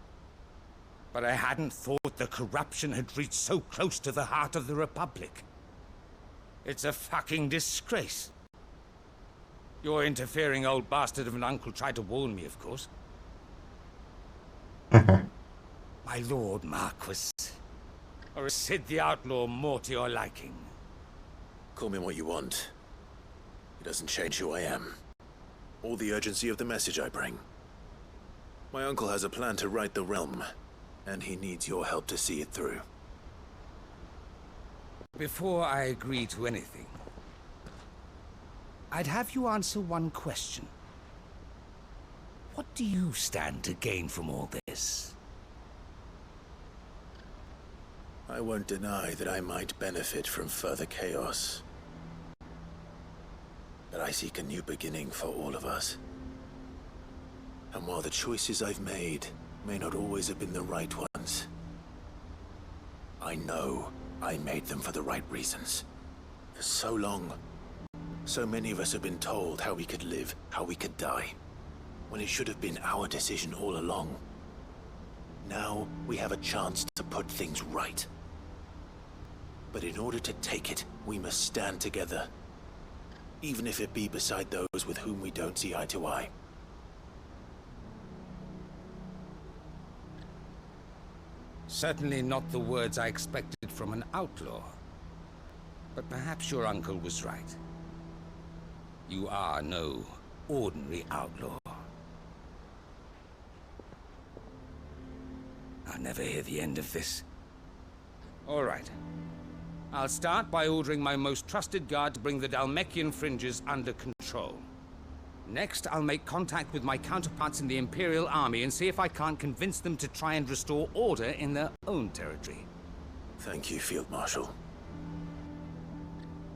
But I hadn't thought the corruption had reached so close to the heart of the Republic. It's a fucking disgrace. Your interfering old bastard of an uncle tried to warn me, of course. My lord Marquis. Or is Sid the Outlaw more to your liking? Call me what you want. It doesn't change who I am. Or the urgency of the message I bring. My uncle has a plan to right the realm, and he needs your help to see it through. Before I agree to anything, I'd have you answer one question. What do you stand to gain from all this? I won't deny that I might benefit from further chaos. But I seek a new beginning for all of us. And while the choices I've made may not always have been the right ones, I know I made them for the right reasons. For so long, so many of us have been told how we could live, how we could die, when it should have been our decision all along. Now we have a chance to put things right. But in order to take it, we must stand together. Even if it be beside those with whom we don't see eye to eye. Certainly not the words I expected from an outlaw. But perhaps your uncle was right. You are no ordinary outlaw. I'll never hear the end of this. All right. I'll start by ordering my most trusted guard to bring the Dalmekian fringes under control. Next, I'll make contact with my counterparts in the Imperial Army and see if I can't convince them to try and restore order in their own territory. Thank you, Field Marshal.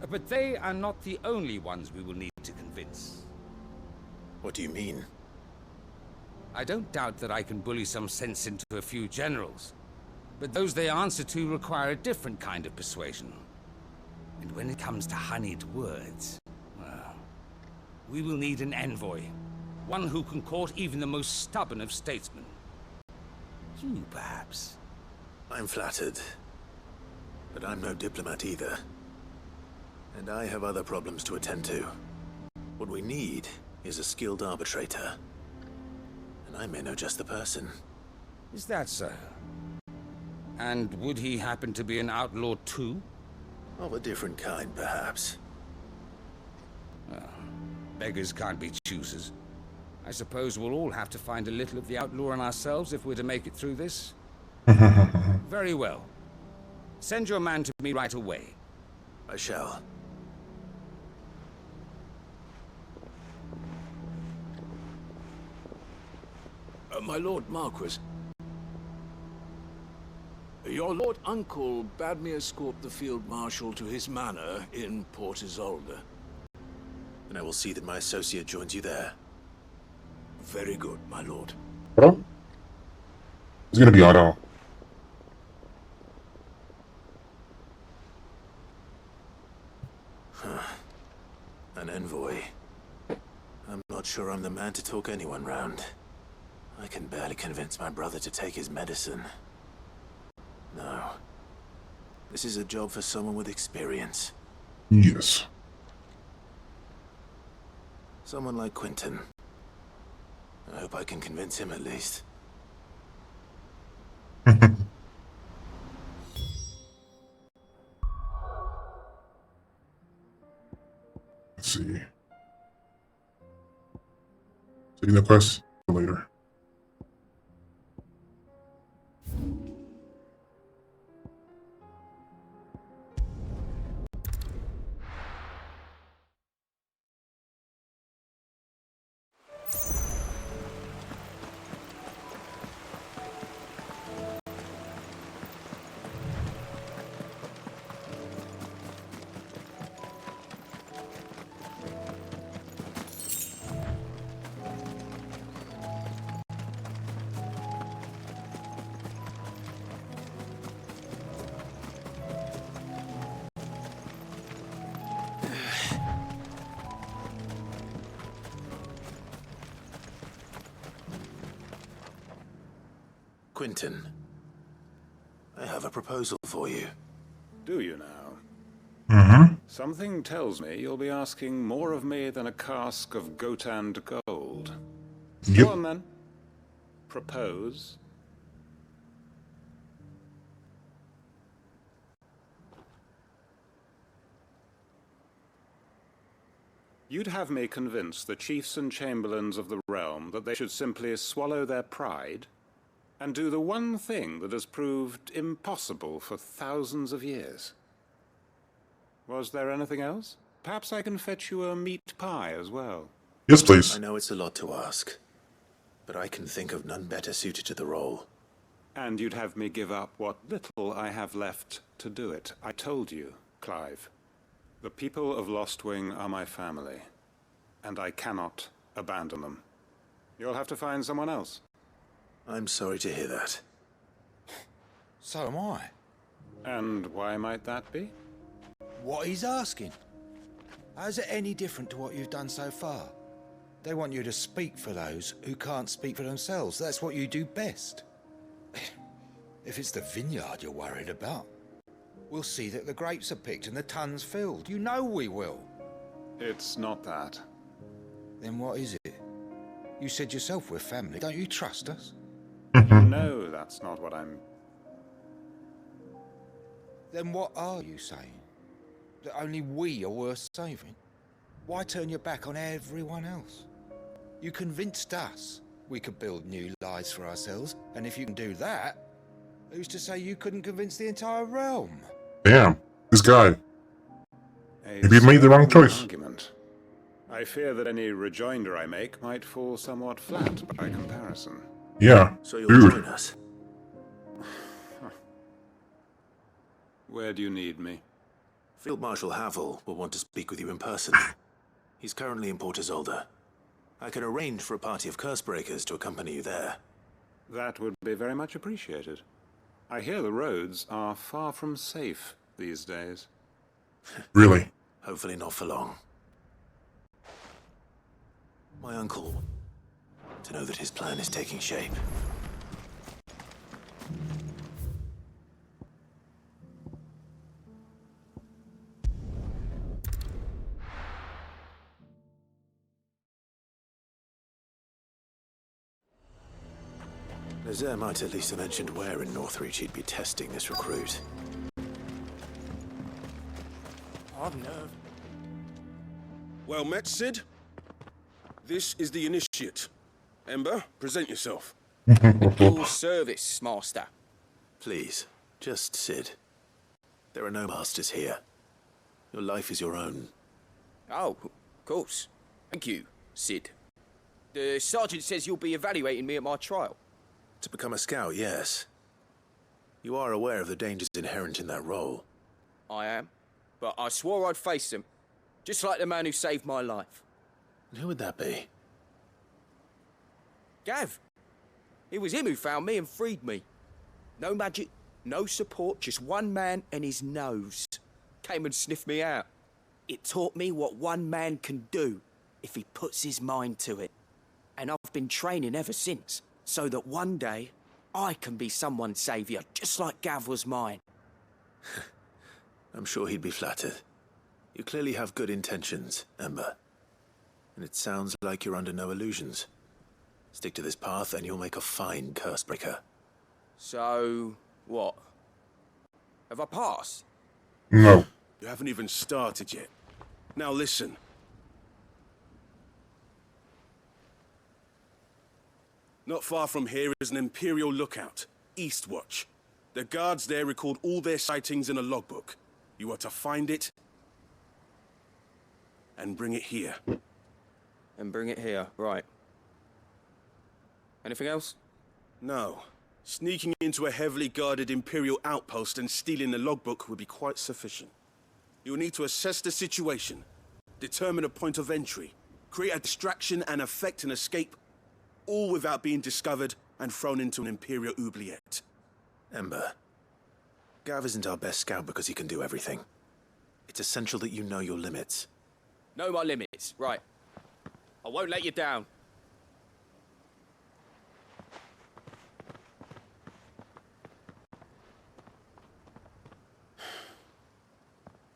But they are not the only ones we will need to convince. What do you mean? I don't doubt that I can bully some sense into a few generals, but those they answer to require a different kind of persuasion. And when it comes to honeyed words, well, we will need an envoy. One who can court even the most stubborn of statesmen. You, perhaps. I'm flattered. But I'm no diplomat either. And I have other problems to attend to. What we need is a skilled arbitrator. And I may know just the person. Is that so? And would he happen to be an outlaw too? Of a different kind, perhaps. Well, beggars can't be choosers. I suppose we'll all have to find a little of the outlaw in ourselves if we're to make it through this. Very well. Send your man to me right away. I shall. My Lord Marquis. Your Lord Uncle bade me escort the Field Marshal to his manor in Port Isolde. And I will see that my associate joins you there. Very good, my lord. Well, it's gonna be Otto. An envoy. I'm not sure I'm the man to talk anyone round. I can barely convince my brother to take his medicine. No. This is a job for someone with experience. Yes. Someone like Quentin. I hope I can convince him at least. Let's see. Taking the quest later. Quentin, I have a proposal for you. Do you now? Mm-hmm. Something tells me you'll be asking more of me than a cask of Gotand gold. Yep. Go on then. Propose. You'd have me convince the chiefs and chamberlains of the realm that they should simply swallow their pride and do the one thing that has proved impossible for thousands of years. Was there anything else? Perhaps I can fetch you a meat pie as well. Yes, please. I know it's a lot to ask, but I can think of none better suited to the role. And you'd have me give up what little I have left to do it. I told you, Clive. The people of Lostwing are my family, and I cannot abandon them. You'll have to find someone else. I'm sorry to hear that. So am I. And why might that be? What he's asking. How's it any different to what you've done so far? They want you to speak for those who can't speak for themselves. That's what you do best. If it's the vineyard you're worried about, we'll see that the grapes are picked and the tons filled. You know we will. It's not that. Then what is it? You said yourself we're family. Don't you trust us? No, that's not what I'm... Then what are you saying? That only we are worth saving? Why turn your back on everyone else? You convinced us we could build new lives for ourselves, and if you can do that, who's to say you couldn't convince the entire realm? Damn, this guy. Maybe he made the wrong choice. Argument. I fear that any rejoinder I make might fall somewhat flat by comparison. Yeah, so you'll dude. join us? Where do you need me? Field Marshal Havel will want to speak with you in person. He's currently in Port Isolde. I could arrange for a party of Cursebreakers to accompany you there. That would be very much appreciated. I hear the roads are far from safe these days. Really? Hopefully not for long. My uncle, to know that his plan is taking shape. Nazaire might at least have mentioned where in Northreach he'd be testing this recruit. I've nerve. Well met, Sid. This is the initiate. Ember, present yourself. Full service, Master. Please, just Sid. There are no masters here. Your life is your own. Oh, of course. Thank you, Sid. The sergeant says you'll be evaluating me at my trial. To become a scout, yes. You are aware of the dangers inherent in that role. I am. But I swore I'd face them. Just like the man who saved my life. And who would that be? Gav. It was him who found me and freed me. No magic, no support, just one man and his nose. Came and sniffed me out. It taught me what one man can do if he puts his mind to it. And I've been training ever since, so that one day I can be someone's saviour, just like Gav was mine. I'm sure he'd be flattered. You clearly have good intentions, Ember. And it sounds like you're under no illusions. Stick to this path and you'll make a fine Cursebreaker. So, what? Have I passed? No. You haven't even started yet. Now listen. Not far from here is an Imperial lookout, Eastwatch. The guards there record all their sightings in a logbook. You are to find it and bring it here. And bring it here, right. Anything else? No. Sneaking into a heavily guarded Imperial outpost and stealing the logbook would be quite sufficient. You'll need to assess the situation, determine a point of entry, create a distraction and effect an escape, all without being discovered and thrown into an Imperial oubliette. Ember, Gav isn't our best scout because he can do everything. It's essential that you know your limits. Know my limits, right. I won't let you down.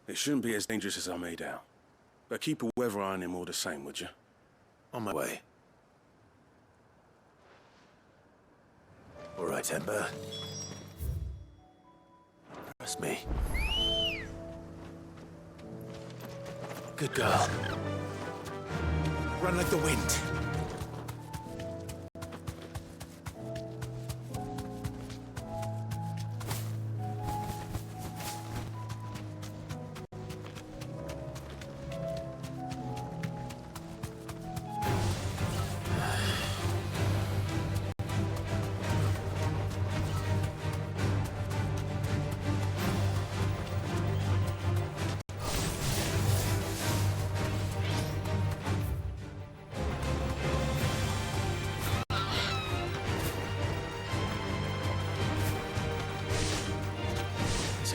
It shouldn't be as dangerous as I made out. But keep a weather eye on him all the same, would you? On my way. All right, Ember. Trust me. Good girl. Run like the wind.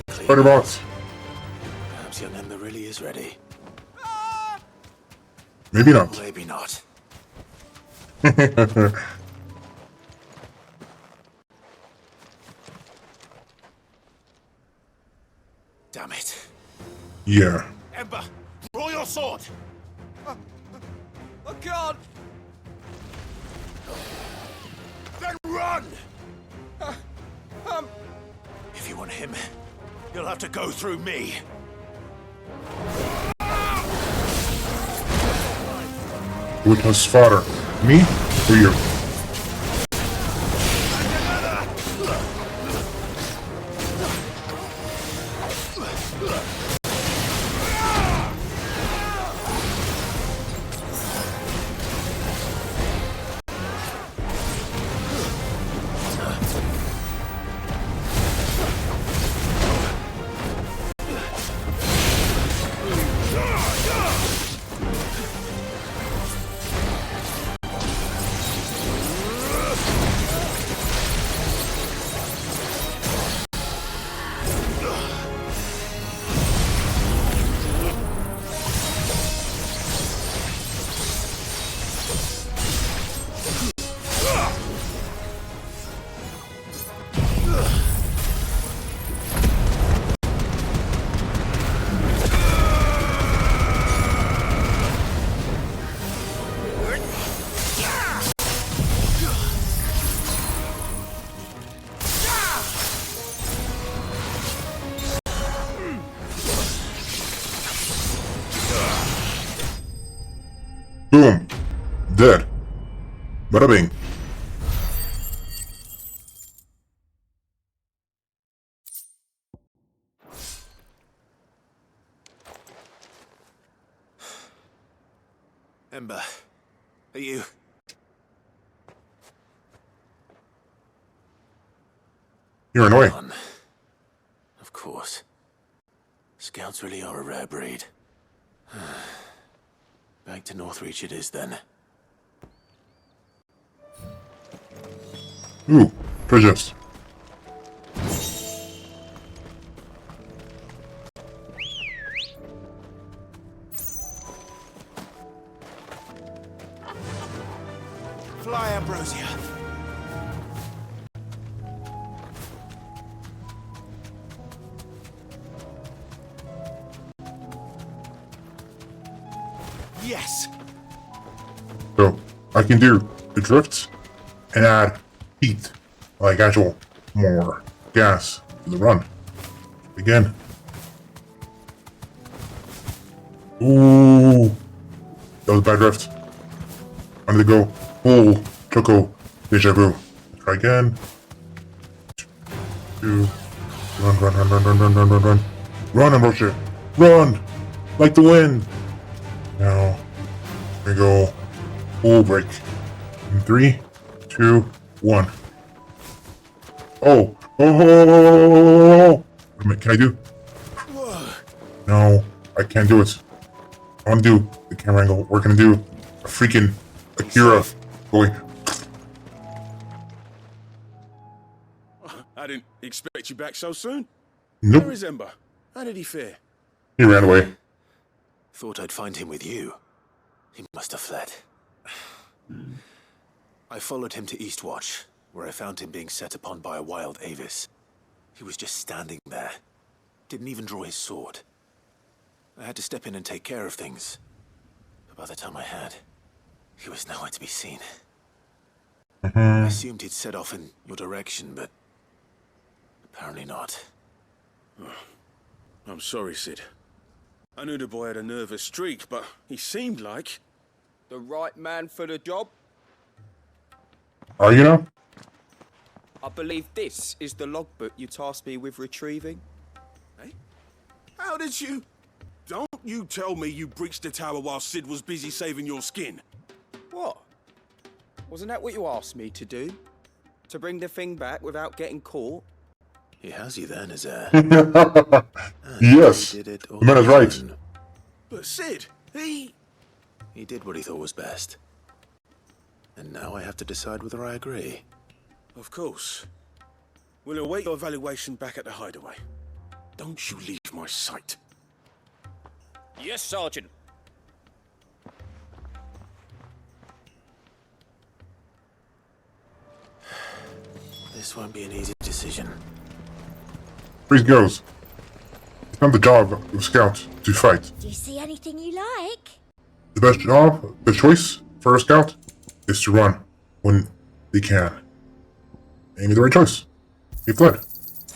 Spider bots. Perhaps young Ember really is ready. Maybe not. Maybe not. Damn it. Yeah. Ember, draw your sword! I can't! Then run! If you want him, you'll have to go through me. Which was fodder? Me or you? Boom. Dead. Bada bing. Ember, are you... You're in the way. Of course. Scouts really are a rare breed. Back to Northreach it is then. Ooh, treasures. Fly, Ambrosia. Yes. So I can do the drifts and add heat, like actual more gas to the run. Again. Ooh, that was a bad drift. I'm gonna go full Choco Deja Vu. Try again. 2. Run, run, run, run, run, run, run, run, run. Run, Ambrosia. Run! Like the wind. Now, we go full break. In 3, 2, 1. Oh! Oh! Wait a minute, can I do? No, I can't do it. I want to do the camera angle. We're gonna do a freaking Akira going. I didn't expect you back so soon. Nope. Where is Ember? How did he fare? He ran away. Thought I'd find him with you. He must have fled. I followed him to Eastwatch, where I found him being set upon by a wild Avis. He was just standing there. Didn't even draw his sword. I had to step in and take care of things. But by the time I had, he was nowhere to be seen. I assumed he'd set off in your direction, but apparently not. I'm sorry, Sid. I knew the boy had a nervous streak, but he seemed like... The right man for the job? Are you now? I believe this is the logbook you tasked me with retrieving. Eh? How did you... Don't you tell me you breached the tower while Sid was busy saving your skin. What? Wasn't that what you asked me to do? To bring the thing back without getting caught? He has you then, is there? Yes. The man is right. But Sid, he did what he thought was best. And now I have to decide whether I agree. Of course. We'll await your evaluation back at the hideaway. Don't you leave my sight. Yes, Sergeant. This won't be an easy decision. Freeze goes. It's not the job of a scout to fight. Do you see anything you like? The best job, the choice for a scout, is to run when they can. And he made the right choice. He fled.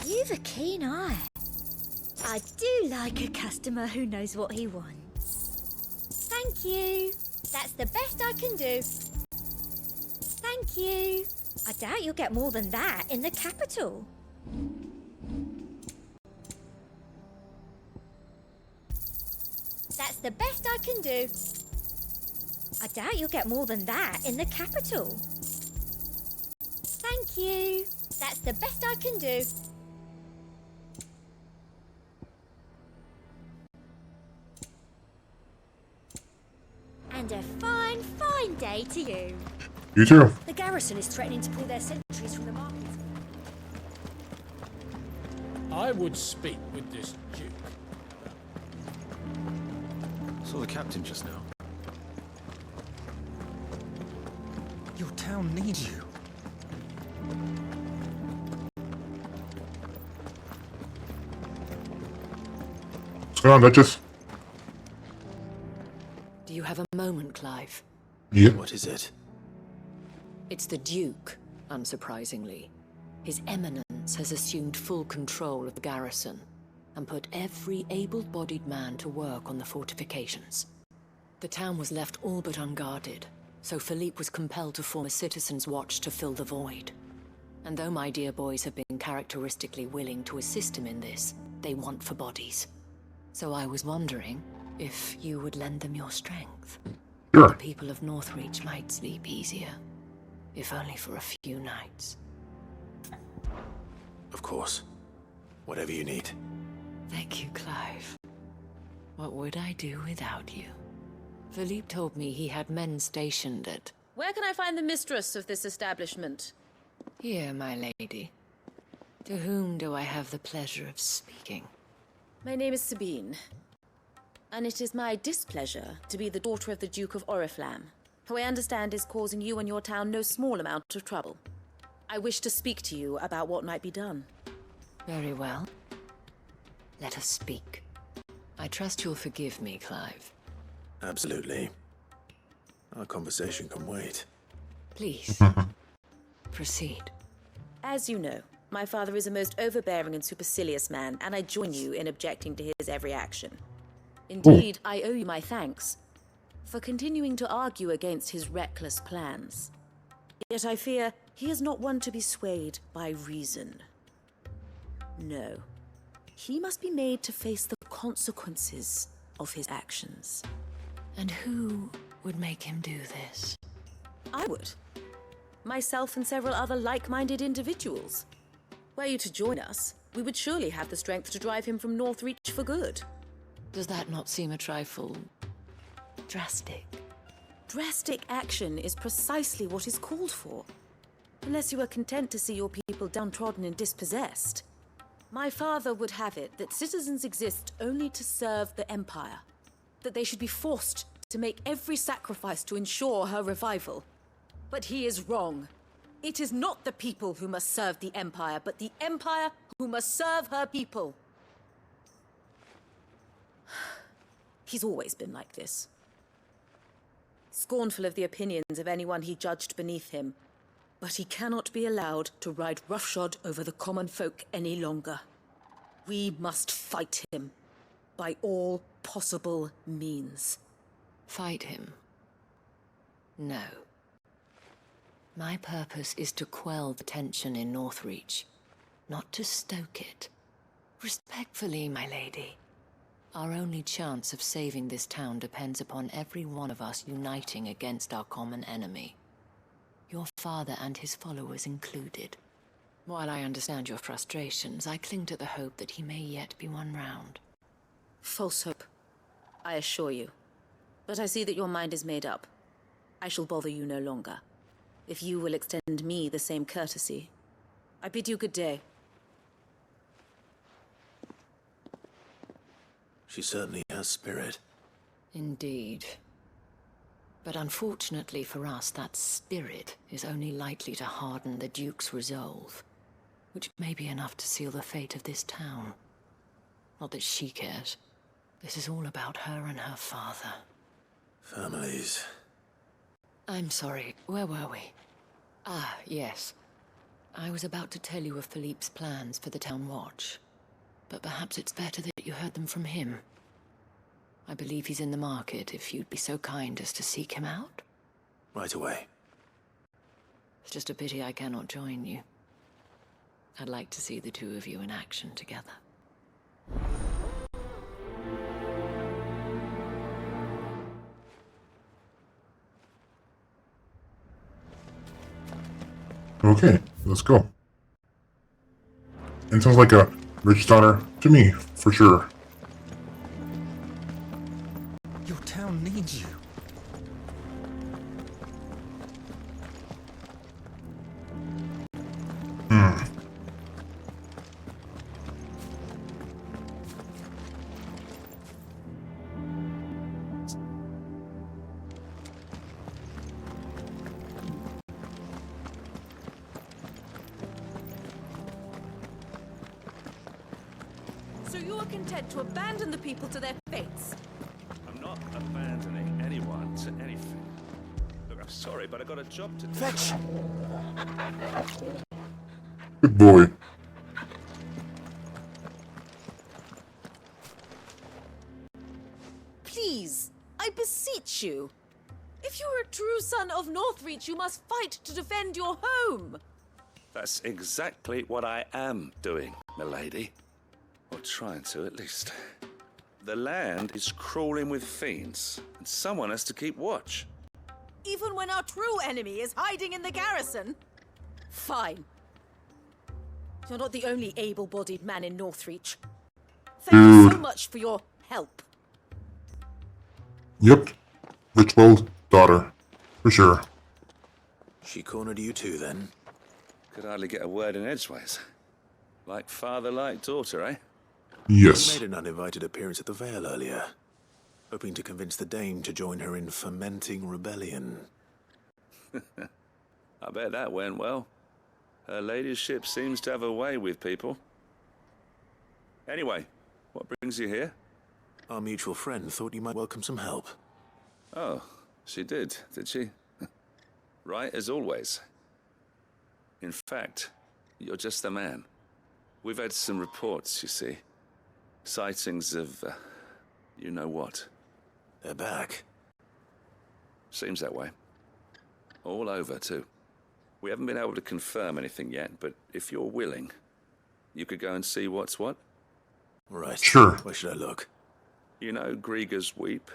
You've a keen eye. I do like a customer who knows what he wants. Thank you. That's the best I can do. Thank you. I doubt you'll get more than that in the capital. That's the best I can do. I doubt you'll get more than that in the capital. Thank you. That's the best I can do. And a fine, fine day to you. You too. The garrison is threatening to pull their sentries from the market. I would speak with this Duke. Saw the captain just now. Your town needs you. What's going on, Duchess? Do you have a moment, Clive? Yep. What is it? It's the Duke, unsurprisingly. His Eminence has assumed full control of the garrison and put every able-bodied man to work on the fortifications. The town was left all but unguarded, so Philippe was compelled to form a citizen's watch to fill the void. And though my dear boys have been characteristically willing to assist him in this, they want for bodies. So I was wondering if you would lend them your strength. Sure. The people of Northreach might sleep easier, if only for a few nights. Of course. Whatever you need. Thank you, Clive. What would I do without you? Philippe told me he had men stationed at... Where can I find the mistress of this establishment? Here, my lady. To whom do I have the pleasure of speaking? My name is Sabine, and it is my displeasure to be the daughter of the Duke of Oriflamme, who I understand is causing you and your town no small amount of trouble. I wish to speak to you about what might be done. Very well. Let us speak. I trust you'll forgive me, Clive. Absolutely. Our conversation can wait. Please. Proceed. As you know, my father is a most overbearing and supercilious man, and I join you in objecting to his every action. Indeed, I owe you my thanks for continuing to argue against his reckless plans. Yet I fear he is not one to be swayed by reason. No. He must be made to face the consequences of his actions. And who would make him do this? I would. Myself and several other like-minded individuals. Were you to join us, we would surely have the strength to drive him from Northreach for good. Does that not seem a trifle... drastic? Drastic action is precisely what is called for. Unless you are content to see your people downtrodden and dispossessed. My father would have it that citizens exist only to serve the Empire. That they should be forced to make every sacrifice to ensure her revival. But he is wrong. It is not the people who must serve the Empire, but the Empire who must serve her people. He's always been like this. Scornful of the opinions of anyone he judged beneath him. But he cannot be allowed to ride roughshod over the common folk any longer. We must fight him by all possible means. Fight him? No. My purpose is to quell the tension in Northreach, not to stoke it. Respectfully, my lady. Our only chance of saving this town depends upon every one of us uniting against our common enemy. Your father and his followers included. While I understand your frustrations, I cling to the hope that he may yet be won round. False hope, I assure you. But I see that your mind is made up. I shall bother you no longer. If you will extend me the same courtesy, I bid you good day. She certainly has spirit. Indeed. But unfortunately for us, that spirit is only likely to harden the Duke's resolve, which may be enough to seal the fate of this town. Not that she cares. This is all about her and her father. Families. I'm sorry, where were we? Ah, yes. I was about to tell you of Philippe's plans for the town watch, but perhaps it's better that you heard them from him. I believe he's in the market, if you'd be so kind as to seek him out. Right away. It's just a pity I cannot join you. I'd like to see the two of you in action together. Okay, let's go. It sounds like a rich daughter to me, for sure. Your town needs you. So you are content to abandon the people to their fates? I'm not abandoning anyone to anything. Look, I'm sorry, but I got a job to do. Fetch! Good boy. Please, I beseech you. If you're a true son of Northreach, you must fight to defend your home. That's exactly what I am doing, milady. Or trying to, at least. The land is crawling with fiends, and someone has to keep watch. Even when our true enemy is hiding in the garrison? Fine. You're not the only able-bodied man in Northreach. Thank you so much for your help. Yep. Richwell's daughter. For sure. She cornered you too, then? Could hardly get a word in edgeways. Like father, like daughter, eh? Yes. She made an uninvited appearance at the Vale earlier, hoping to convince the Dame to join her in fomenting rebellion. I bet that went well. Her ladyship seems to have a way with people. Anyway, what brings you here? Our mutual friend thought you might welcome some help. Oh, she did she? Right as always. In fact, you're just the man. We've had some reports, you see. Sightings of, you know what. They're back. Seems that way. All over, too. We haven't been able to confirm anything yet, but if you're willing, you could go and see what's what. Right. Sure. Where should I look? You know Grieger's Weep?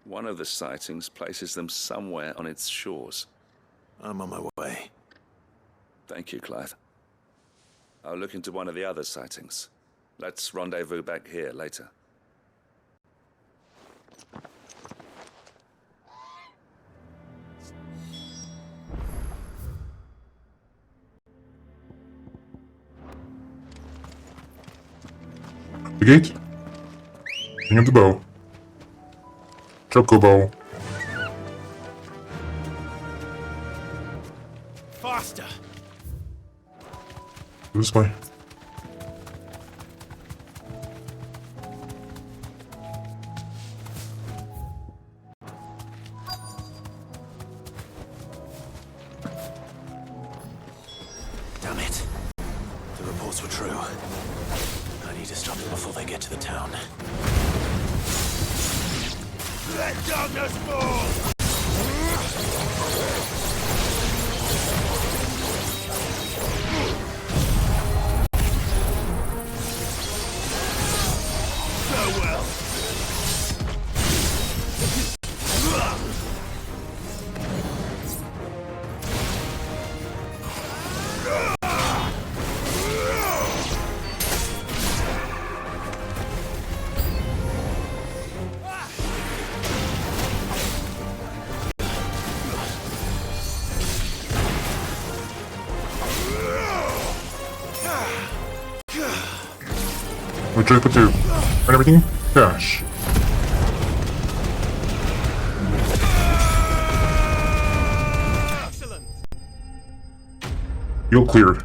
One of the sightings places them somewhere on its shores. I'm on my way. Thank you, Clive. I'll look into one of the other sightings. Let's rendezvous back here later. The gate. Ring of the bow. Chocobo. Faster! This way. Damn it. The reports were true. I need to stop them before they get to the town. Let darkness fall! Farewell! Which I put to and everything? Cash. Excellent! You're cleared.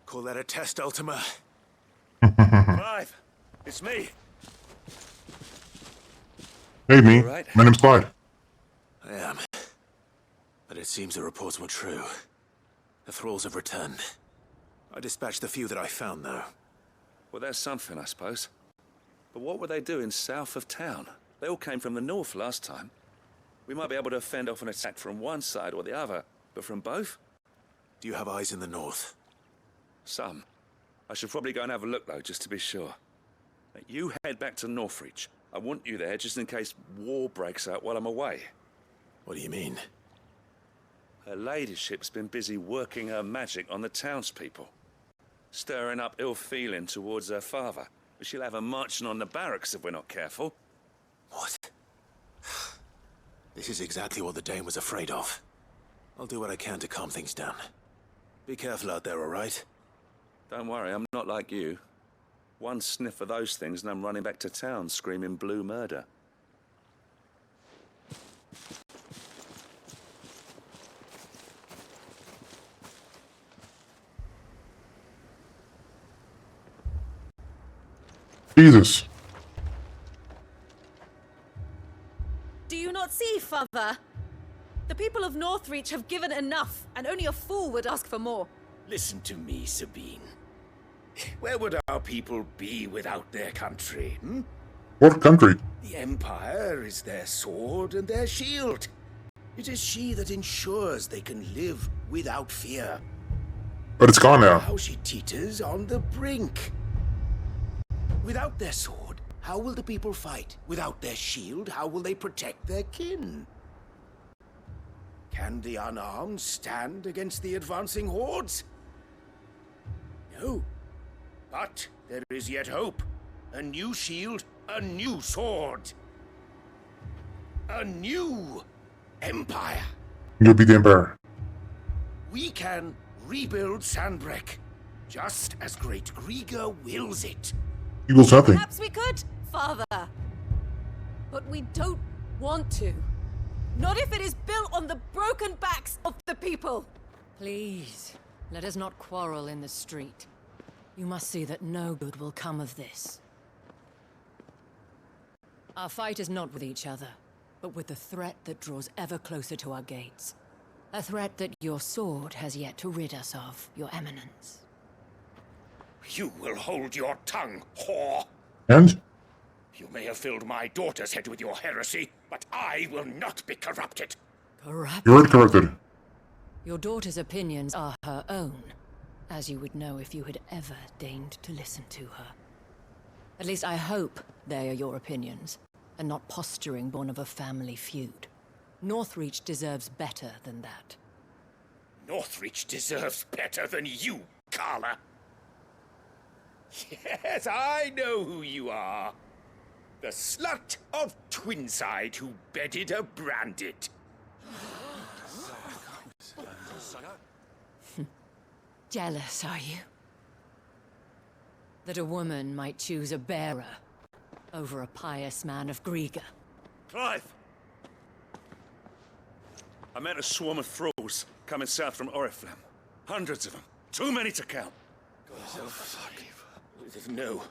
Call that a test, Ultima? Clive, it's me. Hey, me. All right. My name's Clyde. I am. But it seems the reports were true. The thralls have returned. I dispatched the few that I found, though. Well, that's something, I suppose. But what were they doing south of town? They all came from the north last time. We might be able to fend off an attack from one side or the other, but from both? Do you have eyes in the north? Some. I should probably go and have a look, though, just to be sure. You head back to Northreach. I want you there just in case war breaks out while I'm away. What do you mean? Her ladyship's been busy working her magic on the townspeople. Stirring up ill feeling towards her father. But she'll have her marching on the barracks if we're not careful. What? This is exactly what the Dame was afraid of. I'll do what I can to calm things down. Be careful out there, all right? Don't worry, I'm not like you. One sniff of those things and I'm running back to town screaming blue murder. Jesus. Do you not see, Father? The people of Northreach have given enough, and only a fool would ask for more. Listen to me, Sabine. Where would our people be without their country, hmm? What country? The Empire is their sword and their shield. It is she that ensures they can live without fear. But it's gone now. Now she teeters on the brink. Without their sword, how will the people fight? Without their shield, how will they protect their kin? Can the unarmed stand against the advancing hordes? No. But there is yet hope. A new shield, a new sword. A new empire. You'll be the Empire. We can rebuild Sandbreck, just as Great Griga wills it. He wills nothing. Perhaps we could, Father. But we don't want to. Not if it is built on the broken backs of the people. Please, let us not quarrel in the street. You must see that no good will come of this. Our fight is not with each other, but with the threat that draws ever closer to our gates. A threat that your sword has yet to rid us of, Your Eminence. You will hold your tongue, whore. And? You may have filled my daughter's head with your heresy, but I will not be corrupted. Corrupted? You're corrupted. Your daughter's opinions are her own, as you would know if you had ever deigned to listen to her. At least I hope they are your opinions, and not posturing born of a family feud. Northreach deserves better than that. Northreach deserves better than you, Carla. Yes, I know who you are. The slut of Twinside who bedded a Branded. Jealous, are you? That a woman might choose a bearer over a pious man of Griga. Clive! I met a swarm of thralls coming south from Oriflamme. Hundreds of them. Too many to count. Oh, fuck. No.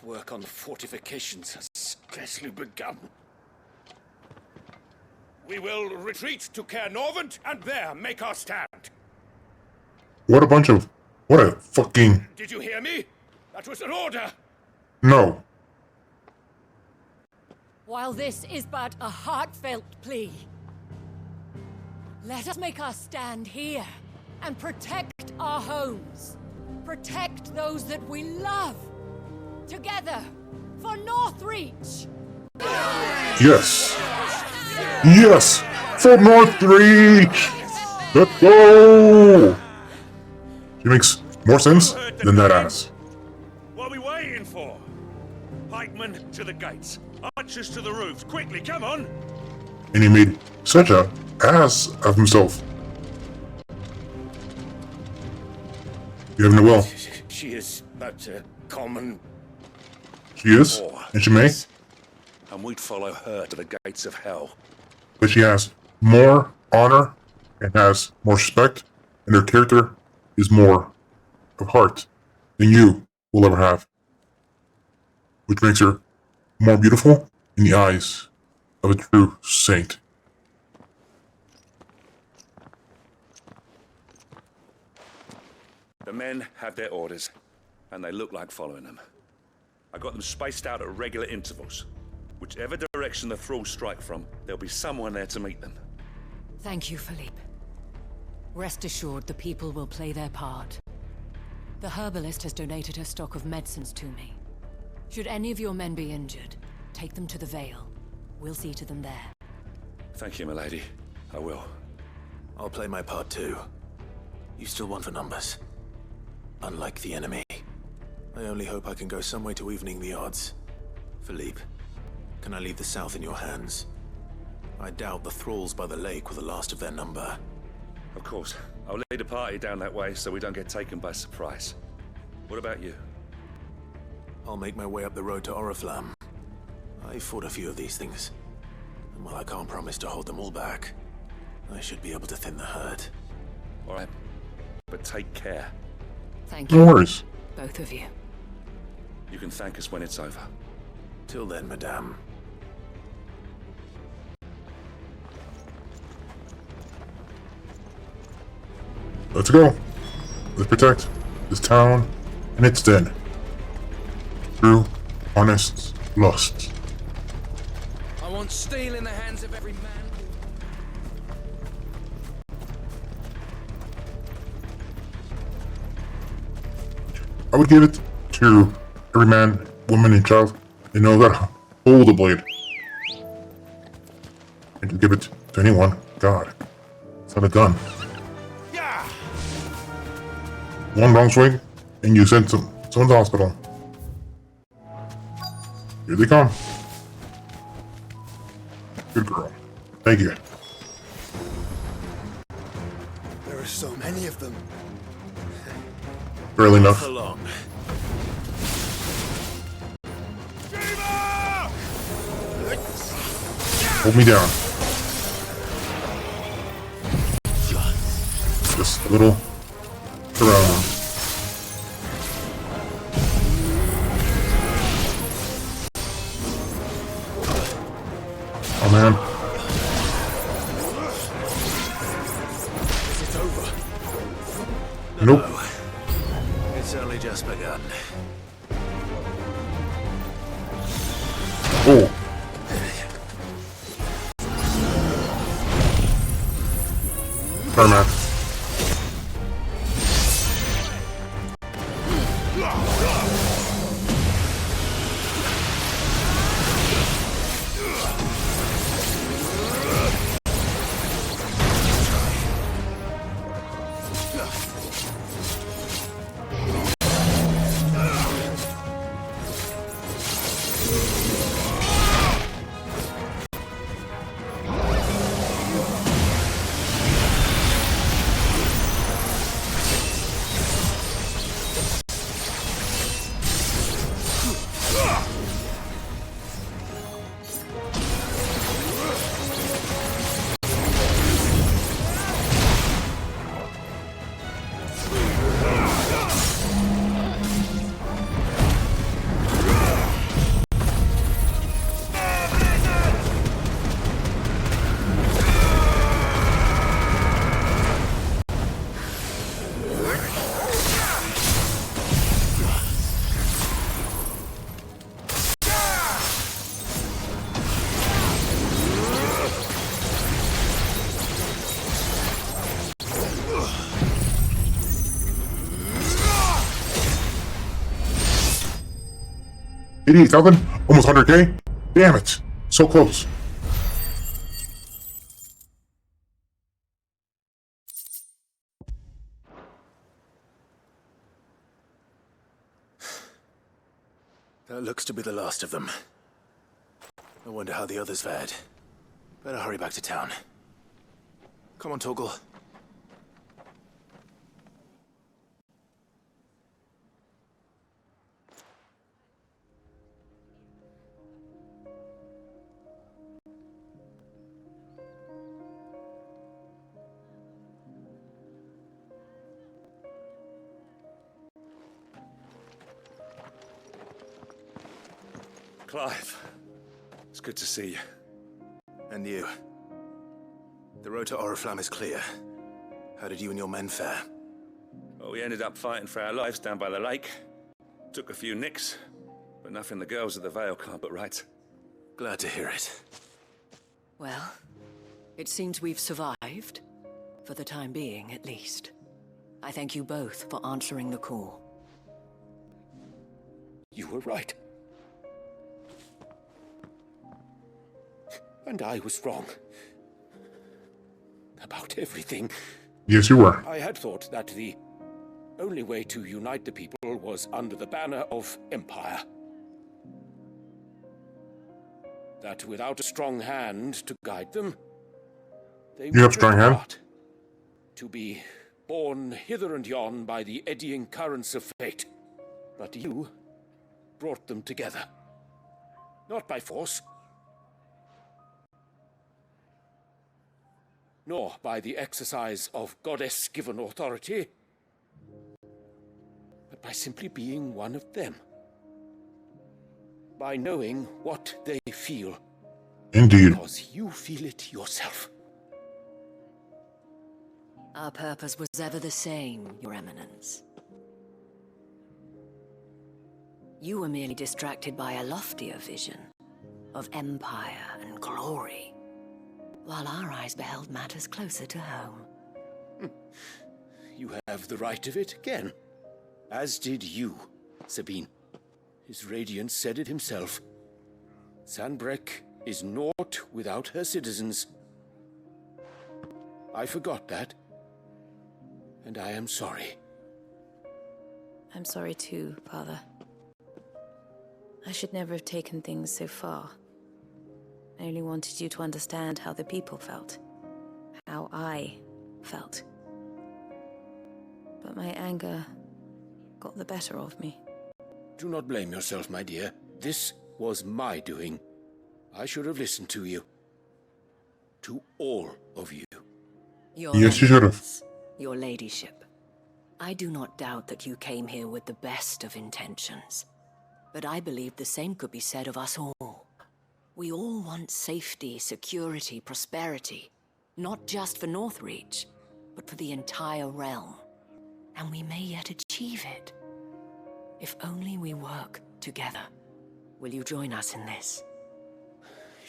Work on fortifications has scarcely begun. We will retreat to Caer Norvent and there make our stand. What a bunch of... What a fucking... Did you hear me? That was an order. No. While this is but a heartfelt plea, let us make our stand here and protect our homes. Protect those that we love. Together, for Northreach! Yes. Yes! For Northreach! Let's go! She makes more sense than that ass. What are we waiting for? Pikemen to the gates. Archers to the roofs. Quickly, come on! And he made such a ass of himself. You have no will. She is but a common... She is, and she may. And we'd follow her to the gates of hell. But she has more honor and has more respect, and her character is more of heart than you will ever have. Which makes her more beautiful in the eyes of a true saint. The men have their orders, and they look like following them. I got them spaced out at regular intervals. Whichever direction the thralls strike from, there'll be someone there to meet them. Thank you, Philippe. Rest assured the people will play their part. The herbalist has donated her stock of medicines to me. Should any of your men be injured, take them to the Vale. We'll see to them there. Thank you, milady. I will. I'll play my part too. You still want for numbers. Unlike the enemy. I only hope I can go some way to evening the odds. Philippe, can I leave the south in your hands? I doubt the thralls by the lake were the last of their number. Of course. I'll lead a party down that way so we don't get taken by surprise. What about you? I'll make my way up the road to Oriflamme. I fought a few of these things. And while I can't promise to hold them all back, I should be able to thin the herd. All right. But take care. Thank you. No worries. Both of you. You can thank us when it's over. Till then, madame. Let's go. Let's protect this town and its dead. True, honest lust. I want steel in the hands of every man. I would give it to every man, woman, and child they know that hold a blade. And to give it to anyone, God, it's not a gun. One wrong swing, and you send someone to the hospital. Here they come. Good girl. Thank you. There are so many of them. Barely enough. For long. Hold me down. Just a little around. Oh man. Is it over? Nope. It's only just begun. Oh. Sorry, man. $88,000? Almost 100K? Damn it. So close. That looks to be the last of them. I wonder how the others fared. Better hurry back to town. Come on, Torgal. Clive, it's good to see you. And you. The road to Oriflamme is clear. How did you and your men fare? Well, we ended up fighting for our lives down by the lake. Took a few nicks, but nothing the girls of the Vale can't put right. Glad to hear it. Well, it seems we've survived. For the time being, at least. I thank you both for answering the call. You were right. And I was wrong. About everything. Yes, you were. I had thought that the only way to unite the people was under the banner of Empire. That without a strong hand to guide them, they You have would strong drift hand? apart, to be borne hither and yon by the eddying currents of fate. But you brought them together. Not by force, nor by the exercise of goddess-given authority, but by simply being one of them. By knowing what they feel. Indeed. Because you feel it yourself. Our purpose was ever the same, Your Eminence. You were merely distracted by a loftier vision of empire and glory, while our eyes beheld matters closer to home. You have the right of it again. As did you, Sabine. His Radiance said it himself. Sanbreque is naught without her citizens. I forgot that. And I am sorry. I'm sorry too, Father. I should never have taken things so far. I only wanted you to understand how the people felt. How I felt. But my anger got the better of me. Do not blame yourself, my dear. This was my doing. I should have listened to you. To all of you. Yes, you should have. Your ladyship, I do not doubt that you came here with the best of intentions. But I believe the same could be said of us all. We all want safety, security, prosperity. Not just for Northreach, but for the entire realm. And we may yet achieve it. If only we work together. Will you join us in this?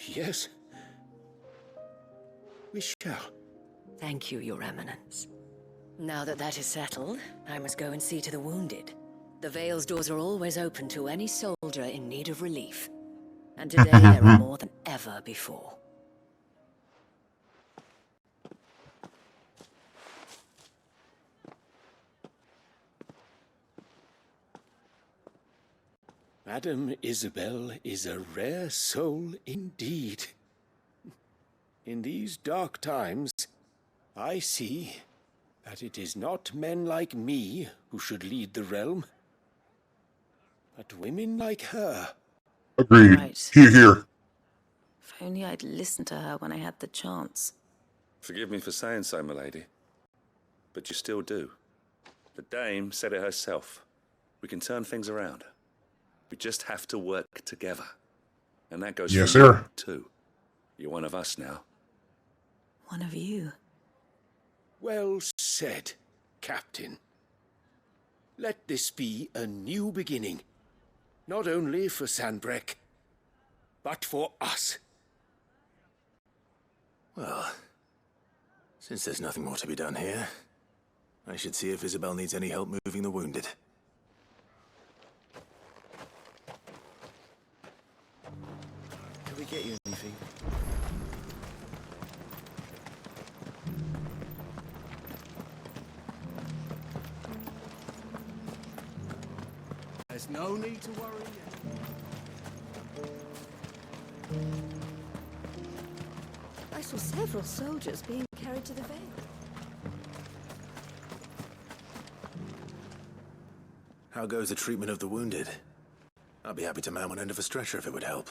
Yes. We shall. Thank you, Your Eminence. Now that that is settled, I must go and see to the wounded. The Vale's doors are always open to any soldier in need of relief. And today there are more than ever before. Madame Isabel is a rare soul indeed. In these dark times, I see that it is not men like me who should lead the realm, but women like her. Agreed. Right. Here, here. If only I'd listened to her when I had the chance. Forgive me for saying so, milady, but you still do. The dame said it herself. We can turn things around. We just have to work together. And that goes Yes, for you, sir. too. You're one of us now. One of you. Well said, Captain. Let this be a new beginning. Not only for Sanbreque, but for us. Well, since there's nothing more to be done here, I should see if Isabel needs any help moving the wounded. Can we get you anything? There's no need to worry yet. I saw several soldiers being carried to the Vale. How goes the treatment of the wounded? I'd be happy to man one end of a stretcher if it would help.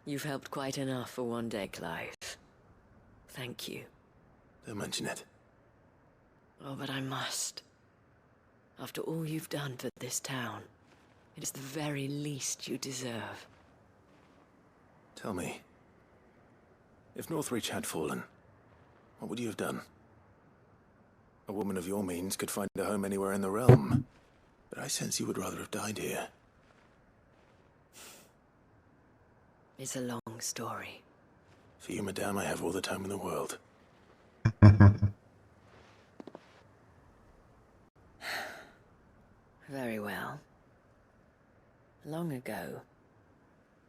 You've helped quite enough for one day, Clive. Thank you. Don't mention it. Oh, but I must. After all you've done for this town, it is the very least you deserve. Tell me, if Northreach had fallen, what would you have done? A woman of your means could find a home anywhere in the realm, but I sense you would rather have died here. It's a long story. For you, madame, I have all the time in the world. Very well. Long ago,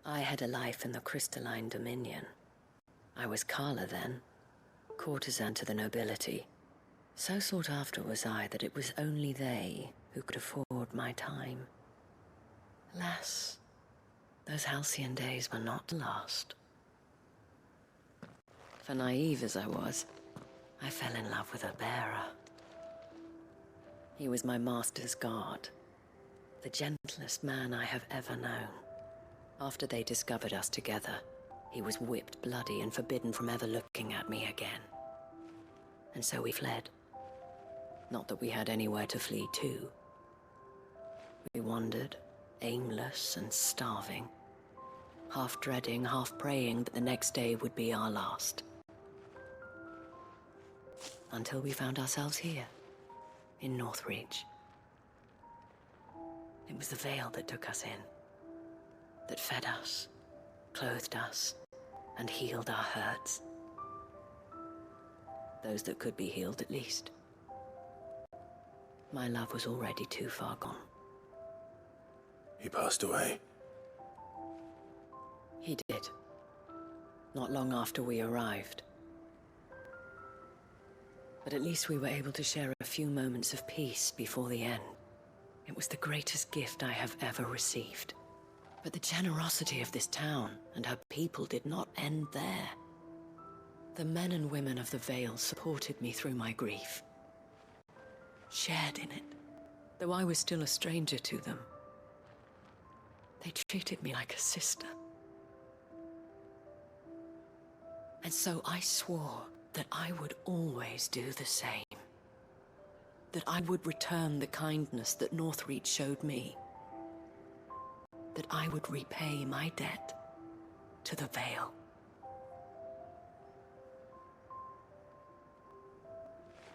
I had a life in the crystalline dominion. I was Carla then, courtesan to the nobility. So sought after was I that it was only they who could afford my time. Alas, those halcyon days were not to last. For naive as I was, I fell in love with a bearer. He was my master's guard, the gentlest man I have ever known. After they discovered us together, he was whipped bloody and forbidden from ever looking at me again. And so we fled. Not that we had anywhere to flee to. We wandered, aimless and starving, half dreading, half praying that the next day would be our last. Until we found ourselves here, in Northreach. It was the Veil that took us in, that fed us, clothed us, and healed our hurts. Those that could be healed, at least. My love was already too far gone. He passed away. He did. Not long after we arrived. But at least we were able to share a few moments of peace before the end. It was the greatest gift I have ever received. But the generosity of this town and her people did not end there. The men and women of the Vale supported me through my grief. Shared in it, though I was still a stranger to them. They treated me like a sister. And so I swore that I would always do the same. That I would return the kindness that Northreach showed me. That I would repay my debt to the Vale.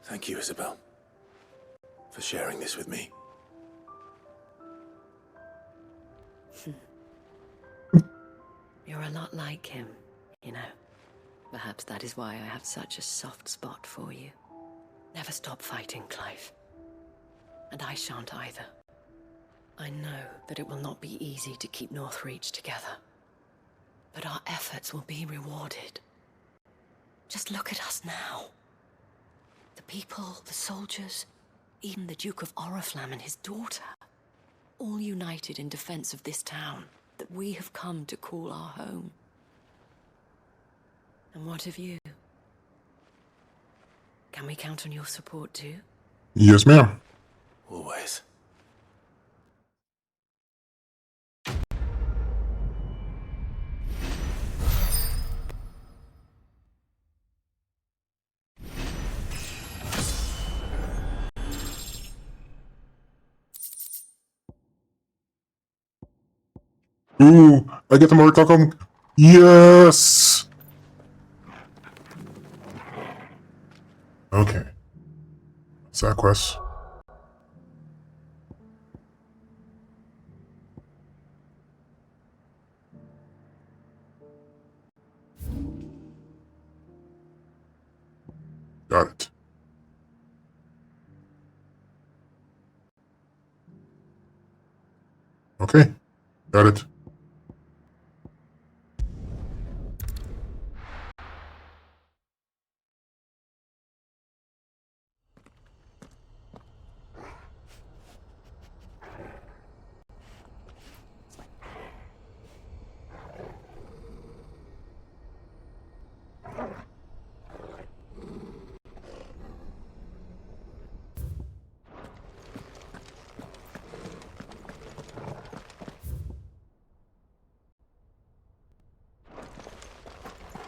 Thank you, Isabel, for sharing this with me. You're a lot like him, you know. Perhaps that is why I have such a soft spot for you. Never stop fighting, Clive. And I shan't either. I know that it will not be easy to keep Northreach together. But our efforts will be rewarded. Just look at us now. The people, the soldiers, even the Duke of Oriflamme and his daughter. All united in defense of this town that we have come to call our home. And what of you? Can we count on your support too? Yes, ma'am. Always. Ooh, I get the Mortal. Yes! Okay. Side quest. Got it. Okay. Got it.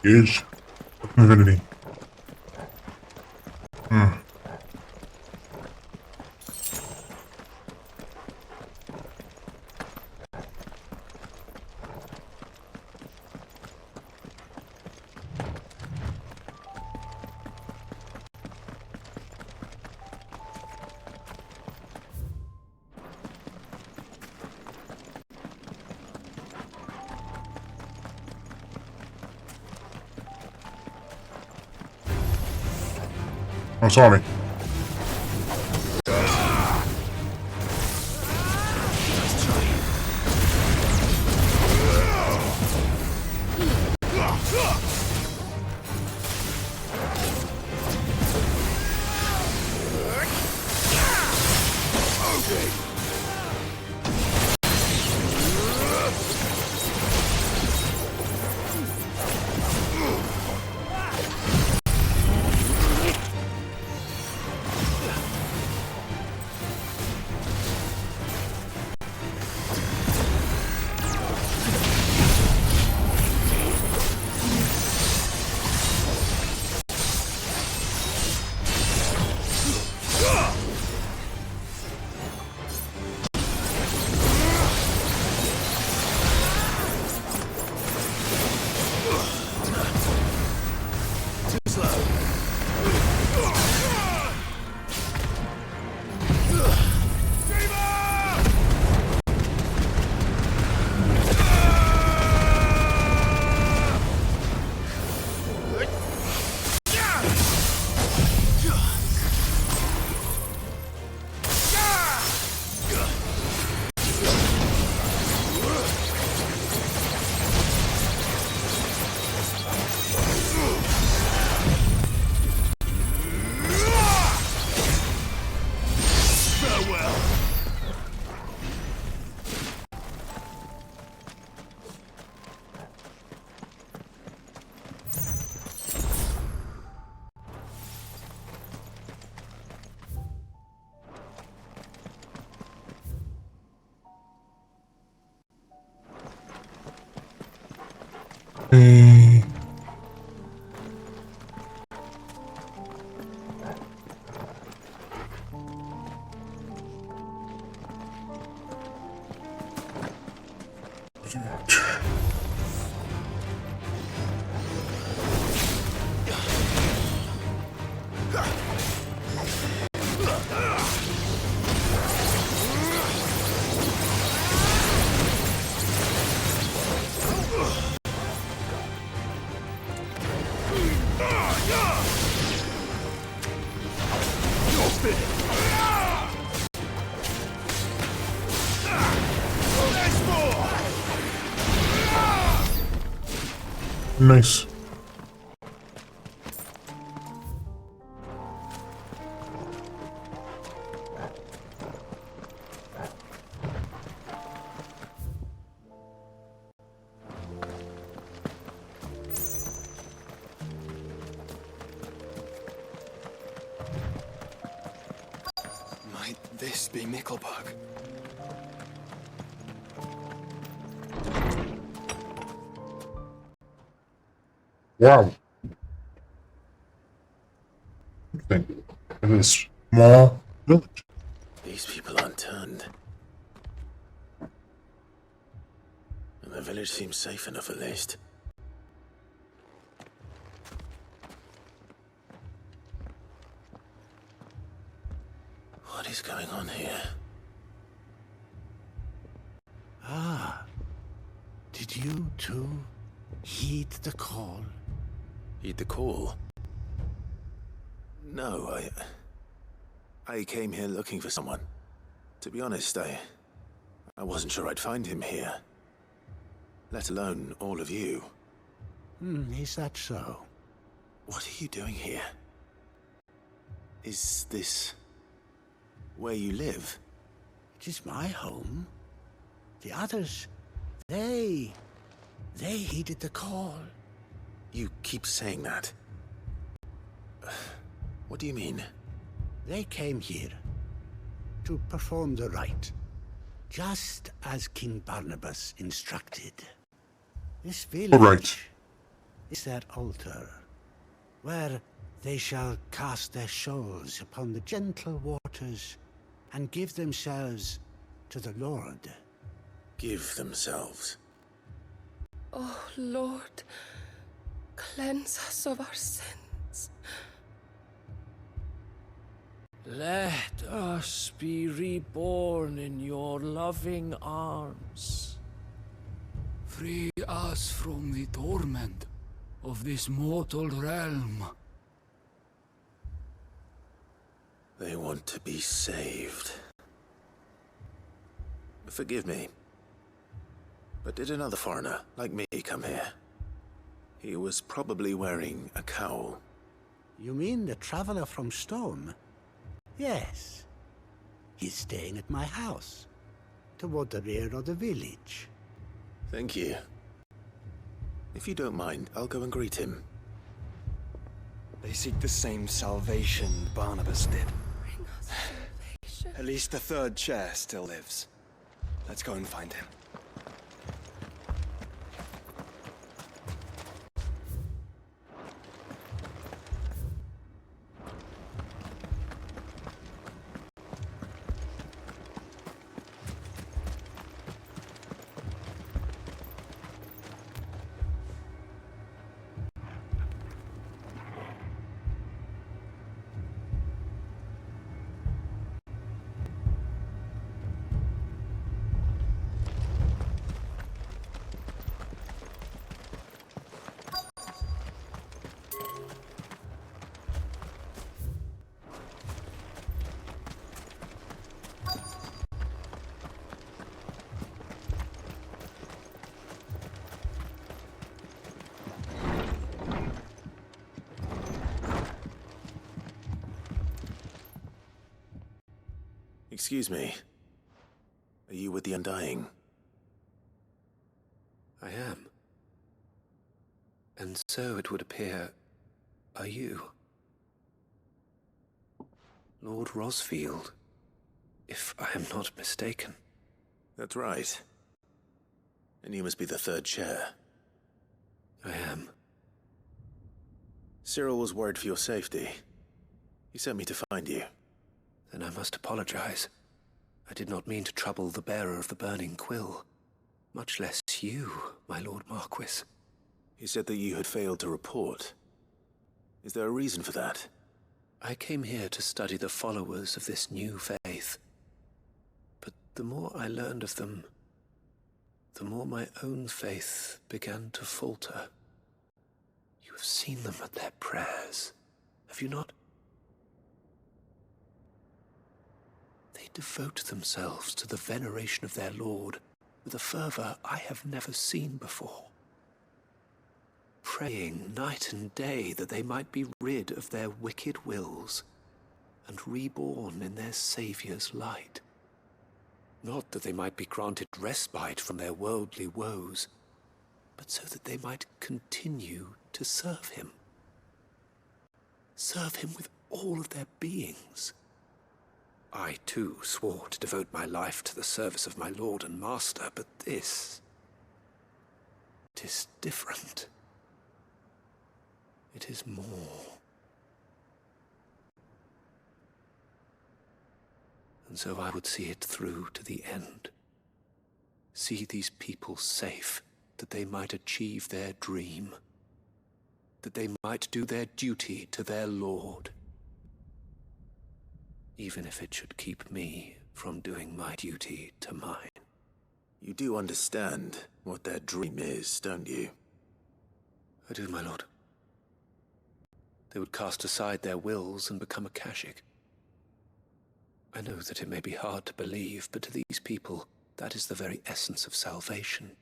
Gauge of Divinity. Oh, sorry. Hey. Nice. Might this be Nickelbug? Wow. Interesting. It is small village. These people aren't turned. And the village seems safe enough at least. What is going on here? Ah. Did you too heed the call? Heed the call? No, I came here looking for someone. To be honest, I wasn't sure I'd find him here. Let alone all of you. Is that so? What are you doing here? Is this where you live? It is my home. The others, they heeded the call. You keep saying that. What do you mean? They came here to perform the rite, just as King Barnabas instructed. This village is their altar, where they shall cast their souls upon the gentle waters and give themselves to the Lord. Give themselves? Oh, Lord, cleanse us of our sins. Let us be reborn in your loving arms. Free us from the torment of this mortal realm. They want to be saved. Forgive me, but did another foreigner like me come here? He was probably wearing a cowl. You mean the traveler from Stone? Yes. He's staying at my house, toward the rear of the village. Thank you. If you don't mind, I'll go and greet him. They seek the same salvation Barnabas did. Bring us salvation. At least the third chair still lives. Let's go and find him. Excuse me. Are you with the Undying? I am. And so it would appear, are you? Lord Rosfield, if I am not mistaken. That's right. And you must be the third chair. I am. Cyril was worried for your safety. He sent me to find you. Then I must apologize. I did not mean to trouble the bearer of the burning quill. Much less you, my Lord Marquis. He said that you had failed to report. Is there a reason for that? I came here to study the followers of this new faith. But the more I learned of them, the more my own faith began to falter. You have seen them at their prayers, have you not? They devote themselves to the veneration of their Lord with a fervor I have never seen before. Praying night and day that they might be rid of their wicked wills and reborn in their Saviour's light. Not that they might be granted respite from their worldly woes, but so that they might continue to serve him. Serve him with all of their beings. I, too, swore to devote my life to the service of my Lord and Master, but this... it is different. It is more. And so I would see it through to the end. See these people safe, that they might achieve their dream. That they might do their duty to their Lord. Even if it should keep me from doing my duty to mine. You do understand what their dream is, don't you? I do, my lord. They would cast aside their wills and become Akashic. I know that it may be hard to believe, but to these people, that is the very essence of salvation.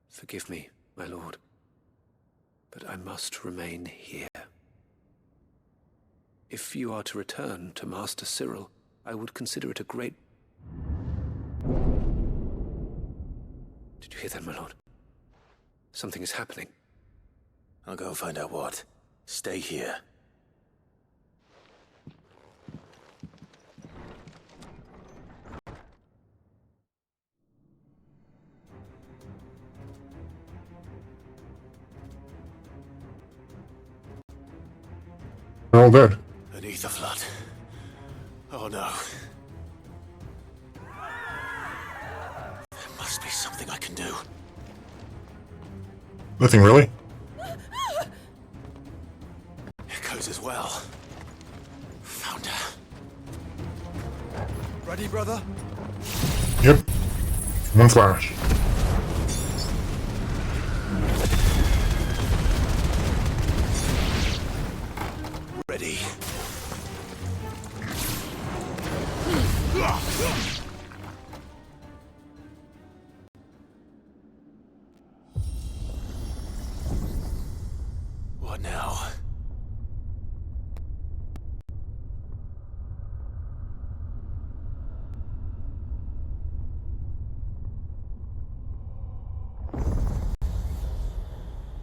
Forgive me, my lord, but I must remain here. If you are to return to Master Cyril, I would consider it a great... Did you hear that, my lord? Something is happening. I'll go and find out what. Stay here. They're all dead. Beneath the flood. Oh no. There must be something I can do. Nothing really. Echoes as well. Found her. Ready, brother? Yep. One flash. Ready. What now?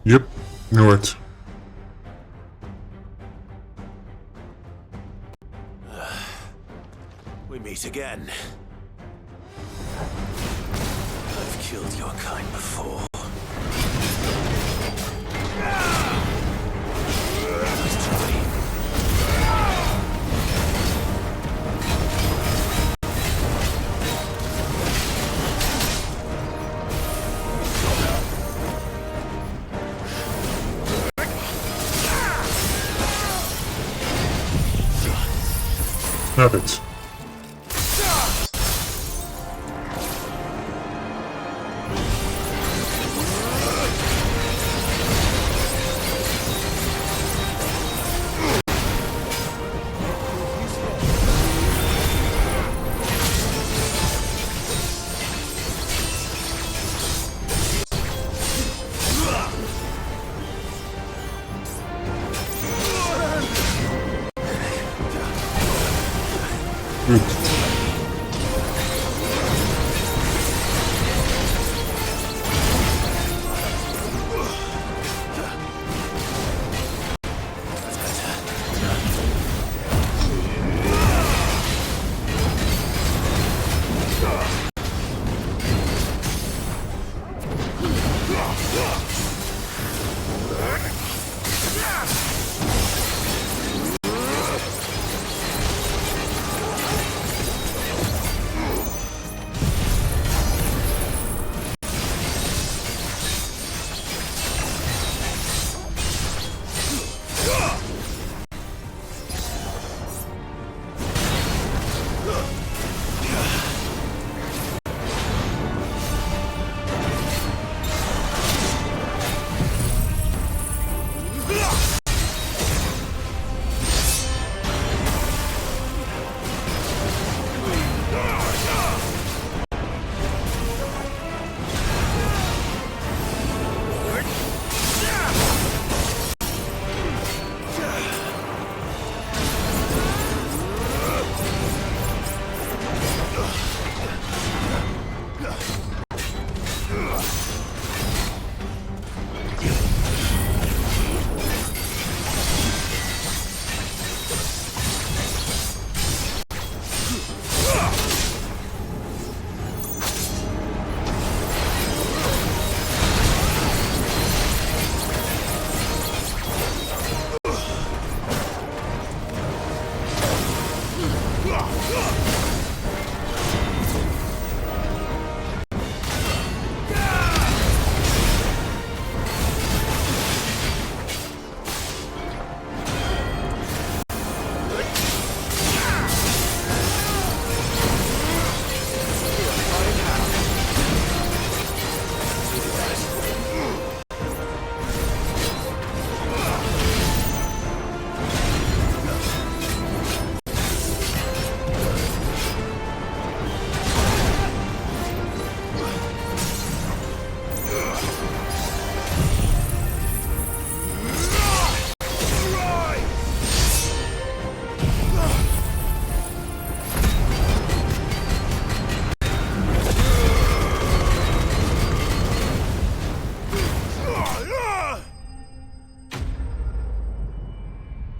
Yep. Knew it. We meet again. I've killed your kind before. Nice try. Snap it.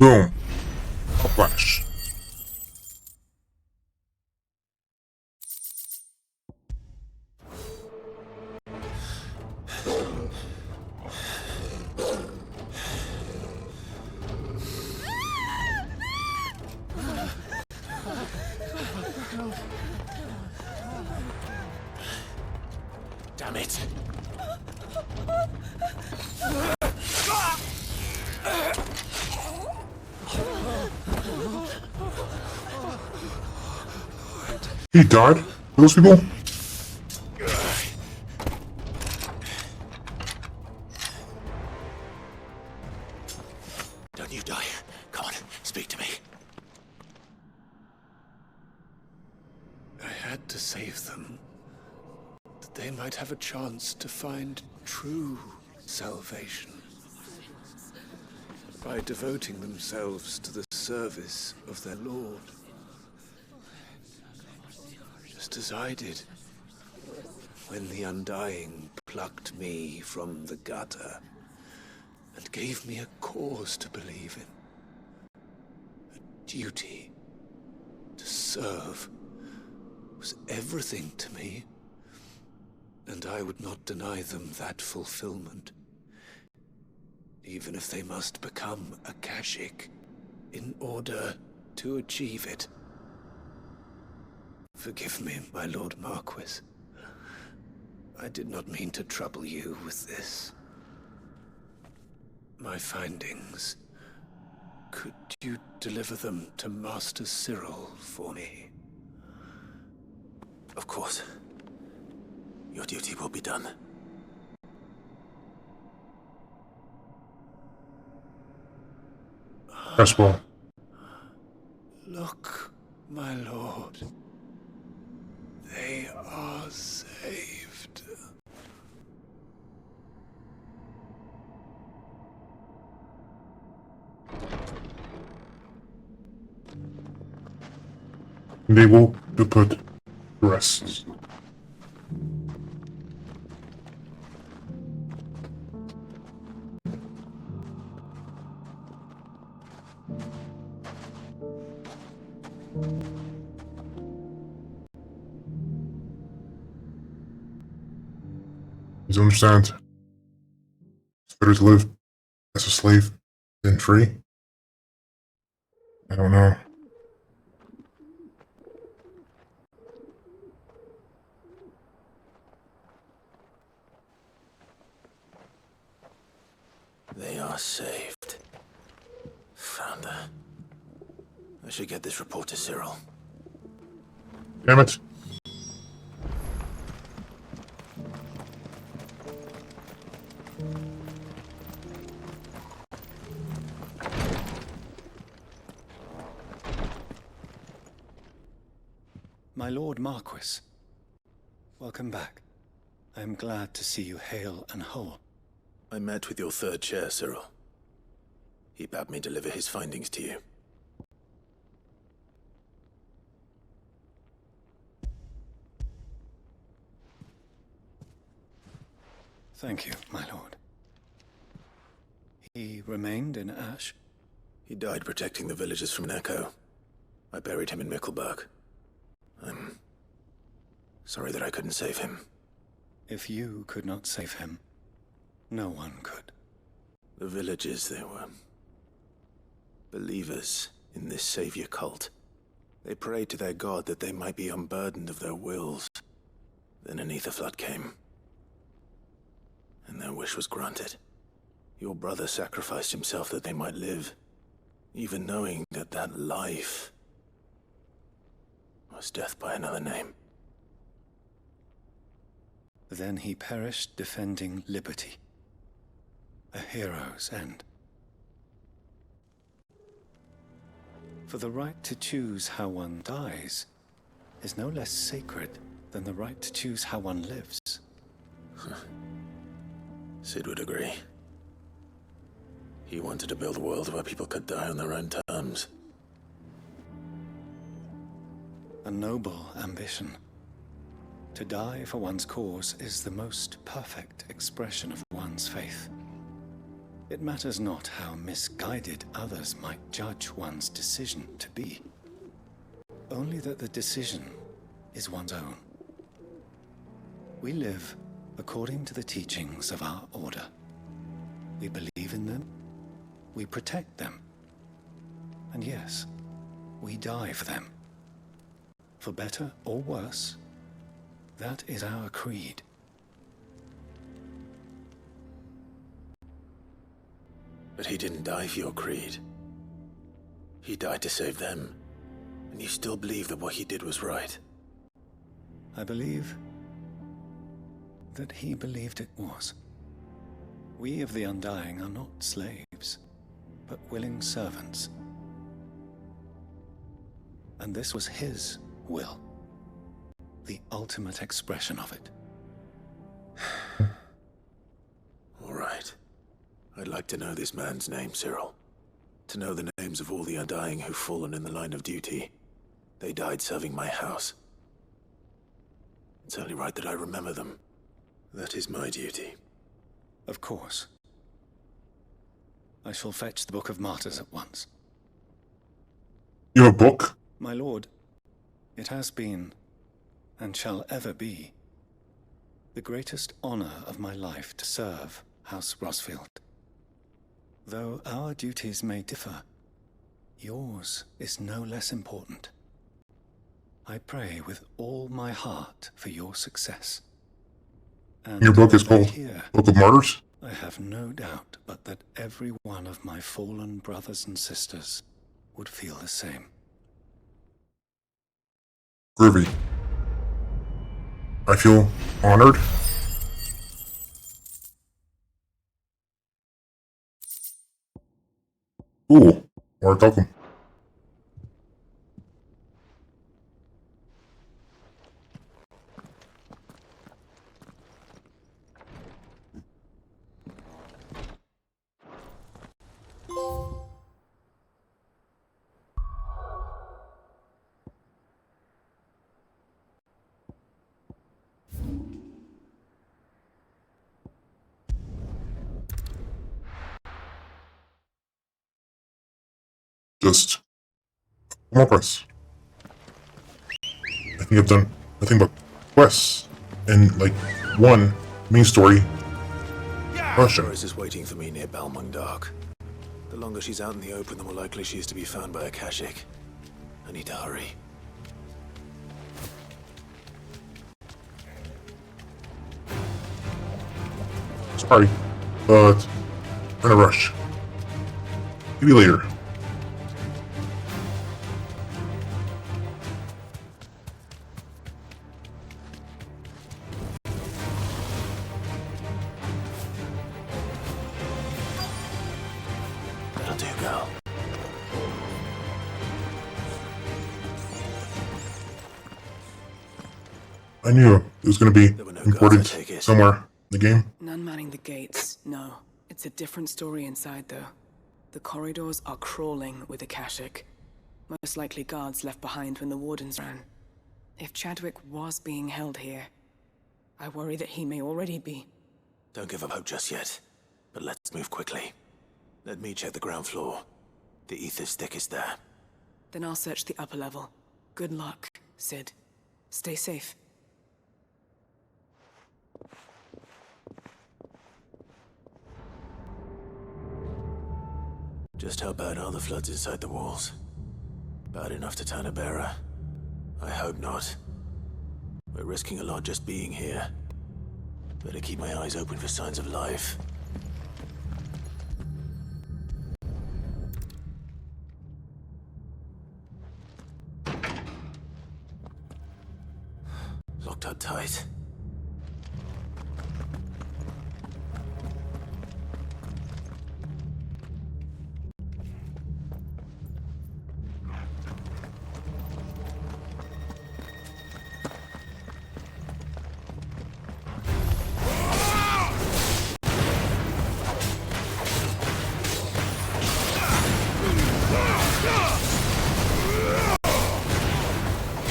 Boom. A flash. Damn it. He died? Those people? Don't you die. Come on, speak to me. I had to save them, that they might have a chance to find true salvation by devoting themselves to the service of their Lord. Just as I did when the Undying plucked me from the gutter and gave me a cause to believe in. A duty to serve was everything to me, and I would not deny them that fulfillment, even if they must become a Kashik in order to achieve it. Forgive me, my Lord Marquis. I did not mean to trouble you with this. My findings. Could you deliver them to Master Cyril for me? Of course. Your duty will be done. As well. Look, my lord. They are saved. They will be put to rest. You understand? It's better to live as a slave than free? I don't know. They are saved. Founder. I should get this report to Cyril. Damn it. My Lord Marquis, welcome back. I am glad to see you hale and whole. I met with your third chair, Cyril. He bade me deliver his findings to you. Thank you, my lord. He remained in Ash? He died protecting the villagers from an echo. I buried him in Mickelberg. I'm sorry that I couldn't save him. If you could not save him, no one could. The villagers, they were believers in this savior cult. They prayed to their god that they might be unburdened of their wills. Then an ether flood came, and their wish was granted. Your brother sacrificed himself that they might live, even knowing that that life was death by another name. Then he perished defending liberty. A hero's end. For the right to choose how one dies is no less sacred than the right to choose how one lives. Sid would agree. He wanted to build a world where people could die on their own terms. A noble ambition. To die for one's cause is the most perfect expression of one's faith. It matters not how misguided others might judge one's decision to be. Only that the decision is one's own. We live according to the teachings of our order. We believe in them, we protect them, and yes, we die for them. For better or worse, that is our creed. But he didn't die for your creed. He died to save them. And you still believe that what he did was right? I believe that he believed it was. We of the Undying are not slaves, but willing servants. And this was his will, the ultimate expression of it. All right. I'd like to know this man's name, Cyril. To know the names of all the Undying who've fallen in the line of duty. They died serving my house. It's only right that I remember them. That is my duty. Of course. I shall fetch the Book of Martyrs at once. You have a book? My lord, it has been, and shall ever be, the greatest honor of my life to serve House Rosfield. Though our duties may differ, yours is no less important. I pray with all my heart for your success. And your book is called Book of Martyrs? I have no doubt but that every one of my fallen brothers and sisters would feel the same. Groovy. I feel honored. Ooh, more welcome. Just one more quest. I think I've done nothing but quests and like one main story question. Rose is waiting for me near Balmung Dark. The longer she's out in the open, the more likely she is to be found by a Kashik. I need to hurry. Sorry, but we're in a rush. Maybe later. That'll do, girl. I knew it was going to be important somewhere in the game. None manning the gates, no. It's a different story inside, though. The corridors are crawling with Akashic. Most likely guards left behind when the Wardens ran. If Chadwick was being held here, I worry that he may already be. Don't give up hope just yet, but let's move quickly. Let me check the ground floor. The ether stick is there. Then I'll search the upper level. Good luck, Sid. Stay safe. Just how bad are the floods inside the walls? Bad enough to turn a bearer? I hope not. We're risking a lot just being here. Better keep my eyes open for signs of life. Locked up tight.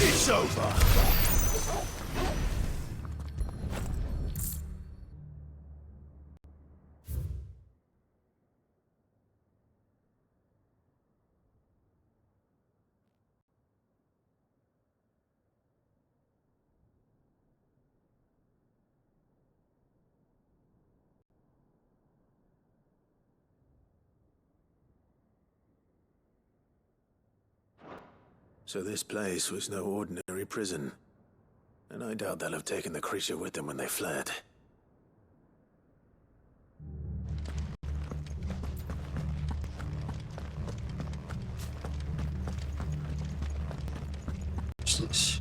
It's over. So this place was no ordinary prison. And I doubt they'll have taken the creature with them when they fled. What's this?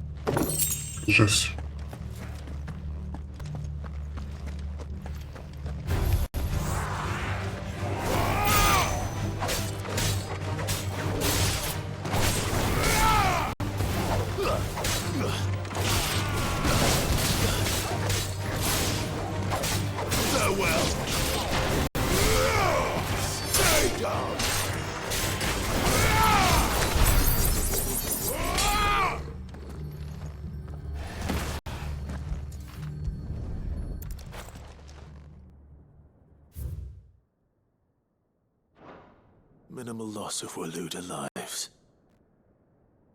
It's just... Minimal loss of Waluda lives.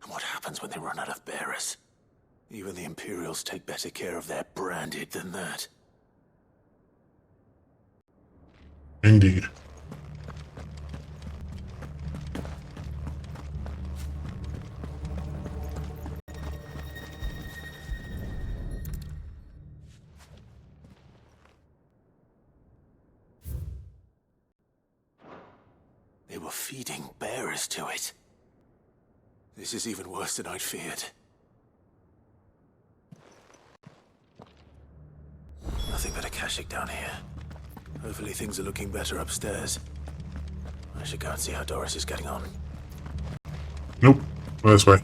And what happens when they run out of bearers? Even the Imperials take better care of their branded than that. Indeed. They were feeding bearers to it. This is even worse than I'd feared. Nothing but a Kashyyyk down here. Hopefully things are looking better upstairs. I should go and see how Doris is getting on. Nope. Go this way.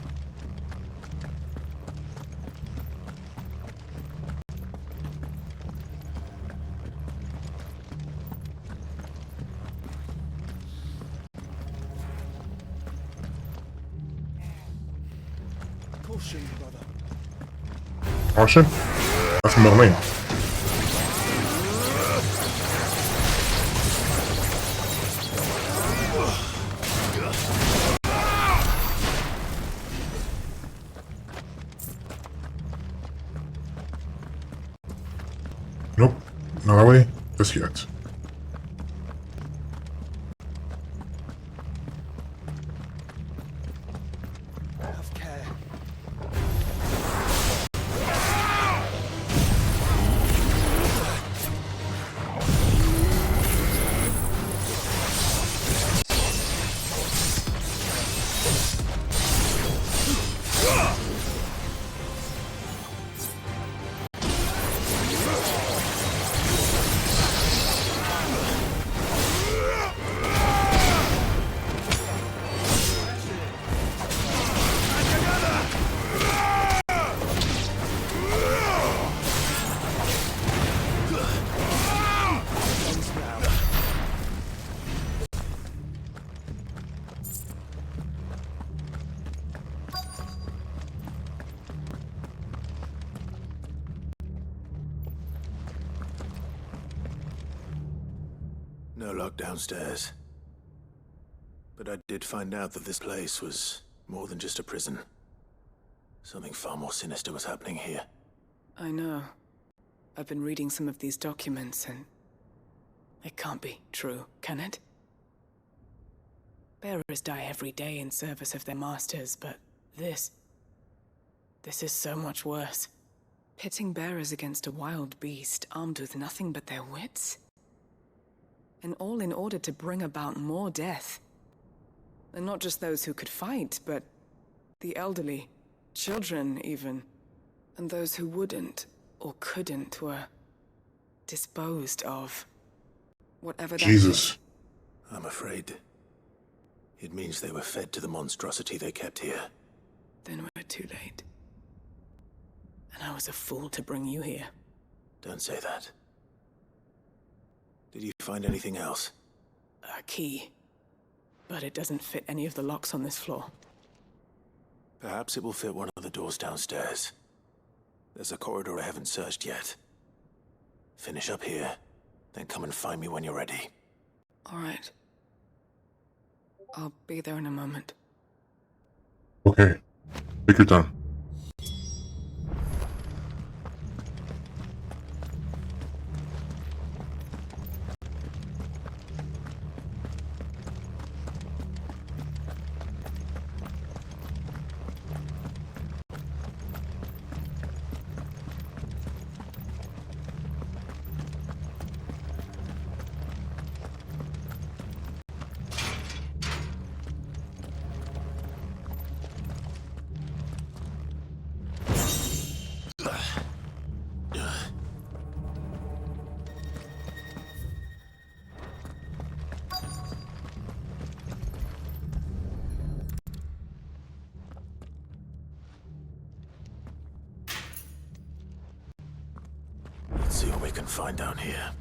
Caution, brother. Caution? That's from the lane. Nope. Not that way. Just yet. Have care. No lock downstairs. But I did find out that this place was more than just a prison. Something far more sinister was happening here. I know. I've been reading some of these documents and... it can't be true, can it? Bearers die every day in service of their masters, but this is so much worse. Pitting bearers against a wild beast armed with nothing but their wits? And all in order to bring about more death. And not just those who could fight, but the elderly, children even. And those who wouldn't or couldn't were disposed of. Whatever that Jesus. I'm afraid it means they were fed to the monstrosity they kept here. Then we're too late. And I was a fool to bring you here. Don't say that. Did you find anything else? A key. But it doesn't fit any of the locks on this floor. Perhaps it will fit one of the doors downstairs. There's a corridor I haven't searched yet. Finish up here, then come and find me when you're ready. All right. I'll be there in a moment. Okay. Take your time. can find down here.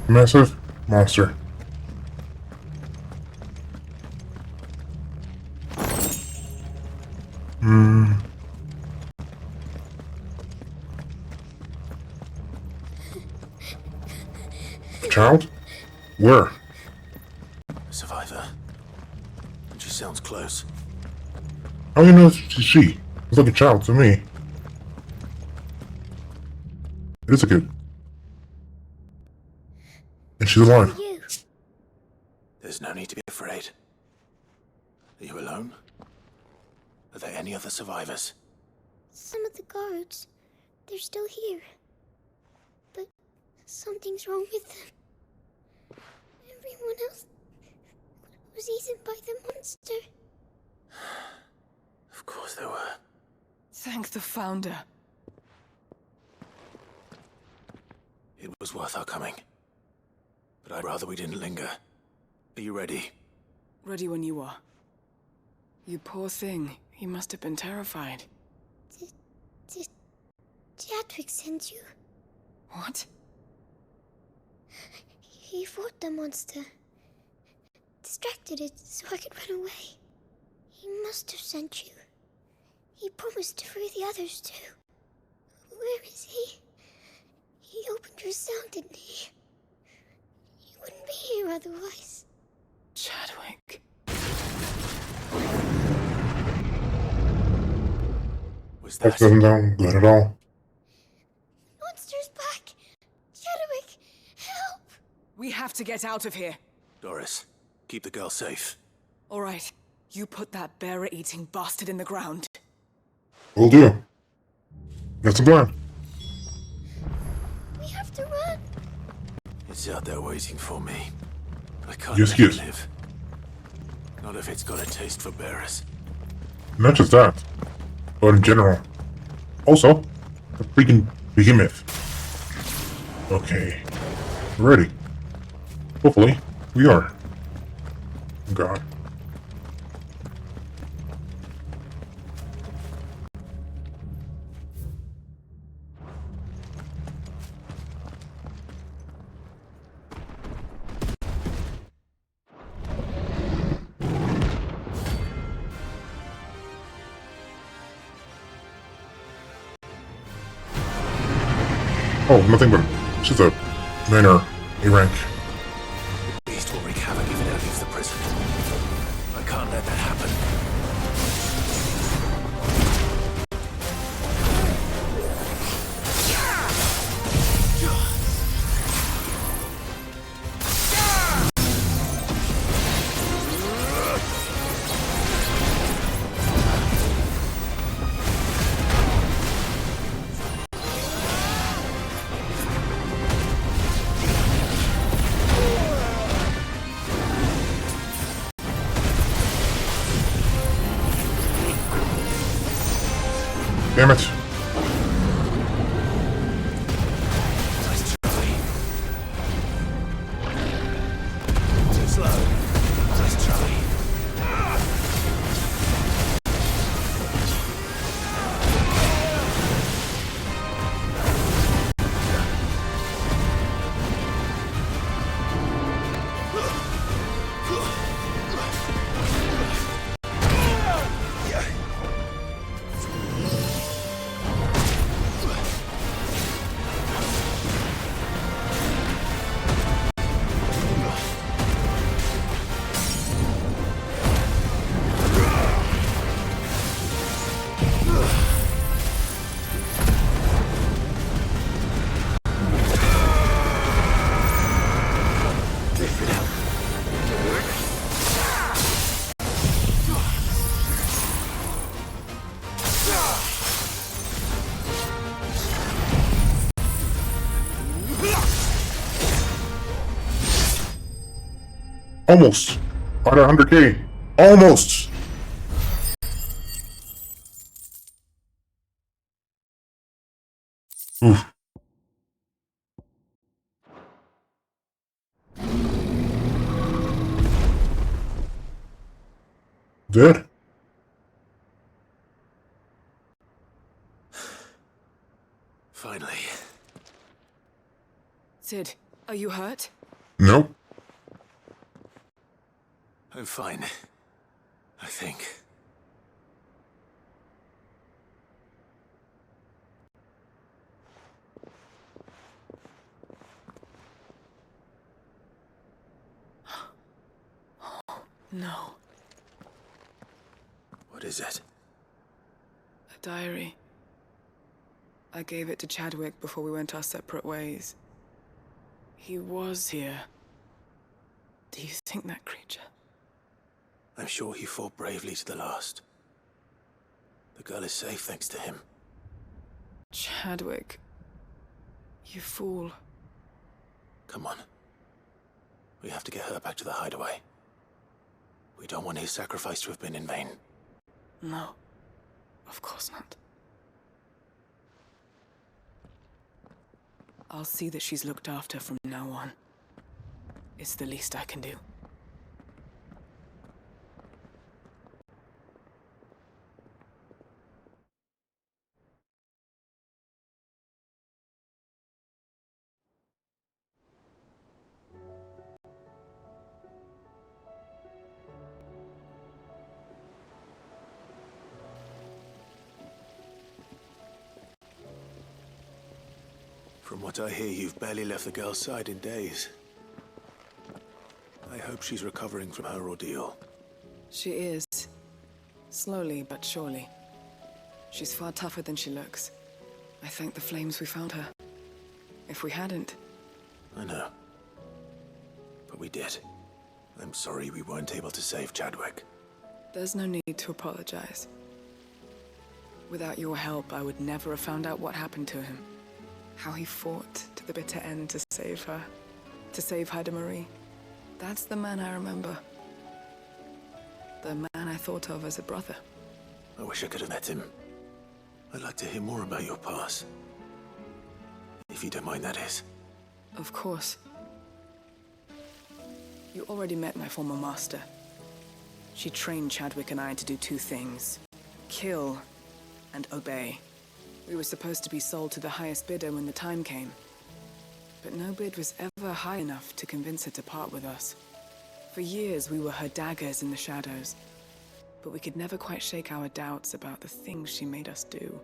Massive monster. A child? Where? A survivor. And she sounds close. How do you know it's she? It's like a child to me. It is a kid. And she's alive. There's no need to be afraid. Are you alone? Are there any other survivors? Some of the guards, they're still here. But something's wrong with them. Everyone else was eaten by the monster. Of course there were. Thank the Founder. It was worth our coming. But I'd rather we didn't linger. Are you ready? Ready when you are. You poor thing. You must have been terrified. Did Chadwick send you? What? He fought the monster. Distracted it so I could run away. He must have sent you. He promised to free the others too. Where is he? He opened your cell, didn't he? He wouldn't be here otherwise. Chadwick. Was That doesn't sound good at all. Monster's back! Chadwick, help! We have to get out of here. Doris, keep the girl safe. All right. You put that bearer-eating bastard in the ground. Will do. That's the plan. We have to run. It's out there waiting for me. I can't Yes, let yes. it live. Not if it's got a taste for bearers. Not just that, but in general. Also, the freaking behemoth. Okay. We're ready. Hopefully, we are. Oh God. Oh, nothing but just a minor A rank. The beast will wreak havoc if it ever leaves the prison. I can't let that happen. Damn it. Too slow. Let's try. Almost. Under 100k. Almost. Oof. Dead? Are you hurt? Nope. I'm fine. I think. No. What is it? A diary. I gave it to Chadwick before we went our separate ways. He was here. Do you think that creature? I'm sure he fought bravely to the last. The girl is safe thanks to him. Chadwick. You fool. Come on. We have to get her back to the hideaway. We don't want his sacrifice to have been in vain. No. Of course not. I'll see that she's looked after from now on. It's the least I can do. From what I hear, you've barely left the girl's side in days. I hope she's recovering from her ordeal. She is. Slowly but surely. She's far tougher than she looks. I thank the flames we found her. If we hadn't... I know. But we did. I'm sorry we weren't able to save Chadwick. There's no need to apologize. Without your help, I would never have found out what happened to him. How he fought to the bitter end to save her. To save Haida Marie. That's the man I remember. The man I thought of as a brother. I wish I could have met him. I'd like to hear more about your past. If you don't mind, that is. Of course. You already met my former master. She trained Chadwick and I to do two things. Kill and obey. We were supposed to be sold to the highest bidder when the time came. But no bid was ever high enough to convince her to part with us. For years, we were her daggers in the shadows. But we could never quite shake our doubts about the things she made us do.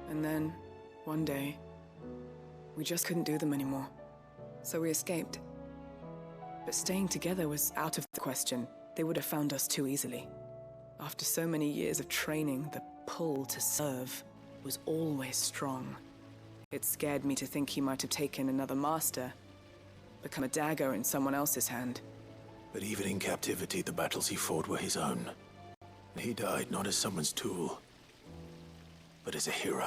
And then, one day, we just couldn't do them anymore. So we escaped. But staying together was out of the question. They would have found us too easily. After so many years of training, the pull to serve was always strong. It scared me to think he might have taken another master, become a dagger in someone else's hand. But even in captivity, the battles he fought were his own. He died not as someone's tool, but as a hero.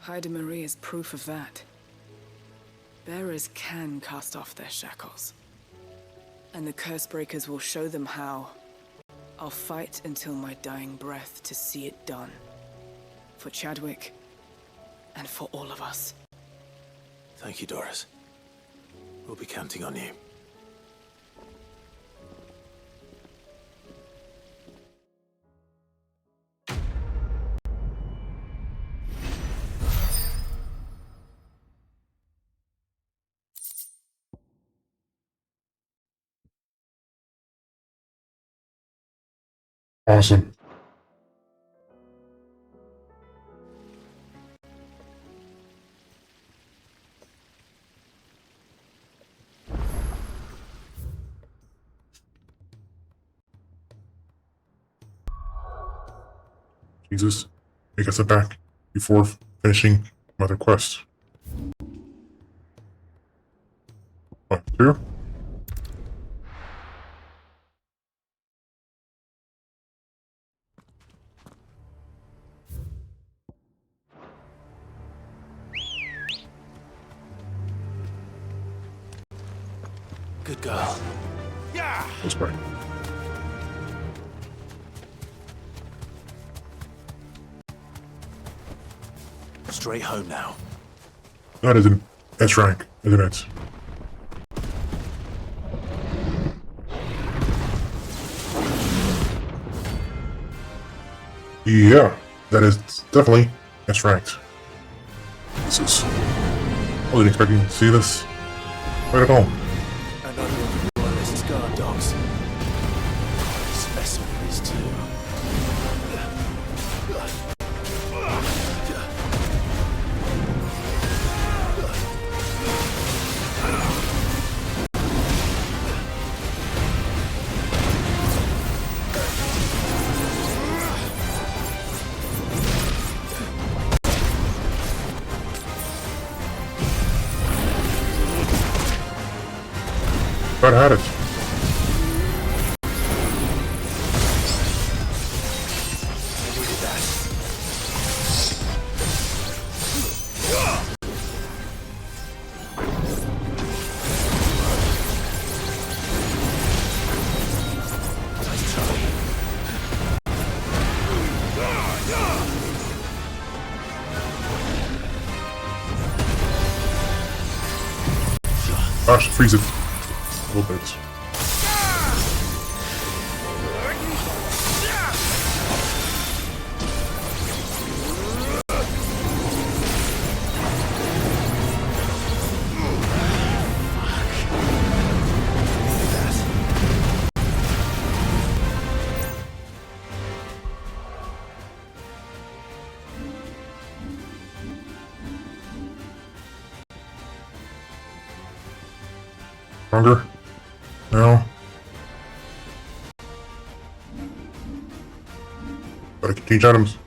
Haida Marie is proof of that. Bearers can cast off their shackles. And the curse breakers will show them how. I'll fight until my dying breath to see it done. For Chadwick, and for all of us. Thank you, Doris. We'll be counting on you. Awesome. Jesus, take us back before finishing another quest. 1, 2. Good girl. Yeah. Let's go. Straight home now. That is an S rank, isn't it? Yeah, that is definitely S ranked. This is I wasn't expecting to see this. Right at all. Another of the royalist guard dogs. Specimen is too. But I had it. Gosh, freeze it. A little bit. Stronger. No. Gotta change items.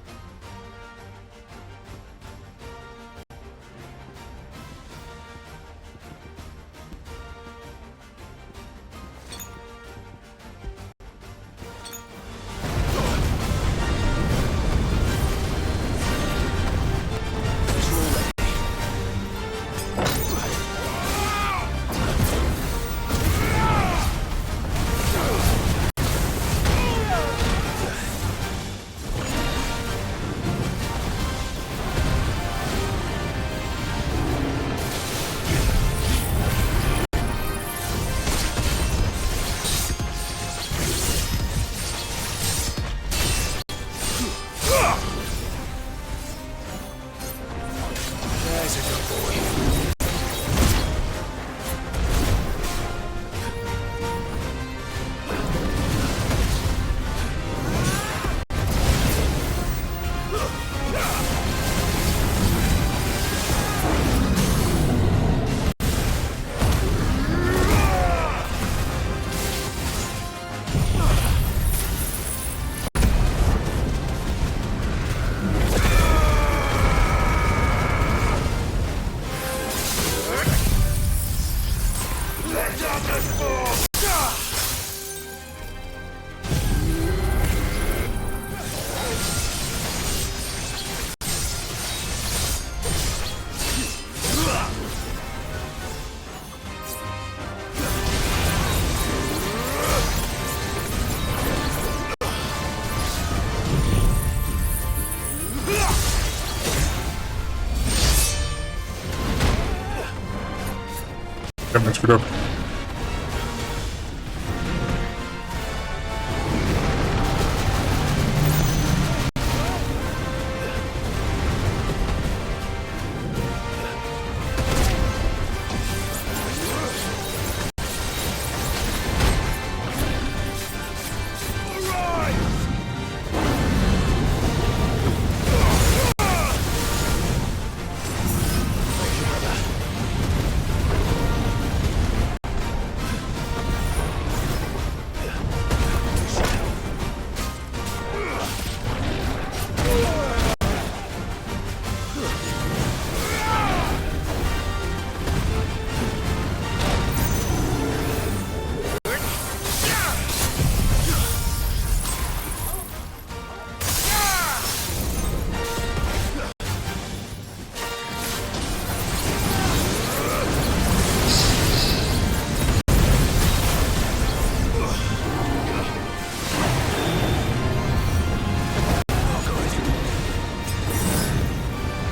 Yep, I screwed up.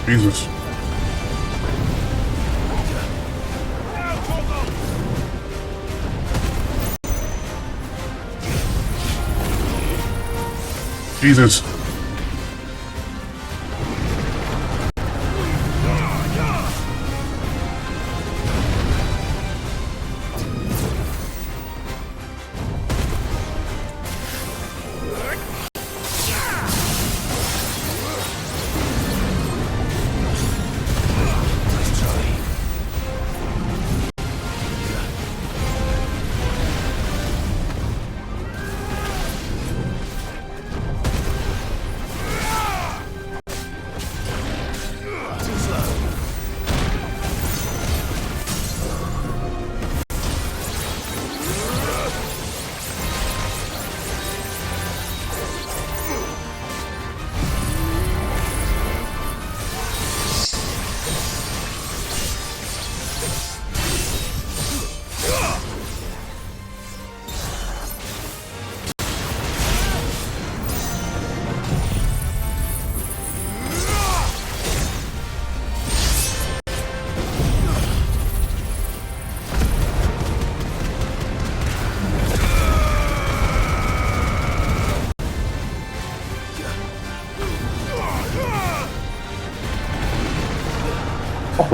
Jesus. Jesus.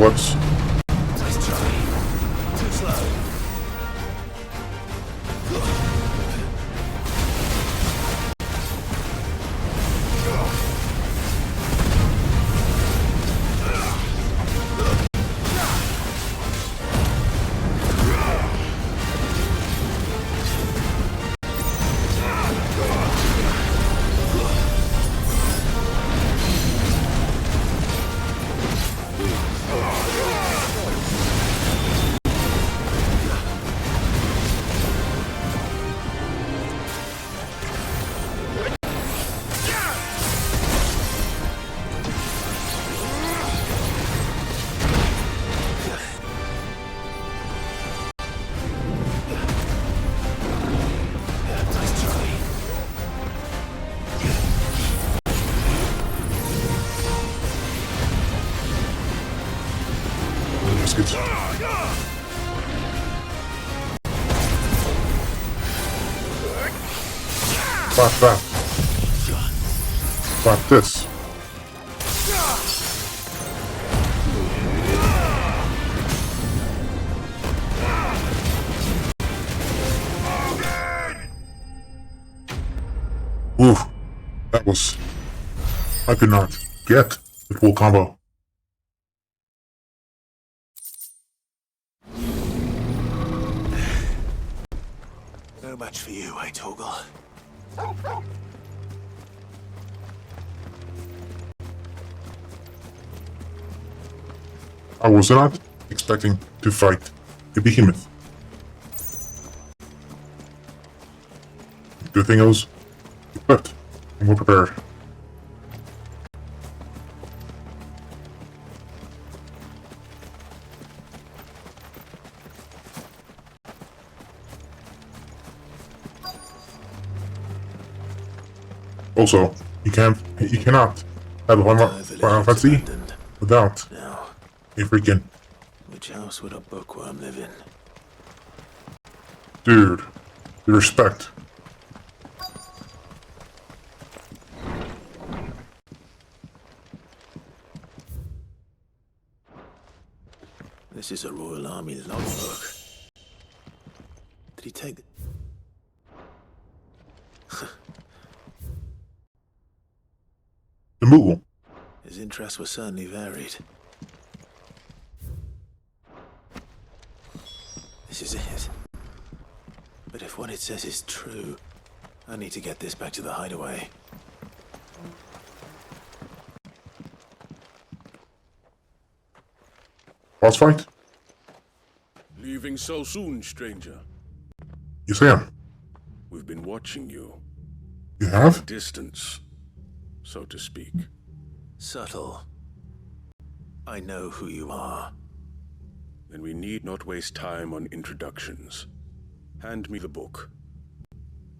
apocalypse. Nice try. Too slow. Biscuits. Fuck that. Fuck this. Oof. That was... I could not get the full combo. No match for you, eh, Torgal? I was not expecting to fight a behemoth. Good thing I was equipped and well prepared. Also, you cannot have a Final Fantasy without a freaking... Which house would a bookworm live in? Dude, the respect. This is a Royal Army logbook. Did he take... The Moogle. His interests were certainly varied. This is it. But if what it says is true, I need to get this back to the hideaway. Boss fight? Leaving so soon, stranger? Yes, I am. We've been watching you. You have? At a distance, so to speak. Subtle. I know who you are. Then we need not waste time on introductions. Hand me the book.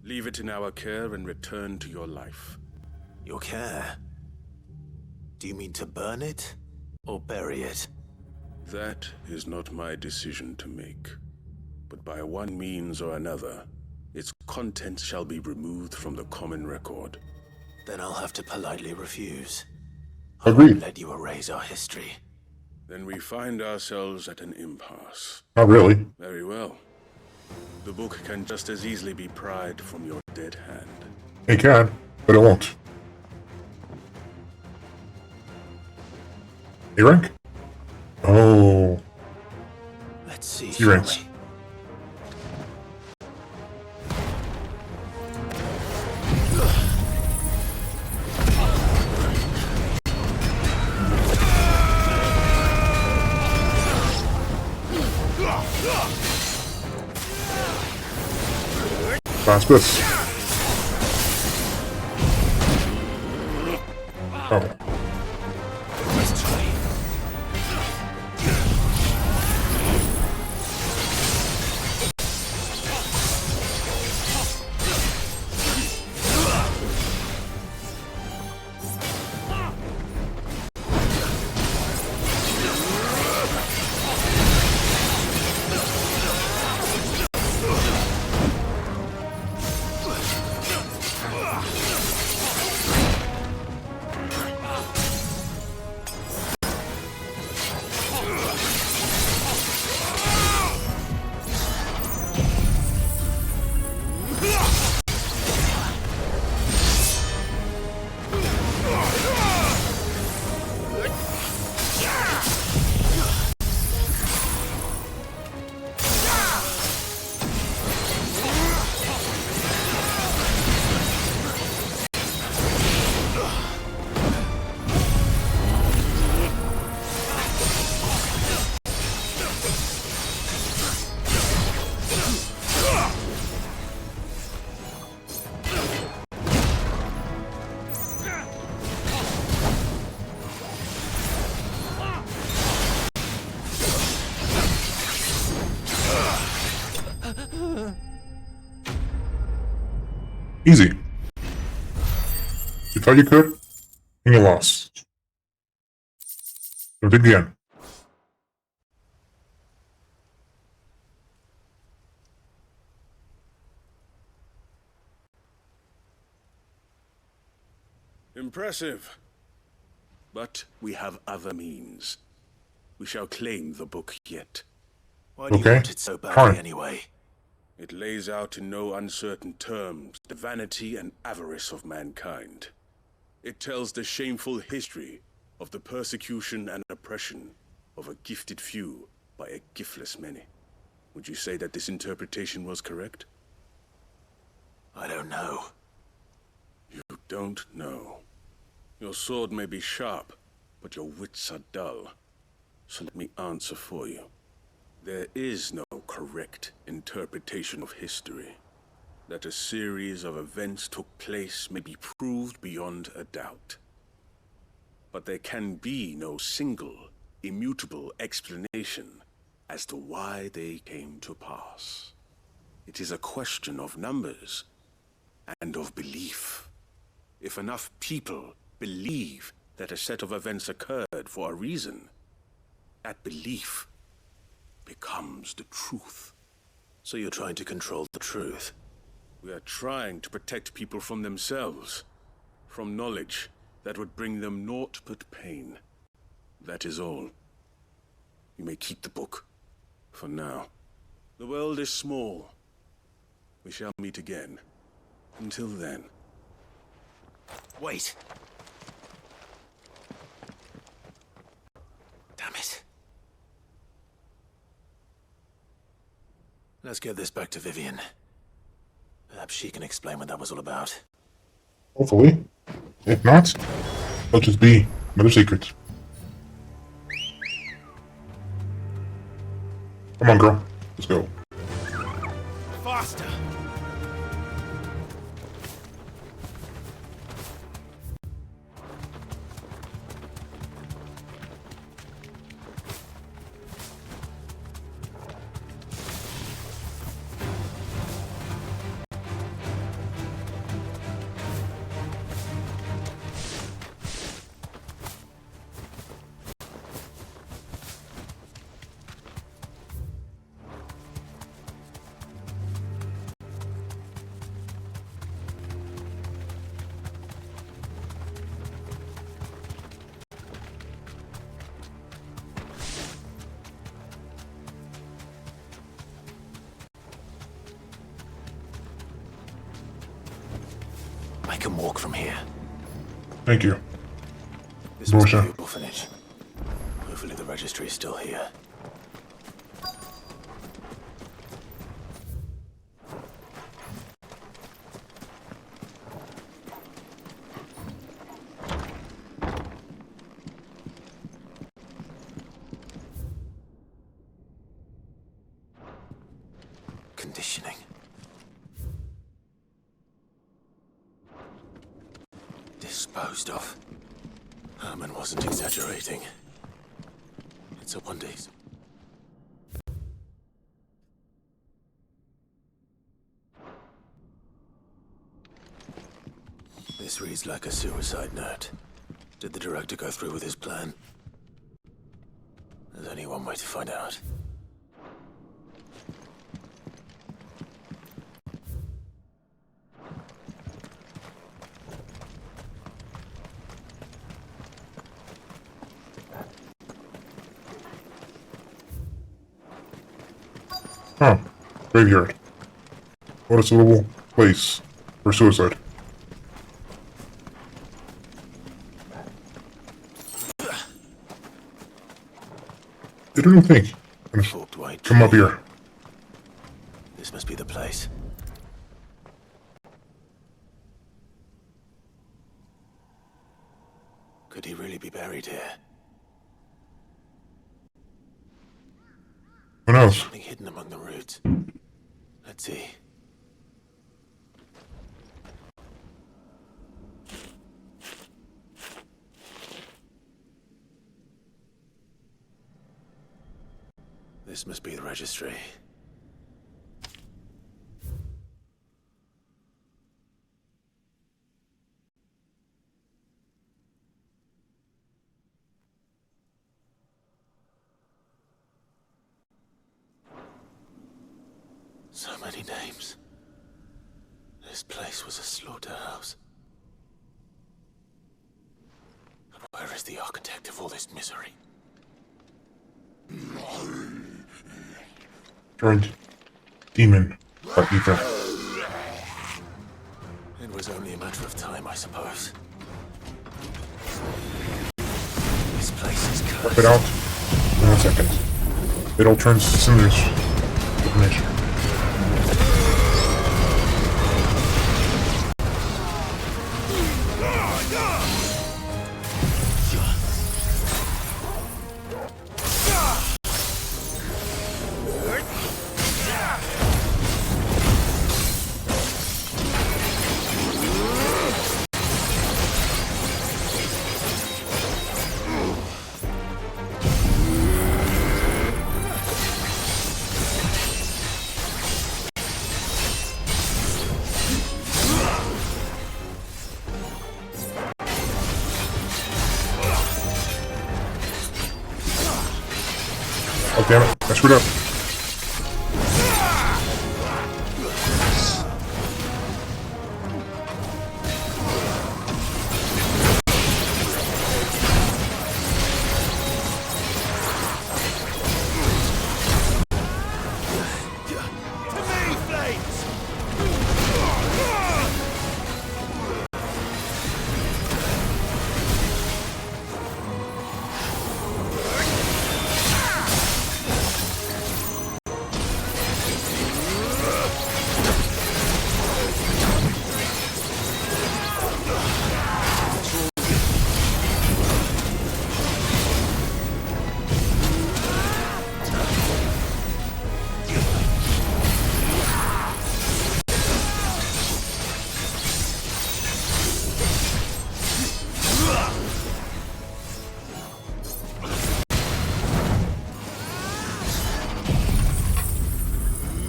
Leave it in our care and return to your life. Your care? Do you mean to burn it? Or bury it? That is not my decision to make. But by one means or another, its contents shall be removed from the common record. Then I'll have to politely refuse. Agreed. I won't let you erase our history. Then we find ourselves at an impasse. Not really. Very well. The book can just as easily be pried from your dead hand. It can, but it won't. A rank? Oh. Let's see. C ranks. Fast bits. Oh. Easy. You thought you could, and you lost. Do it again. Impressive. But we have other means. We shall claim the book yet. Why do you want it so badly anyway? It lays out in no uncertain terms the vanity and avarice of mankind. It tells the shameful history of the persecution and oppression of a gifted few by a giftless many. Would you say that this interpretation was correct? I don't know. You don't know. Your sword may be sharp, but your wits are dull. So let me answer for you. There is no correct interpretation of history. That a series of events took place may be proved beyond a doubt. But there can be no single, immutable explanation as to why they came to pass. It is a question of numbers and of belief. If enough people believe that a set of events occurred for a reason, that belief becomes the truth. So you're trying to control the truth? We are trying to protect people from themselves, from knowledge that would bring them naught but pain. That is all. You may keep the book, for now. The world is small. We shall meet again. Until then. Wait! Damn it. Let's get this back to Vivian. Perhaps she can explain what that was all about. Hopefully. If not, it'll just be another secret. Come on, girl. Let's go. Faster! I can walk from here. Thank you. This must be the orphanage. Hopefully the registry is still here. Conditioning. Disposed of. Herman wasn't exaggerating. It's a wonders. This reads like a suicide note. Did the director go through with his plan? There's only one way to find out. Huh. Graveyard. What a suitable place for suicide. I don't think. Come up here. This must be the place. Could he really be buried here? Who knows? Something hidden among the roots. Let's see. This must be the registry. So many names. This place was a slaughterhouse. And where is the architect of all this misery? Turned demon by Ether. It was only a matter of time, I suppose. This place is cursed. Wipe it out in 1 second. It all turns to cinders with nature. Oh damn it, I screwed up.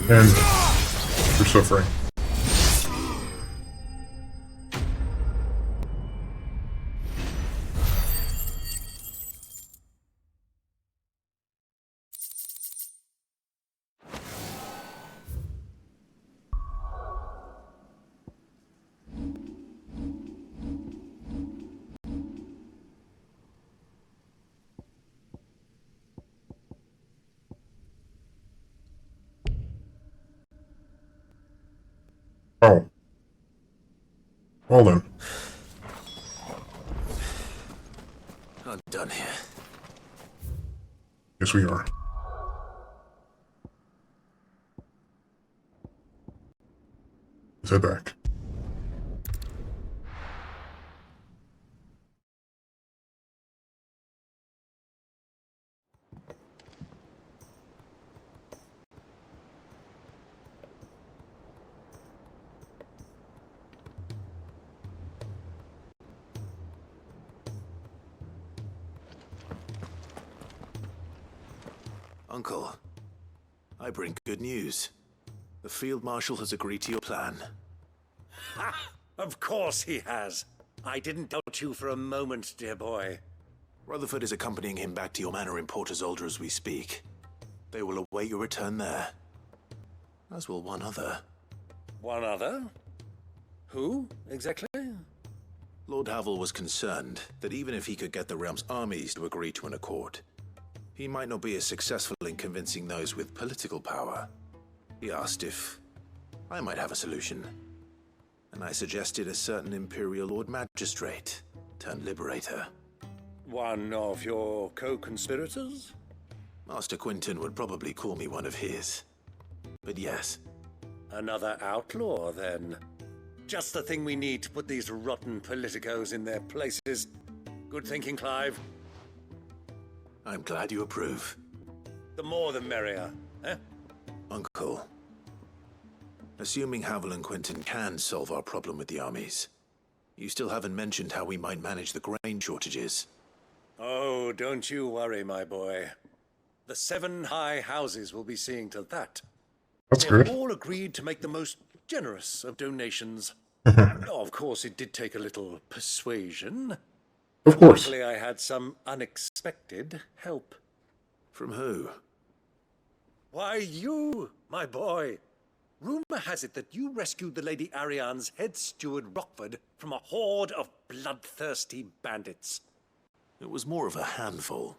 And you're suffering. Oh. Well then. I'm done here. Yes, we are. Let's head back. Uncle, I bring good news. The Field Marshal has agreed to your plan. Ha! Of course he has. I didn't doubt you for a moment, dear boy. Rutherford is accompanying him back to your manor in Port Isolde as we speak. They will await your return there. As will one other. One other? Who, exactly? Lord Havel was concerned that even if he could get the realm's armies to agree to an accord, he might not be as successful in convincing those with political power. He asked if I might have a solution, and I suggested a certain Imperial Lord Magistrate turned Liberator. One of your co-conspirators? Master Quinton would probably call me one of his. But yes. Another outlaw, then. Just the thing we need to put these rotten politicos in their places. Good thinking, Clive. I'm glad you approve. The more the merrier, eh? Uncle, assuming Havel and Quinton can solve our problem with the armies, you still haven't mentioned how we might manage the grain shortages. Oh, don't you worry, my boy. The 7 high houses will be seeing to that. That's They've good. all agreed to make the most generous of donations. Oh, of course, it did take a little persuasion. Of course. Luckily, I had some unexpected help. From who? Why, you, my boy. Rumor has it that you rescued the Lady Ariane's head steward Rockford from a horde of bloodthirsty bandits. It was more of a handful.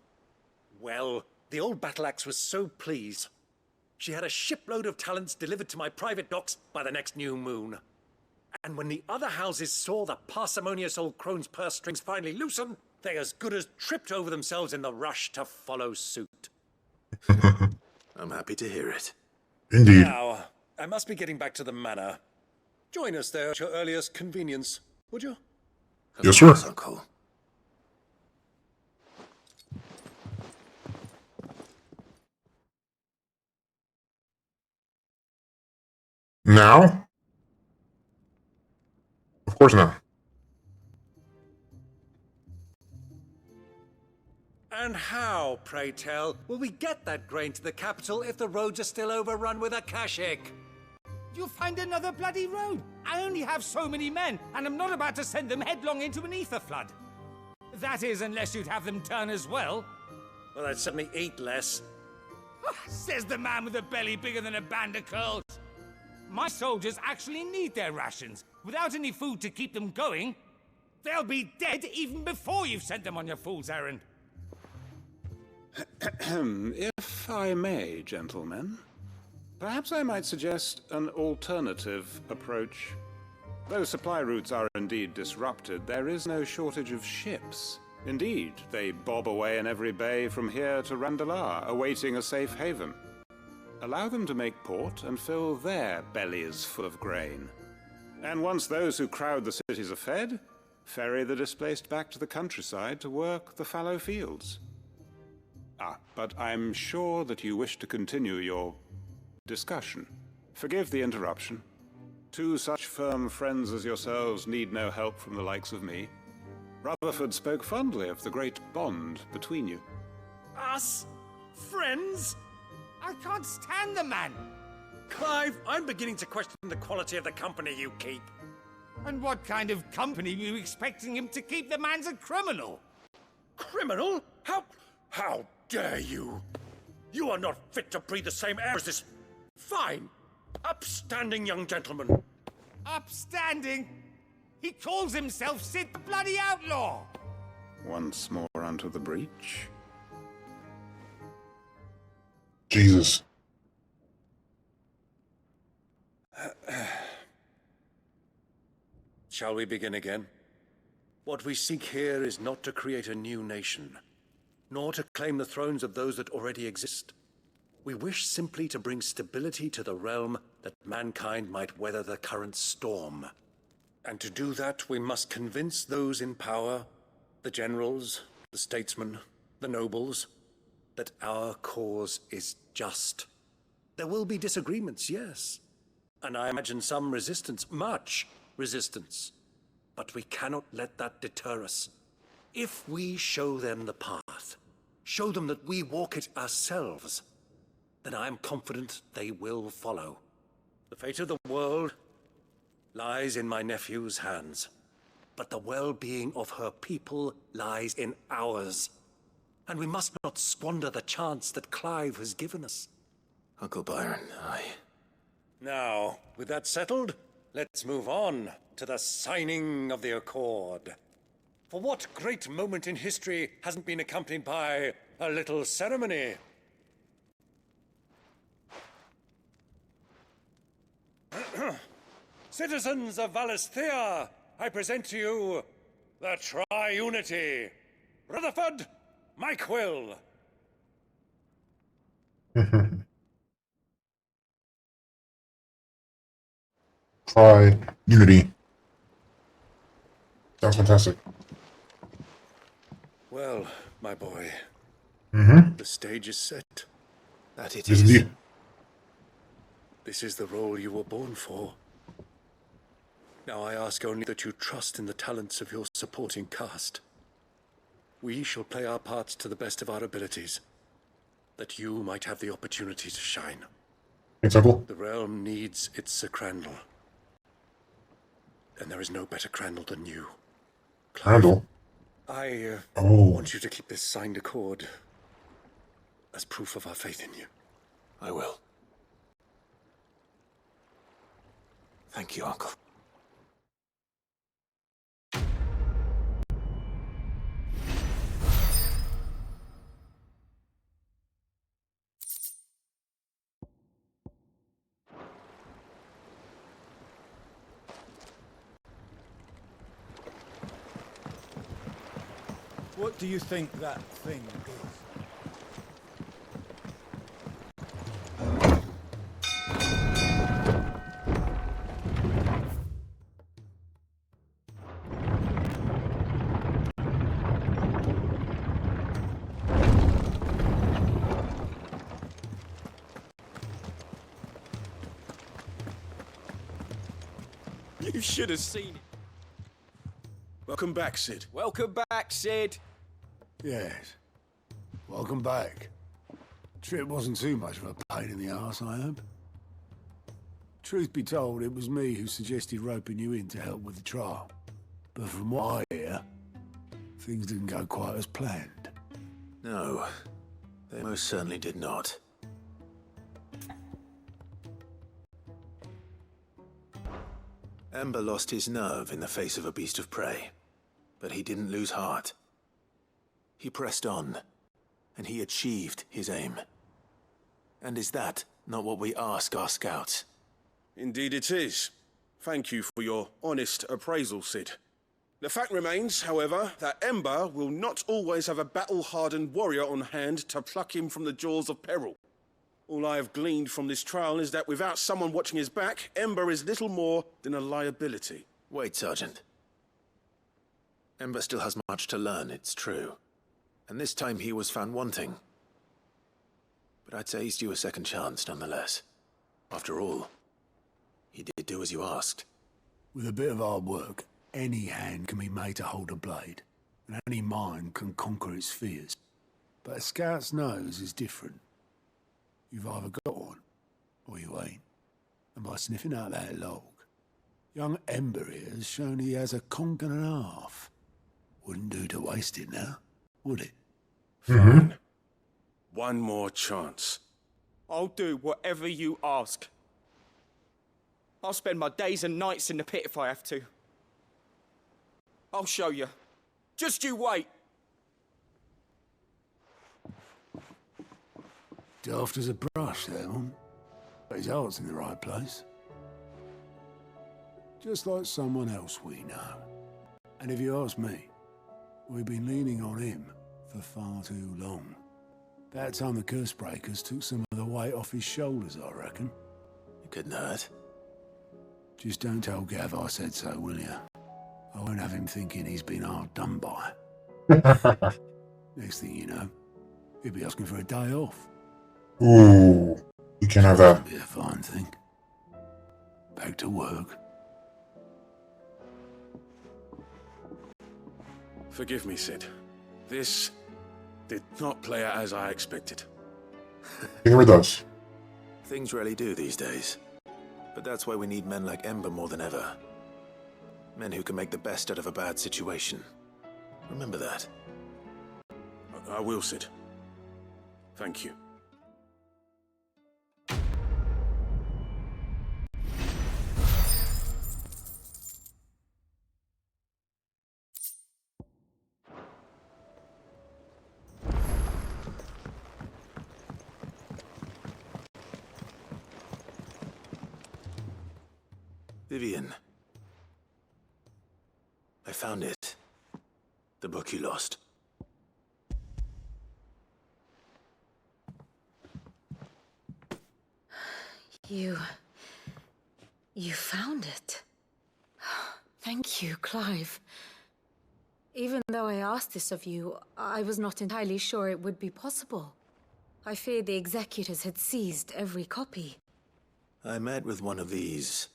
Well, the old battle axe was so pleased. She had a shipload of talents delivered to my private docks by the next new moon. And when the other houses saw the parsimonious old crone's purse strings finally loosen, they as good as tripped over themselves in the rush to follow suit. I'm happy to hear it. Indeed. Now, I must be getting back to the manor. Join us there at your earliest convenience, would you? Yes, sir. Uncle. Now? Of course not. And how, pray tell, will we get that grain to the capital if the roads are still overrun with akashic? You'll find another bloody road. I only have so many men, and I'm not about to send them headlong into an ether flood. That is, unless you'd have them turn as well. Well, I'd certainly eat less. Says the man with a belly bigger than a band of curls. My soldiers actually need their rations. Without any food to keep them going, they'll be dead even before you've sent them on your fool's errand. If I may, gentlemen, perhaps I might suggest an alternative approach. Though supply routes are indeed disrupted, there is no shortage of ships. Indeed, they bob away in every bay from here to Randalar, awaiting a safe haven. Allow them to make port and fill their bellies full of grain. And once those who crowd the cities are fed, ferry the displaced back to the countryside to work the fallow fields. But I'm sure that you wish to continue your discussion. Forgive the interruption. Two such firm friends as yourselves need no help from the likes of me. Rutherford spoke fondly of the great bond between you. Us? Friends? I can't stand the man. Clive, I'm beginning to question the quality of the company you keep. And what kind of company were you expecting him to keep? The man's a criminal. Criminal? How dare you? You are not fit to breathe the same air as this fine, upstanding young gentleman. Upstanding? He calls himself Sid the bloody outlaw. Once more onto the breach. Jesus. Shall we begin again? What we seek here is not to create a new nation, nor to claim the thrones of those that already exist. We wish simply to bring stability to the realm that mankind might weather the current storm. And to do that, we must convince those in power, the generals, the statesmen, the nobles, that our cause is just. There will be disagreements, yes. And I imagine some resistance, much resistance. But we cannot let that deter us. If we show them the path, show them that we walk it ourselves, then I am confident they will follow. The fate of the world lies in my nephew's hands, but the well-being of her people lies in ours. And we must not squander the chance that Clive has given us. Uncle Byron, Now, with that settled, let's move on to the signing of the Accord. For what great moment in history hasn't been accompanied by a little ceremony? Citizens of Valisthea, I present to you the Triunity. Rutherford, Mike Will. Try Unity. Sounds fantastic. Well, my boy, the stage is set. That it Yes, is. indeed. This is the role you were born for. Now I ask only that you trust in the talents of your supporting cast. We shall play our parts to the best of our abilities, that you might have the opportunity to shine. Thanks, Uncle. The realm needs its Sir Crandall. And there is no better Crandall than you. Crandall? I Oh. want you to keep this signed accord as proof of our faith in you. I will. Thank you, Uncle. What do you think that thing is? You should have seen it. Welcome back, Sid. Welcome back, Sid. Yes. Welcome back. Trip wasn't too much of a pain in the arse, I hope. Truth be told, it was me who suggested roping you in to help with the trial. But from what I hear, things didn't go quite as planned. No, they most certainly did not. Ember lost his nerve in the face of a beast of prey, but he didn't lose heart. He pressed on, and he achieved his aim. And is that not what we ask our scouts? Indeed it is. Thank you for your honest appraisal, Sid. The fact remains, however, that Ember will not always have a battle-hardened warrior on hand to pluck him from the jaws of peril. All I have gleaned from this trial is that without someone watching his back, Ember is little more than a liability. Wait, Sergeant. Ember still has much to learn, it's true. And this time he was found wanting. But I'd say he's due a second chance, nonetheless. After all, he did do as you asked. With a bit of hard work, any hand can be made to hold a blade, and any mind can conquer its fears. But a scout's nose is different. You've either got one, or you ain't. And by sniffing out that log, young Ember here has shown he has a conch and a half. Wouldn't do to waste it now, would it? Fine. One more chance. I'll do whatever you ask. I'll spend my days and nights in the pit if I have to. I'll show you. Just you wait. Daft as a brush, that one. But his heart's in the right place. Just like someone else we know. And if you ask me, we've been leaning on him for far too long. That time the Cursebreakers took some of the weight off his shoulders, I reckon. It couldn't hurt. Just don't tell Gav I said so, will you? I won't have him thinking he's been hard done by. Next thing you know, he'll be asking for a day off. Ooh, you can have that. That'd be a fine thing. Back to work. Forgive me, Sid. This did not play out as I expected. It never does. Things rarely do these days. But that's why we need men like Ember more than ever. Men who can make the best out of a bad situation. Remember that. I will, Sid. Thank you. Vivian. I found it. The book you lost. You found it. Thank you, Clive. Even though I asked this of you, I was not entirely sure it would be possible. I feared the executors had seized every copy. I met with one of these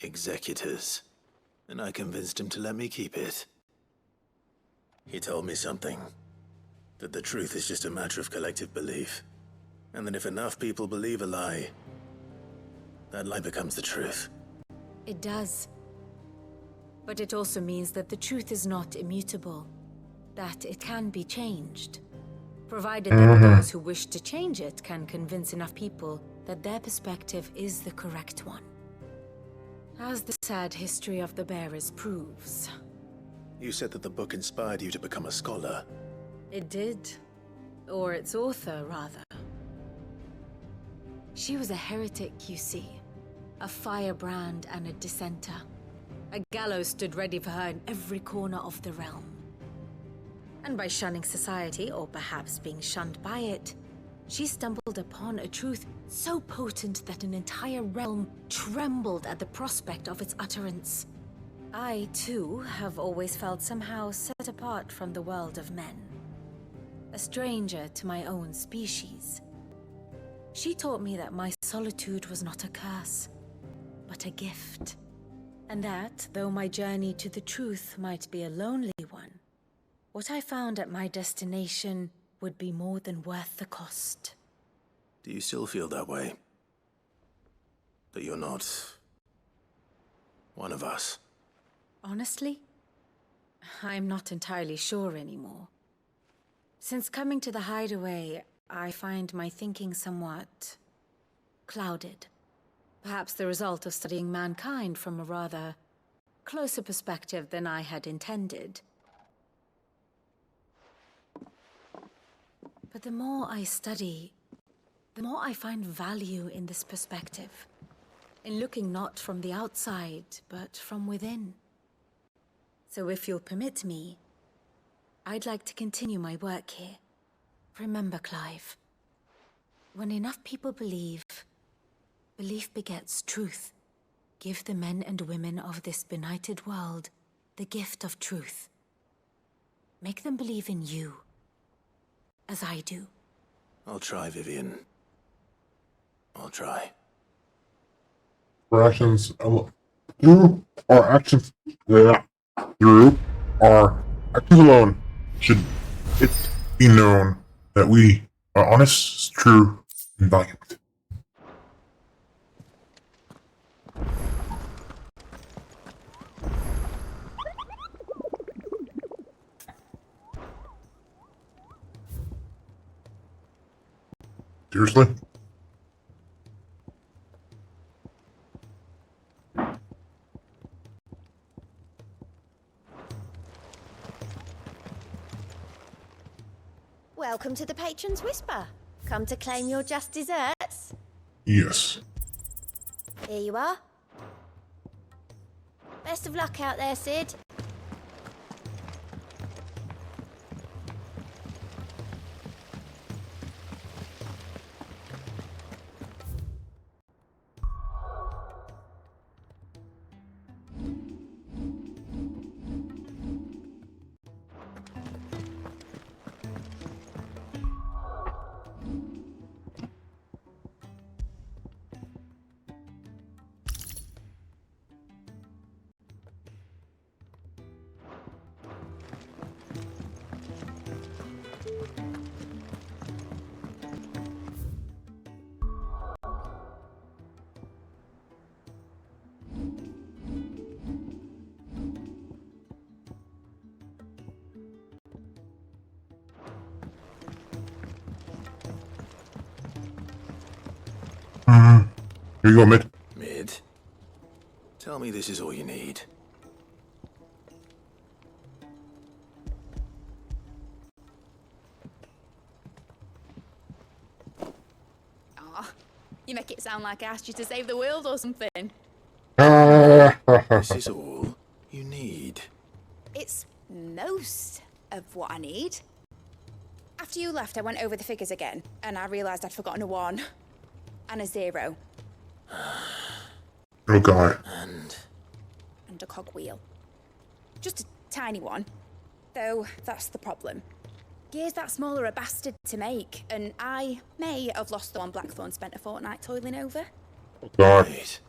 executors, and I convinced him to let me keep it. He told me something. That the truth is just a matter of collective belief. And that if enough people believe a lie, that lie becomes the truth. It does. But it also means that the truth is not immutable. That it can be changed. Provided that those who wish to change it can convince enough people that their perspective is the correct one. As the sad history of the bearers proves. You said that the book inspired you to become a scholar. It did. Or its author, rather. She was a heretic, you see. A firebrand and a dissenter. A gallows stood ready for her in every corner of the realm. And by shunning society, or perhaps being shunned by it, she stumbled upon a truth so potent that an entire realm trembled at the prospect of its utterance. I, too, have always felt somehow set apart from the world of men. A stranger to my own species. She taught me that my solitude was not a curse, but a gift. And that, though my journey to the truth might be a lonely one, what I found at my destination would be more than worth the cost. Do you still feel that way? That you're not one of us? Honestly, I'm not entirely sure anymore. Since coming to the hideaway, I find my thinking somewhat clouded. Perhaps the result of studying mankind from a rather closer perspective than I had intended. But the more I study, the more I find value in this perspective. In looking not from the outside, but from within. So if you'll permit me, I'd like to continue my work here. Remember, Clive, when enough people believe, belief begets truth. Give the men and women of this benighted world the gift of truth. Make them believe in you, as I do. I'll try, Vivian. I'll try. For actions, through our actions, through our actions alone, should it be known that we are honest, true, and valiant. Seriously? Welcome to the Patron's Whisper. Come to claim your just desserts? Yes. Here you are. Best of luck out there, Sid. Here you go, Mid. Mid? Tell me this is all you need. Aw, you make it sound like I asked you to save the world or something. This is all you need. It's most of what I need. After you left, I went over the figures again, and I realised I'd forgotten a 1 and a 0. Oh god. And a cogwheel. Just a tiny one. Though, that's the problem. Gears that small are a bastard to make, and I may have lost the one Blackthorn spent a fortnight toiling over. Oh god. Wait.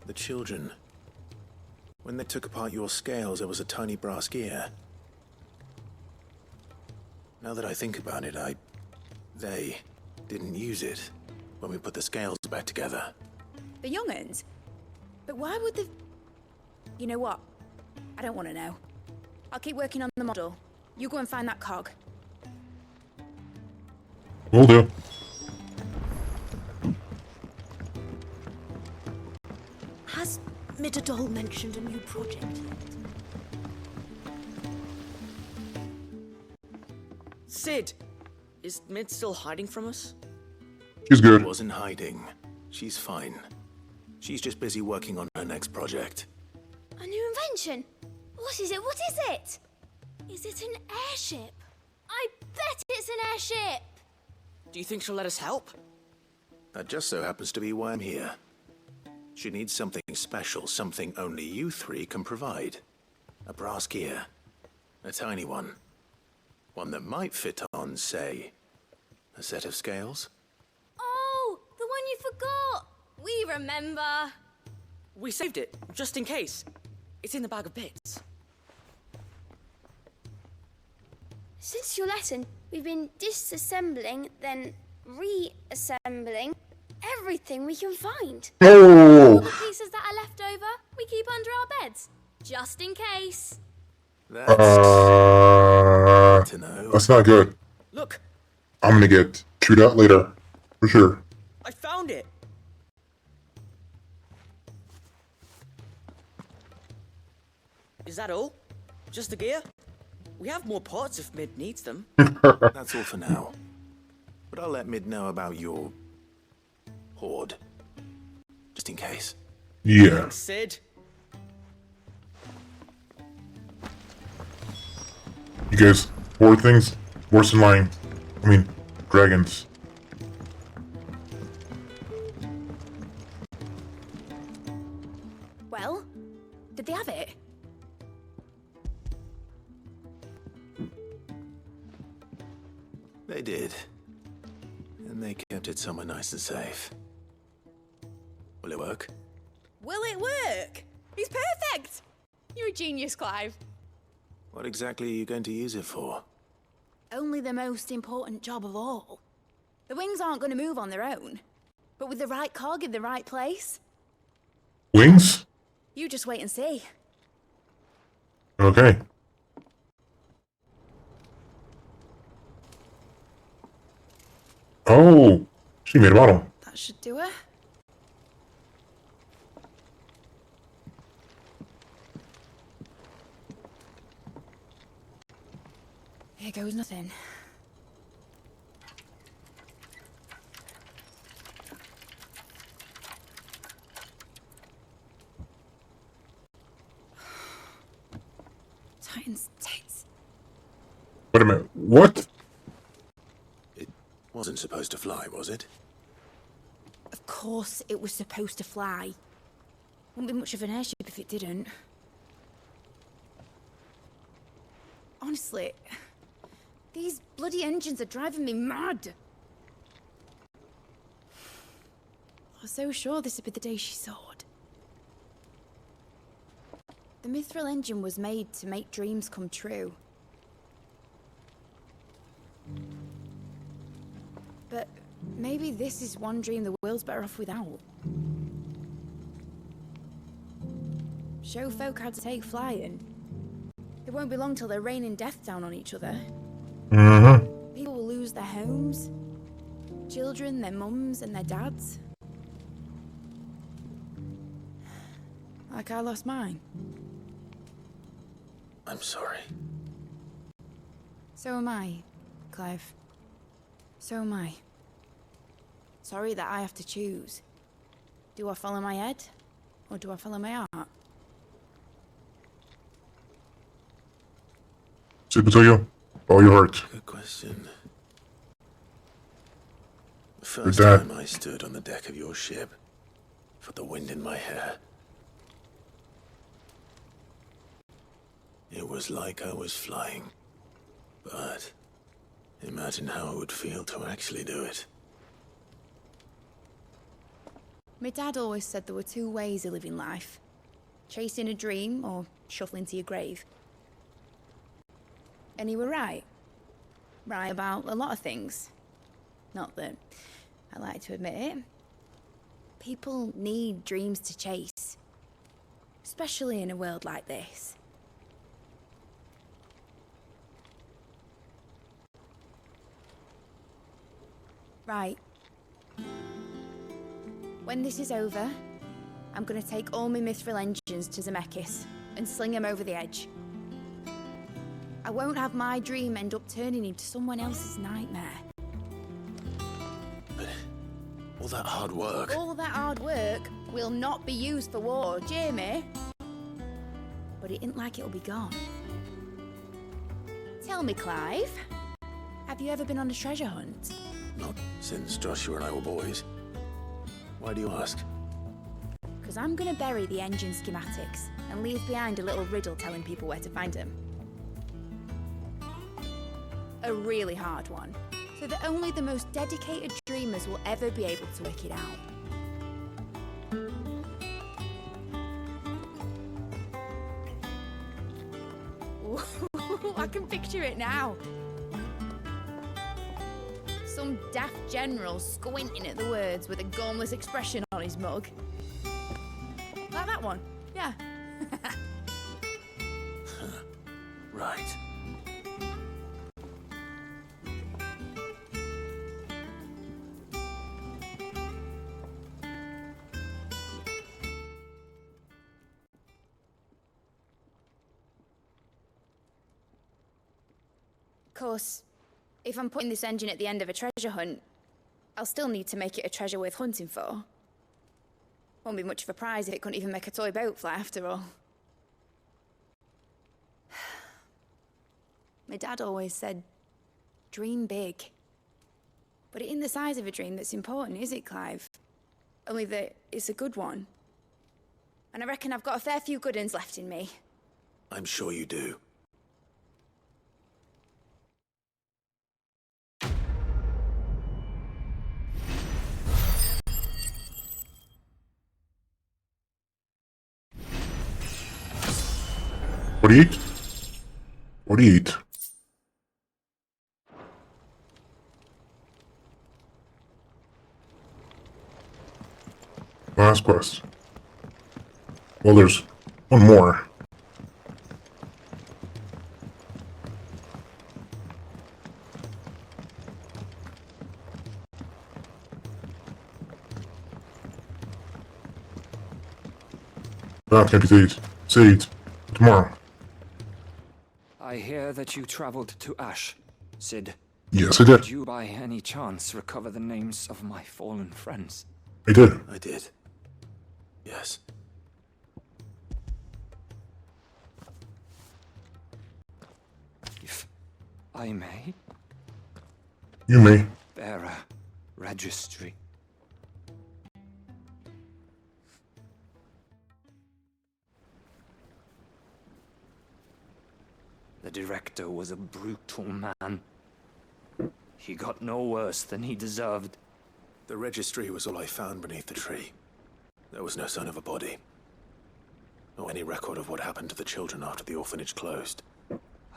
The children. When they took apart your scales, there was a tiny brass gear. Now that I think about it, they didn't use it when we put the scales back together. The young'uns? But why would the... You know what? I don't want to know. I'll keep working on the model. You go and find that cog. Will do. Has Midadol mentioned a new project yet? Sid! Is Mid still hiding from us? She's good. Wasn't hiding. She's fine. She's just busy working on her next project. A new invention? What is it? What is it? Is it an airship? I bet it's an airship! Do you think she'll let us help? That just so happens to be why I'm here. She needs something special, something only you three can provide. A brass gear. A tiny one. One that might fit on, say, a set of scales? Oh, the one you forgot! We remember. We saved it, just in case. It's in the bag of bits. Since your lesson, we've been disassembling, then reassembling everything we can find. Oh! All the pieces that are left over, we keep under our beds, just in case. That's not good. Look, I'm gonna get chewed out later, for sure. I found it. Is that all? Just the gear? We have more parts if Mid needs them. That's all for now. But I'll let Mid know about your hoard. Just in case. Yeah. Thanks, Sid. You guys, hoard things worse than lying. I mean, dragons. Well, did they have it? They did. And they kept it somewhere nice and safe. Will it work? Will it work? He's perfect! You're a genius, Clive. What exactly are you going to use it for? Only the most important job of all. The wings aren't going to move on their own. But with the right cog in the right place, Wings? you just wait and see. Okay. Oh, she made a model. That should do it. Here goes nothing. Titan's tits. Wait a minute. What? It wasn't supposed to fly, was it? Of course it was supposed to fly. Wouldn't be much of an airship if it didn't. Honestly, these bloody engines are driving me mad. I was so sure this would be the day she soared. The mithril engine was made to make dreams come true. But maybe this is one dream the world's better off without. Show folk how to take flying. It won't be long till they're raining death down on each other. Mm-hmm. People will lose their homes. Children, their mums and their dads. Like I lost mine. I'm sorry. So am I, Clive. So am I. Sorry that I have to choose. Do I follow my head? Or do I follow my heart? Super to you. All your heart. Good question. The Your first dad. time I stood on the deck of your ship, felt the wind in my hair. It was like I was flying. But imagine how it would feel to actually do it. My dad always said there were two ways of living life. Chasing a dream or shuffling to your grave. And he were right. Right about a lot of things. Not that I like to admit it. People need dreams to chase. Especially in a world like this. Right. When this is over, I'm gonna take all my mithril engines to Zemeckis and sling them over the edge. I won't have my dream end up turning into someone else's nightmare. But all that hard work... All that hard work will not be used for war, Jamie. But it ain't like it'll be gone. Tell me, Clive, have you ever been on a treasure hunt? Not since Joshua and I were boys. Why do you ask? Because I'm gonna bury the engine schematics and leave behind a little riddle telling people where to find them. A really hard one, so that only the most dedicated dreamers will ever be able to work it out. Ooh, I can picture it now. Some daft general squinting at the words with a gormless expression on his mug. Like that one, yeah. Right. Of course, if I'm putting this engine at the end of a treasure hunt, I'll still need to make it a treasure worth hunting for. Won't be much of a prize if it couldn't even make a toy boat fly after all. My dad always said, dream big. But it ain't the size of a dream that's important, is it, Clive? Only that it's a good one. And I reckon I've got a fair few good uns left in me. I'm sure you do. What do you eat? What do you eat? Last quest. Well, there's one more. Bath can be seeds tomorrow. I hear that you traveled to Ash, Sid. Yes, I did. Did you by any chance recover the names of my fallen friends? I did. I did. Yes. If I may? You may. Bear a registry. The director was a brutal man. He got no worse than he deserved. The registry was all I found beneath the tree. There was no sign of a body. Or any record of what happened to the children after the orphanage closed.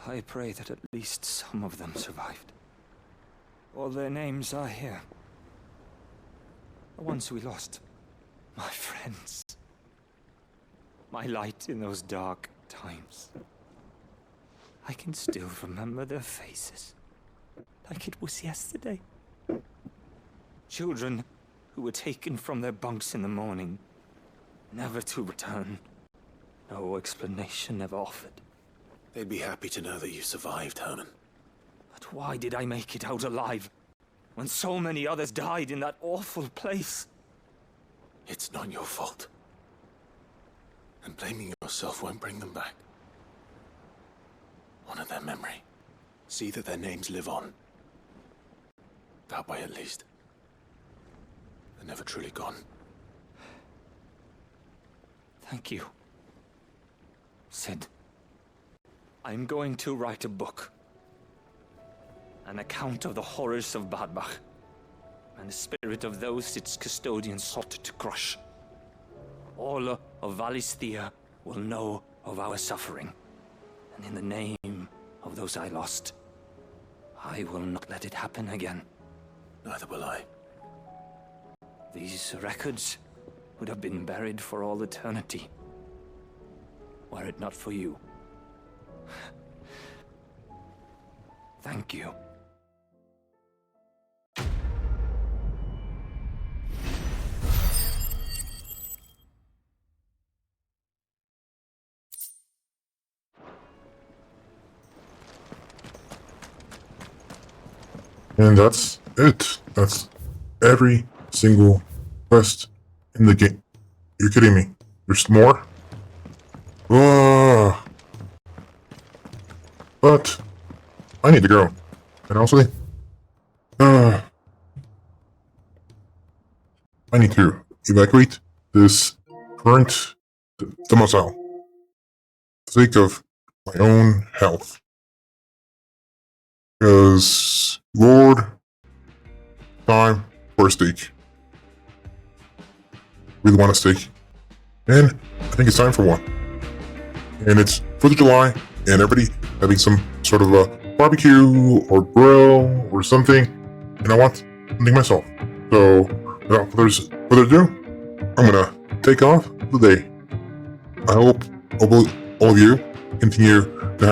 I pray that at least some of them survived. All their names are here. The ones we lost. My friends. My light in those dark times. I can still remember their faces, like it was yesterday. Children who were taken from their bunks in the morning, never to return. No explanation ever offered. They'd be happy to know that you survived, Herman. But why did I make it out alive, when so many others died in that awful place? It's not your fault. And blaming yourself won't bring them back. Honor their memory. See that their names live on. That way, at least. They're never truly gone. Thank you, Sid. I'm going to write a book. An account of the horrors of Badbach, and the spirit of those its custodians sought to crush. All of Valisthea will know of our suffering. And in the name of those I lost, I will not let it happen again. Neither will I. These records would have been buried for all eternity, were it not for you. Thank you. And that's it. That's every single quest in the game. You're kidding me. There's more? But I need to go. And honestly, I need to evacuate this current domicile for the sake of my own health. Because, Lord, time for a steak. Really want a steak. And I think it's time for one. And it's 4th of July, and everybody having some sort of a barbecue or grill or something, and I want something myself. So, without further ado, I'm gonna take off the day. I hope all of you continue